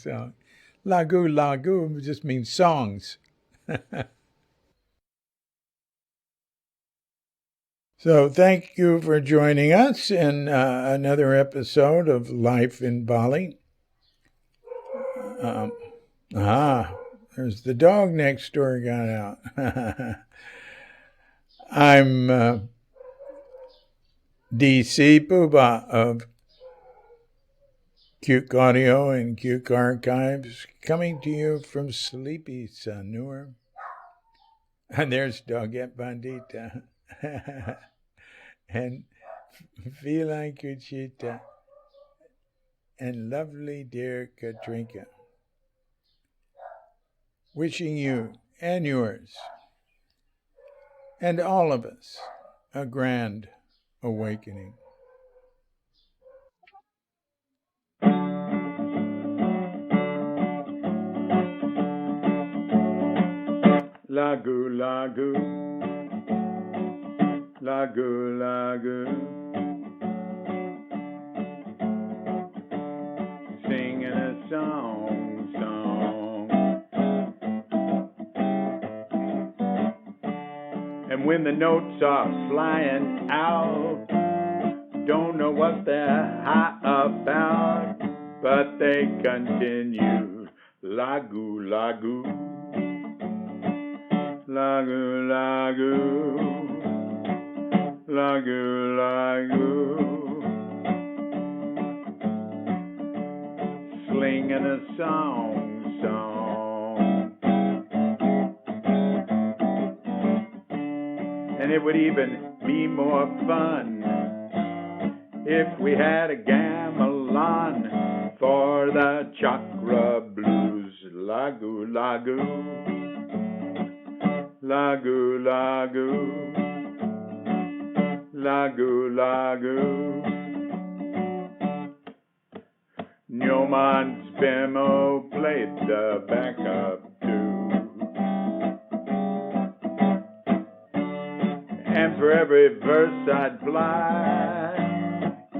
Lagu Lagu just means songs. So thank you for joining us in another episode of Life in Bali. There's the dog next door got out. I'm DC Puba of Cuke Audio and Cuke Archives, coming to you from sleepy Sanur. And there's Doggett Bandita. And Feline Cuchita. And lovely dear Katrinka. Wishing you and yours and all of us a grand awakening. Lagu Lagu, Lagu Lagu, singing a song. And when the notes are flying out, don't know what they're high about, but they continue. Lagu Lagu, Lagu Lagu, Lagu Lagu, slinging a song. And it would even be more fun if we had a gamelan for the chakra opera blues. Lagu Lagu, Lagu Lagu, Lagu Lagu. Newman's Bimo played the backup too. And for every verse I'd fly,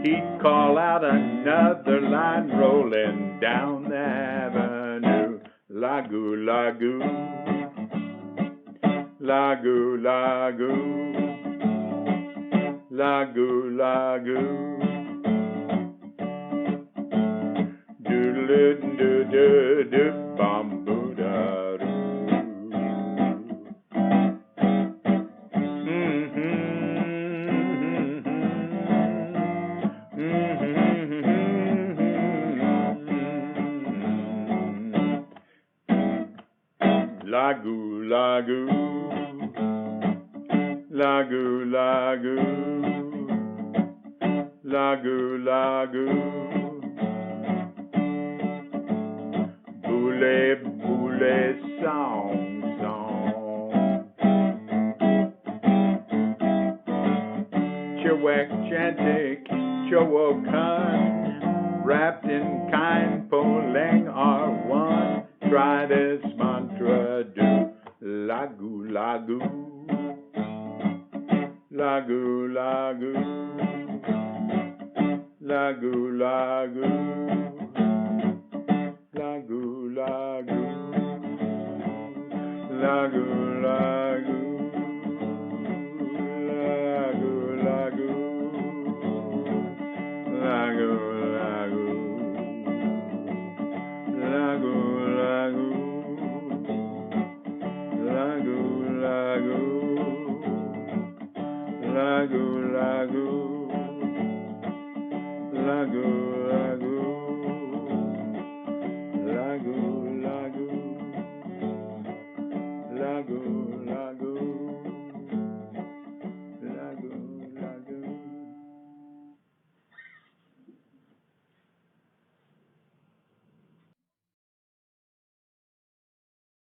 he'd call out another line rolling down the avenue. Lagu Lagu, Lagu Lagu, Lagu Lagu. Do-do-do-do-do, bam-boo-da-doo. Lagu Lagu, Lagu Lagu, Lagu Lagu. Boule boule song song. Chewek chantic, chowokan, wrapped in kind poleng are one. Try this mantra, do Lagu Lagu, Lagu Lagu, Lagu Lagu, Lagu Lagu, Lagu Lagu, Lagu Lagu, Lagu Lagu, Lagu Lagu, Lagu Lagu, Lagu Lagu, Lagu Lagu.